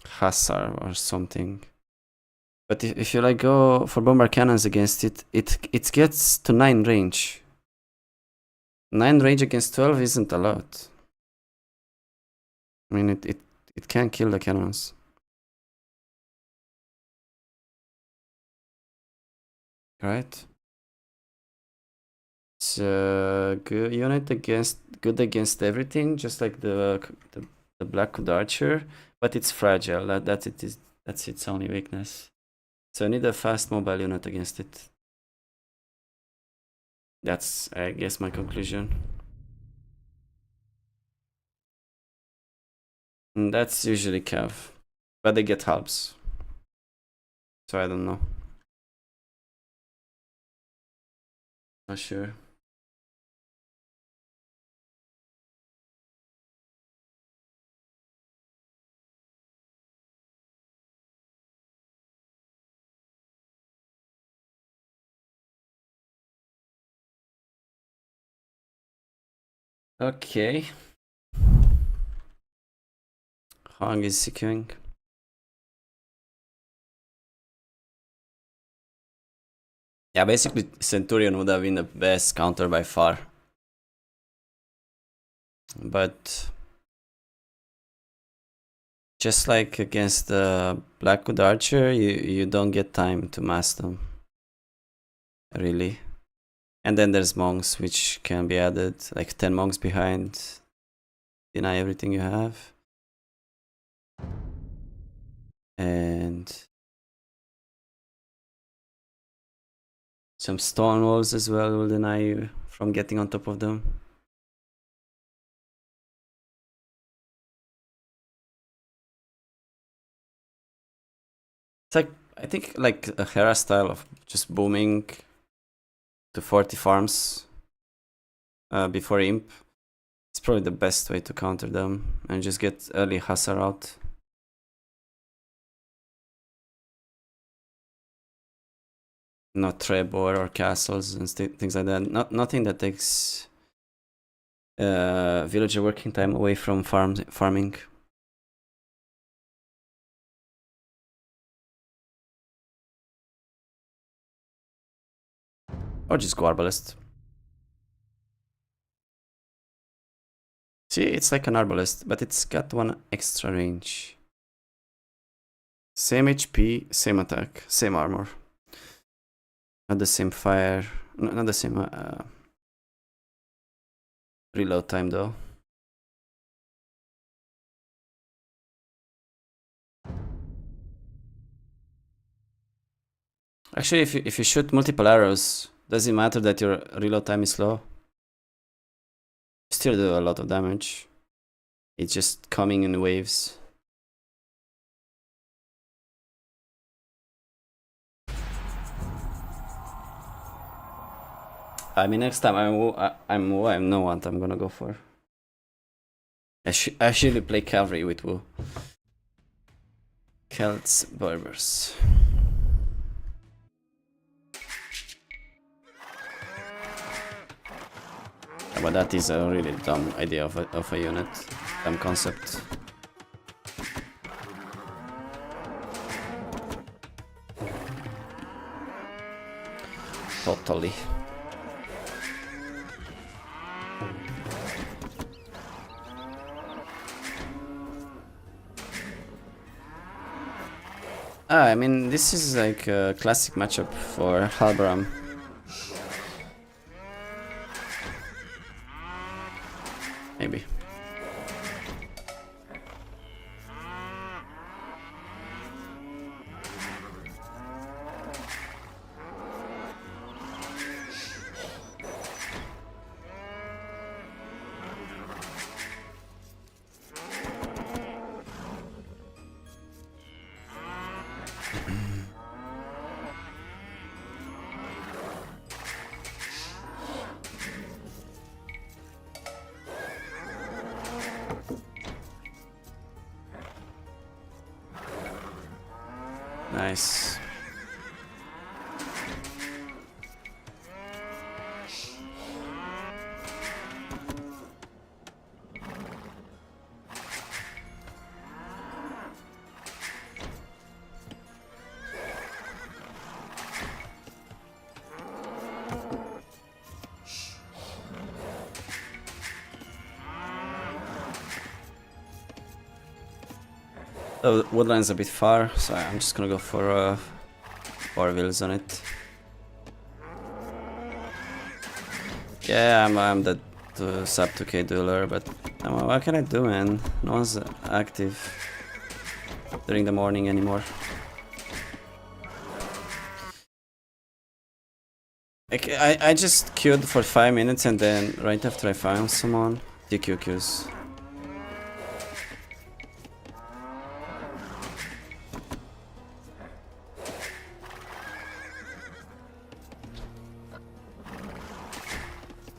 Hussar or something. But if you like go for bomber cannons against it, it gets to 9 range. 9 range against 12 isn't a lot. I mean, it can kill the cannons. Right? It's a good unit good against everything, just like the Blackwood Archer, but it's fragile. That's its only weakness. So I need a fast mobile unit against it. That's, I guess, my conclusion. And that's usually Cav, but they get halves. So I don't know. Not sure. Okay. Hong is securing. Yeah, basically Centurion would have been the best counter by far. But just like against the Blackwood Archer, you don't get time to mass them. Really. And then there's monks which can be added, like 10 monks behind. Deny everything you have. And some stone walls as well will deny you from getting on top of them. It's like, I think, like a Hera style of just booming to 40 farms before Imp. It's probably the best way to counter them and just get early Hussar out. Not Trebor or castles and things like that. Nothing that takes villager working time away from farming. Or just go Arbalest. See, it's like an Arbalest, but it's got one extra range. Same HP, same attack, same armor. Not the same fire, not the same reload time though. Actually, if you shoot multiple arrows, does it matter that your reload time is slow? You still do a lot of damage. It's just coming in waves. I mean, next time I'm no one I'm gonna go for. I usually play cavalry with Wu. Celts, Berbers. Yeah, but that is a really dumb idea of a unit, dumb concept. Totally. I mean, this is like a classic matchup for Halbaram. Maybe. Nice. The woodline's a bit far, so I'm just gonna go for 4 wheels on it. Yeah, I'm the sub 2k dueler, but what can I do, man? No one's active during the morning anymore. I just queued for 5 minutes and then right after I found someone, DQ queues.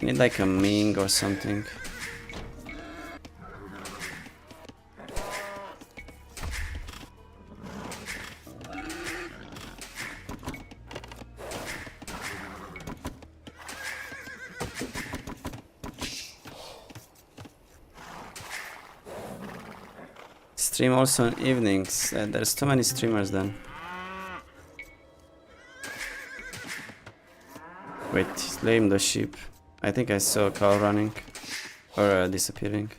Need like a Ming or something. Stream also on evenings. There's too many streamers then. Wait, lame the sheep. I think I saw a cow running or disappearing.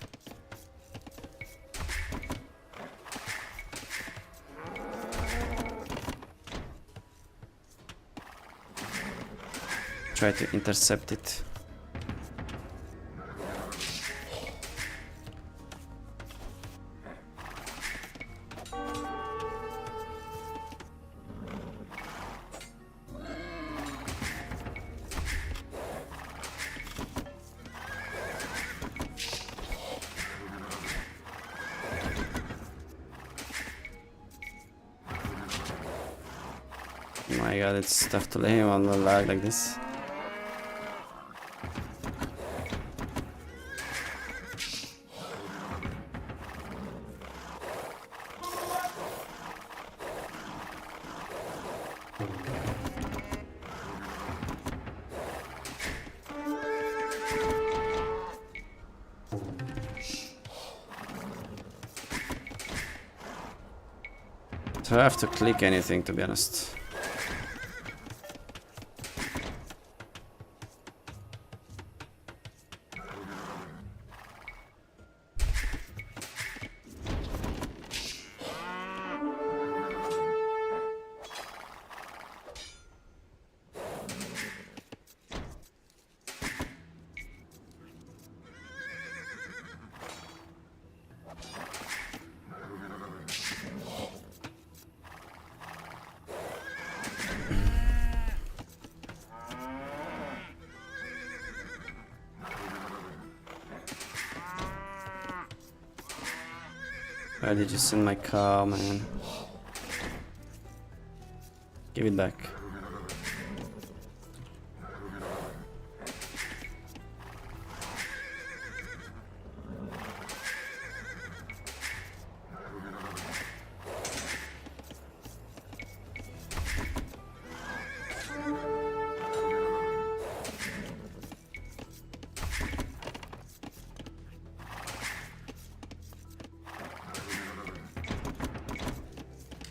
Try to intercept it. Oh my god, it's tough to lay him on the lag like this. So I have to click anything, to be honest. Where did you send my cow, man? Give it back.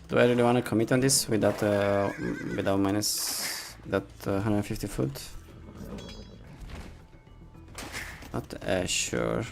Do I really want to commit on this without minus that 150 foot? Not sure.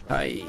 Hi.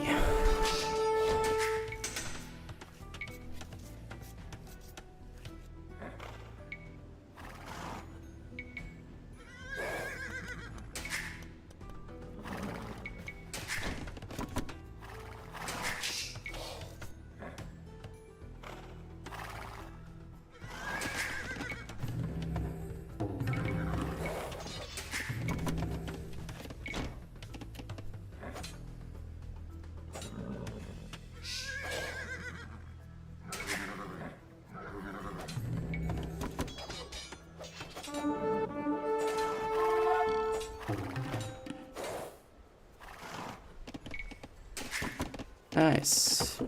Nice.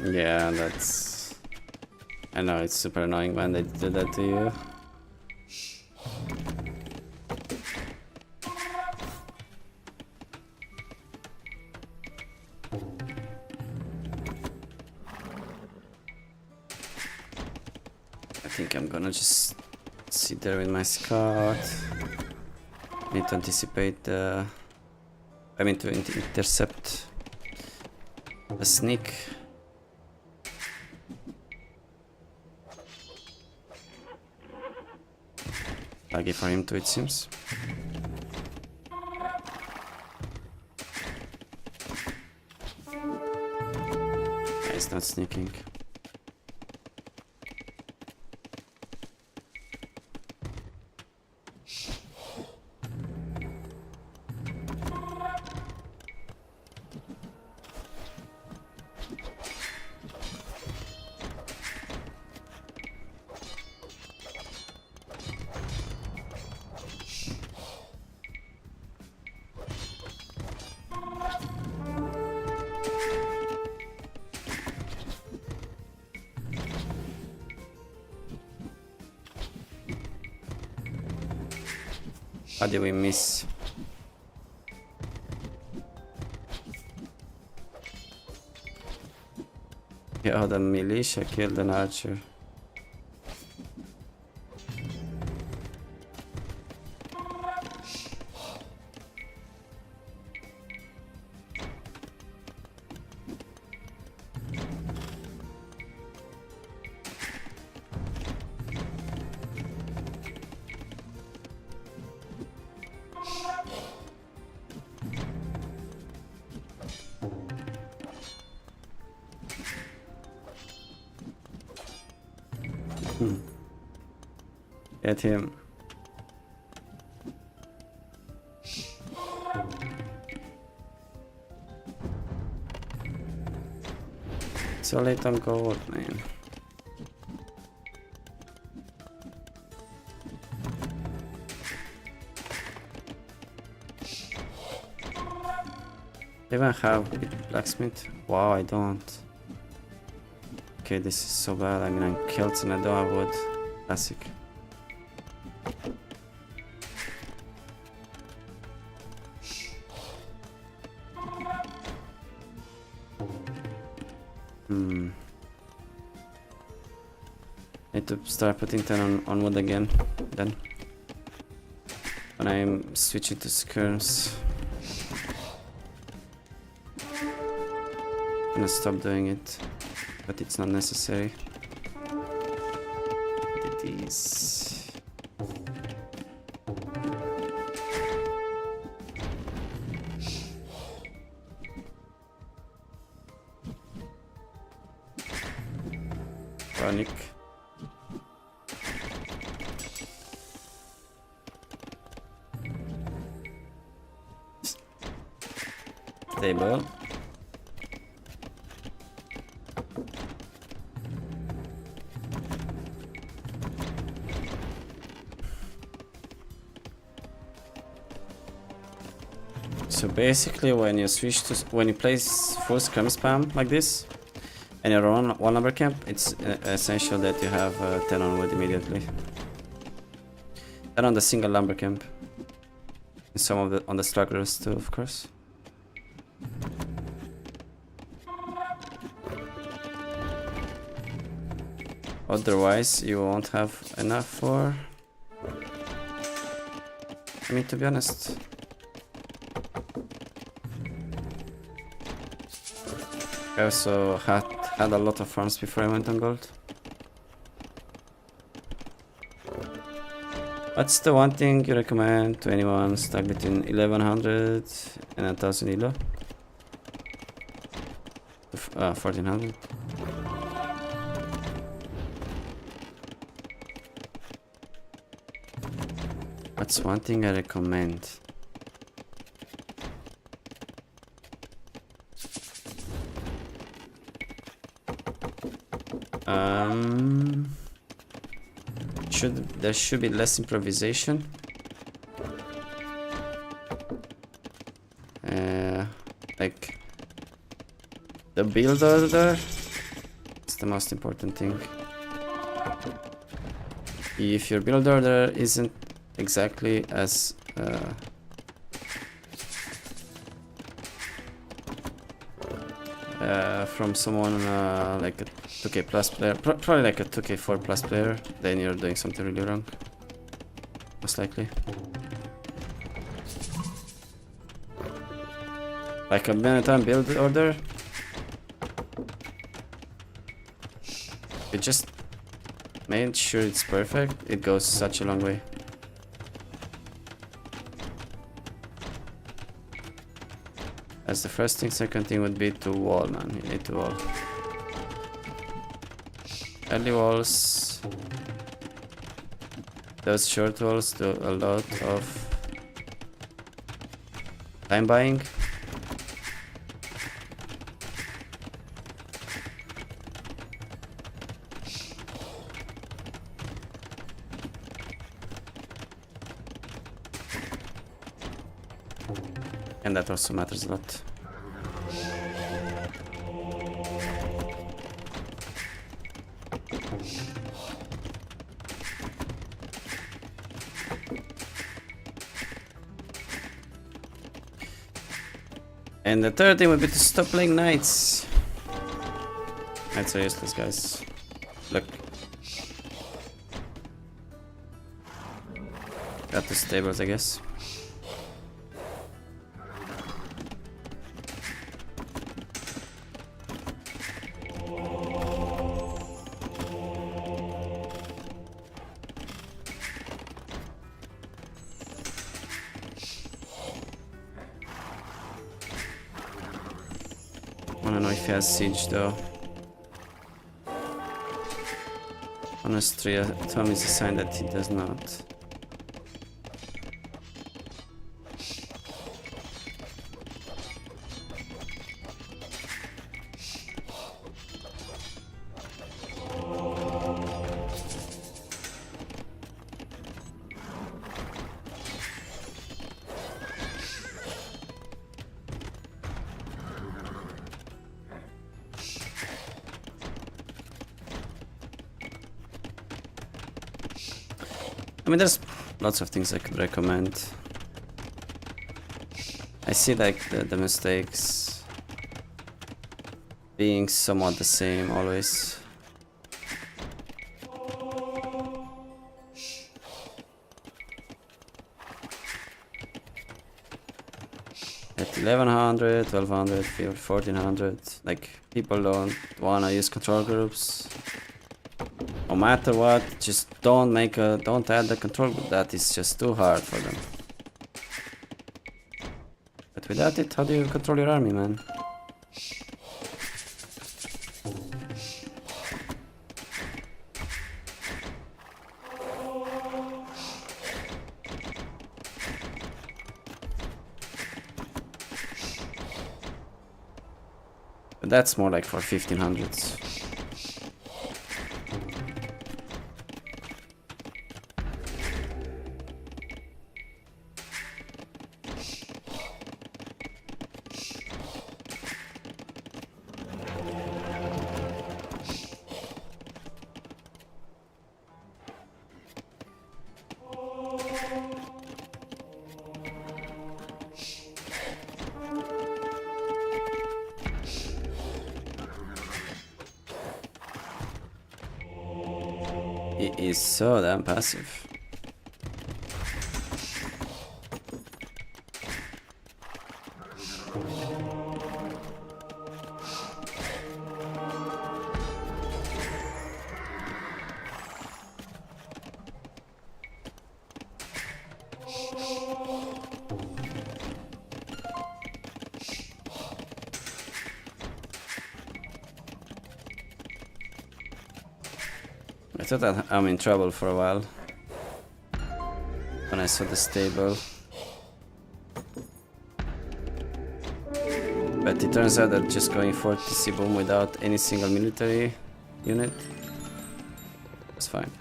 Yeah, that's... I know, it's super annoying when they do that to you. I think I'm gonna just sit there with my scout. Need to anticipate the... I mean to intercept the sneak. Lucky for him too, it seems. Yeah, he's not sneaking. How did we miss? Yeah, the militia killed an archer. Get him. So late on gold, man. Even have blacksmith? Wow, I don't. Okay, this is so bad. I mean, I'm kilts and I don't have wood. Classic. Need to start putting 10 on wood again, then. When I'm switching to skirms. I'm gonna stop doing it, but it's not necessary. But it is. Panic. Stable. So basically, when you switch to when you place full scrum spam like this, and you're on one number camp, it's essential that you have 10 on wood immediately. And on the single lumber camp, and some of the on the strugglers too, of course. Otherwise, you won't have enough for... I mean, to be honest. I also had a lot of farms before I went on gold. What's the one thing you recommend to anyone stuck between 1100 and 1000 elo? 1400. That's one thing I recommend. There should be less improvisation. Like the build order. It's the most important thing. If your build order isn't exactly as from someone like a 2K plus player, probably like a 2K4 plus player, then you're doing something really wrong. Most likely. Like a Benetton build order. You just made sure it's perfect, it goes such a long way. That's the first thing. Second thing would be to wall, man. You need to wall. Early walls. Those short walls do a lot of time buying. And that also matters a lot. And the third thing would be to stop playing knights. Knights are useless, guys. Look. Got the stables, I guess. I don't know if he has siege though. Honestly, Tom is a sign that he does not. I mean, there's lots of things I could recommend. I see like the mistakes being somewhat the same always. At 1100, 1200, 1400, like people don't wanna use control groups. No matter what, just don't add the control group. That is just too hard for them. But without it, how do you control your army, man? But that's more like for 1500s. It is so damn passive. I thought that I'm in trouble for a while. when I saw the stable. But it turns out that just going for TC boom without any single military unit was fine.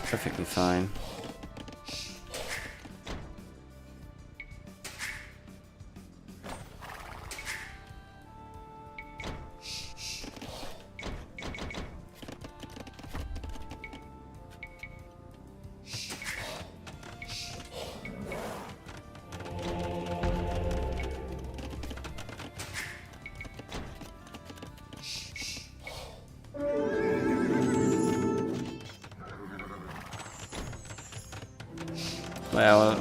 Perfectly fine.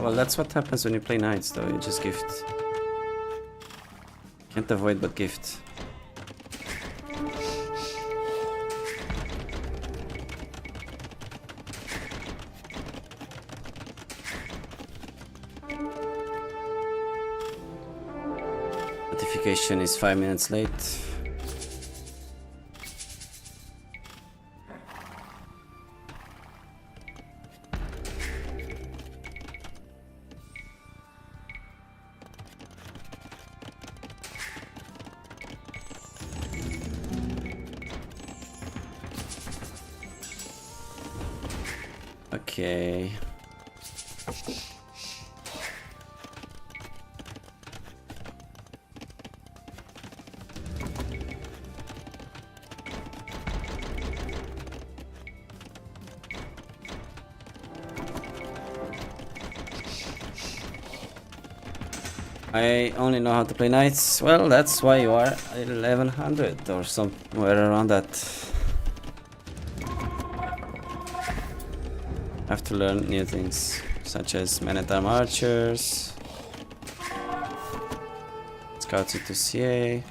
Well, that's what happens when you play knights, though. You just gift. Can't avoid but gift. Notification is 5 minutes late. Okay. I only know how to play knights. Well, that's why you are 1100 or somewhere around that. Have to learn new things, such as man-at-arm archers, scouts into CA.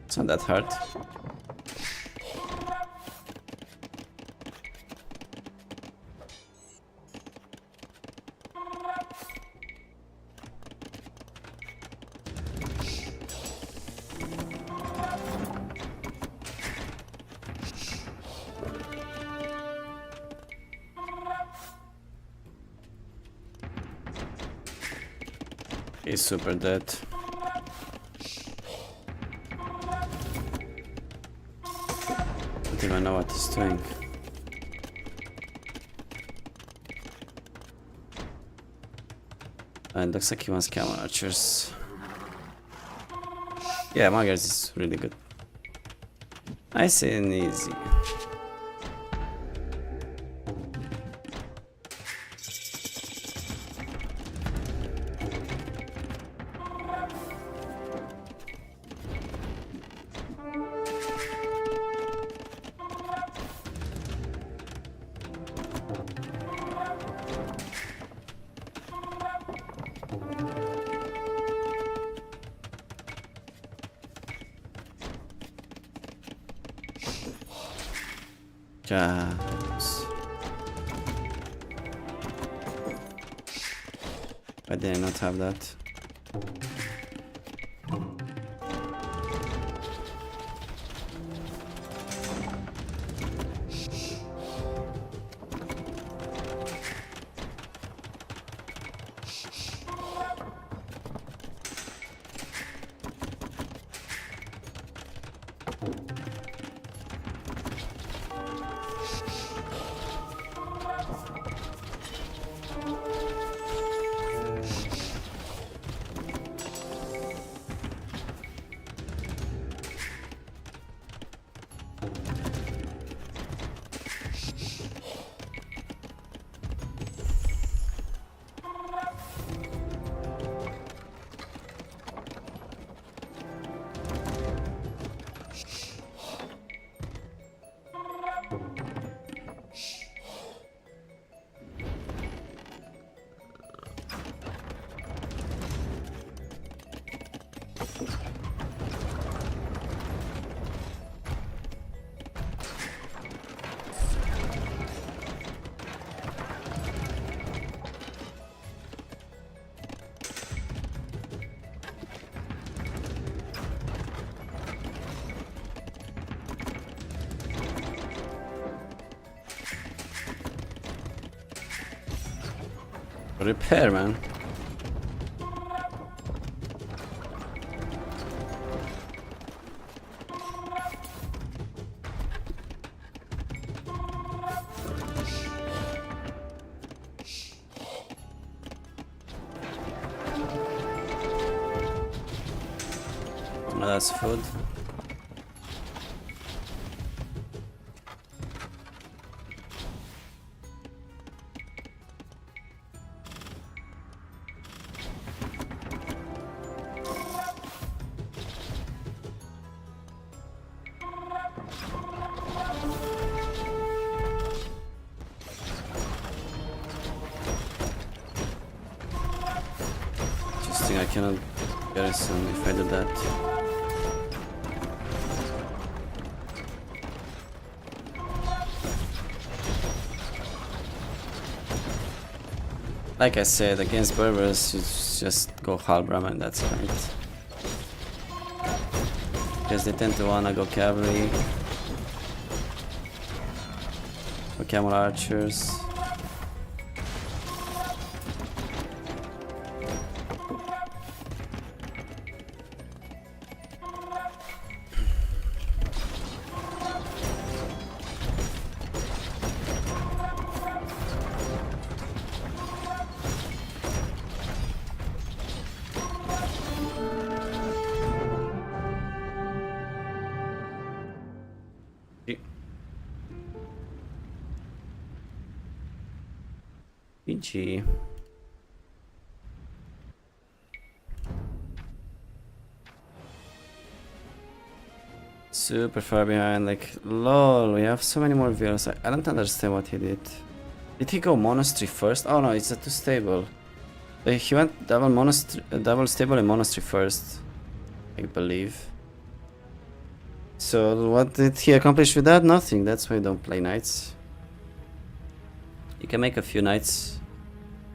It's not that hard. He's super dead. Don't even know what he's doing. And looks like he wants camel archers. Yeah, Magers is really good. Nice and easy. Jobs. Why did I not have that? Repair, man. Oh, that's food. Just think I cannot garrison if I do that. Like I said, against Berbers, you just go Halbram and that's right. Because they tend to wanna go cavalry. Or camel archers. PG. Super far behind, like, lol, we have so many more villas. I don't understand what he did. Did he go monastery first? Oh no, it's a two stable. He went double monastery, double stable and monastery first, I believe. So what did he accomplish with that? Nothing. That's why I don't play knights. You can make a few knights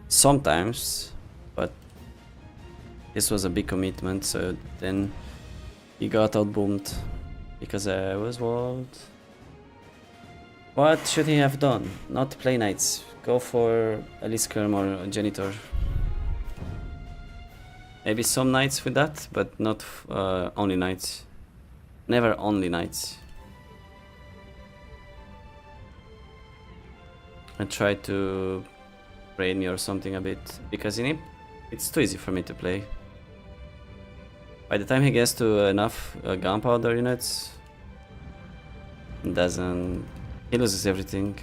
sometimes, but this was a big commitment, so then he got outboomed because I was walled. What should he have done? Not play knights. Go for Eliskerm or a Genitor. Maybe some knights with that, but not only knights. Never only knights. I try to brain me or something a bit, because in him it's too easy for me to play. By the time he gets to enough gunpowder units, he loses everything.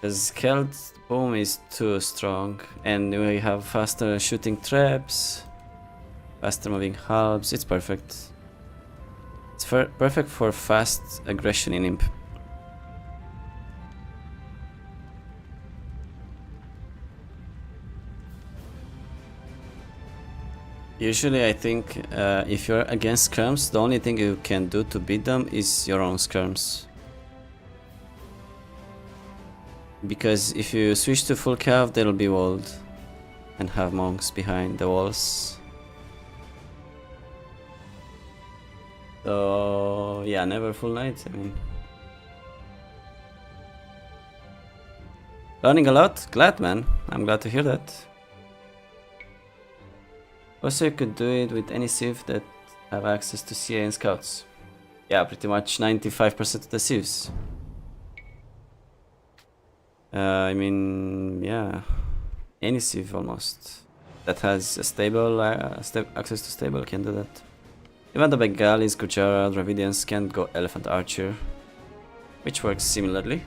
Because Keld boom is too strong, and we have faster shooting traps, faster moving halbs. It's perfect. It's perfect for fast aggression in Imp. Usually I think if you're against skirms, the only thing you can do to beat them is your own skirms. Because if you switch to full cav, they'll be walled and have monks behind the walls. So yeah, never full knights, I mean. Learning a lot, glad man, I'm glad to hear that. Also you could do it with any civ that have access to CA and scouts. Yeah, pretty much 95% of the civs. I mean, yeah, any civ almost that has a stable access to stable can do that. Even the Bengalis, Gujara, Dravidians can't go Elephant Archer, which works similarly.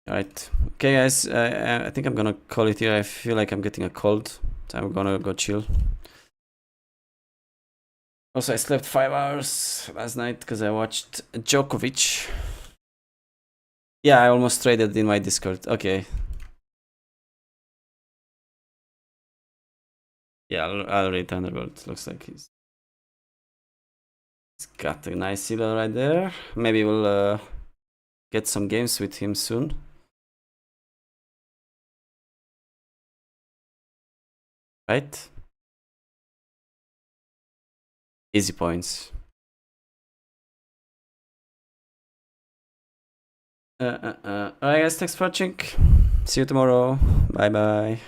Alright, okay guys, I think I'm gonna call it here. I feel like I'm getting a cold, so I'm gonna go chill. Also, I slept 5 hours last night because I watched Djokovic. Yeah, I almost traded in my Discord. Okay. Yeah, I'll read Thunderbolt. Looks like he's got a nice seal right there. Maybe we'll get some games with him soon. Right? Easy points. Alright guys, thanks for watching. See you tomorrow. Bye bye.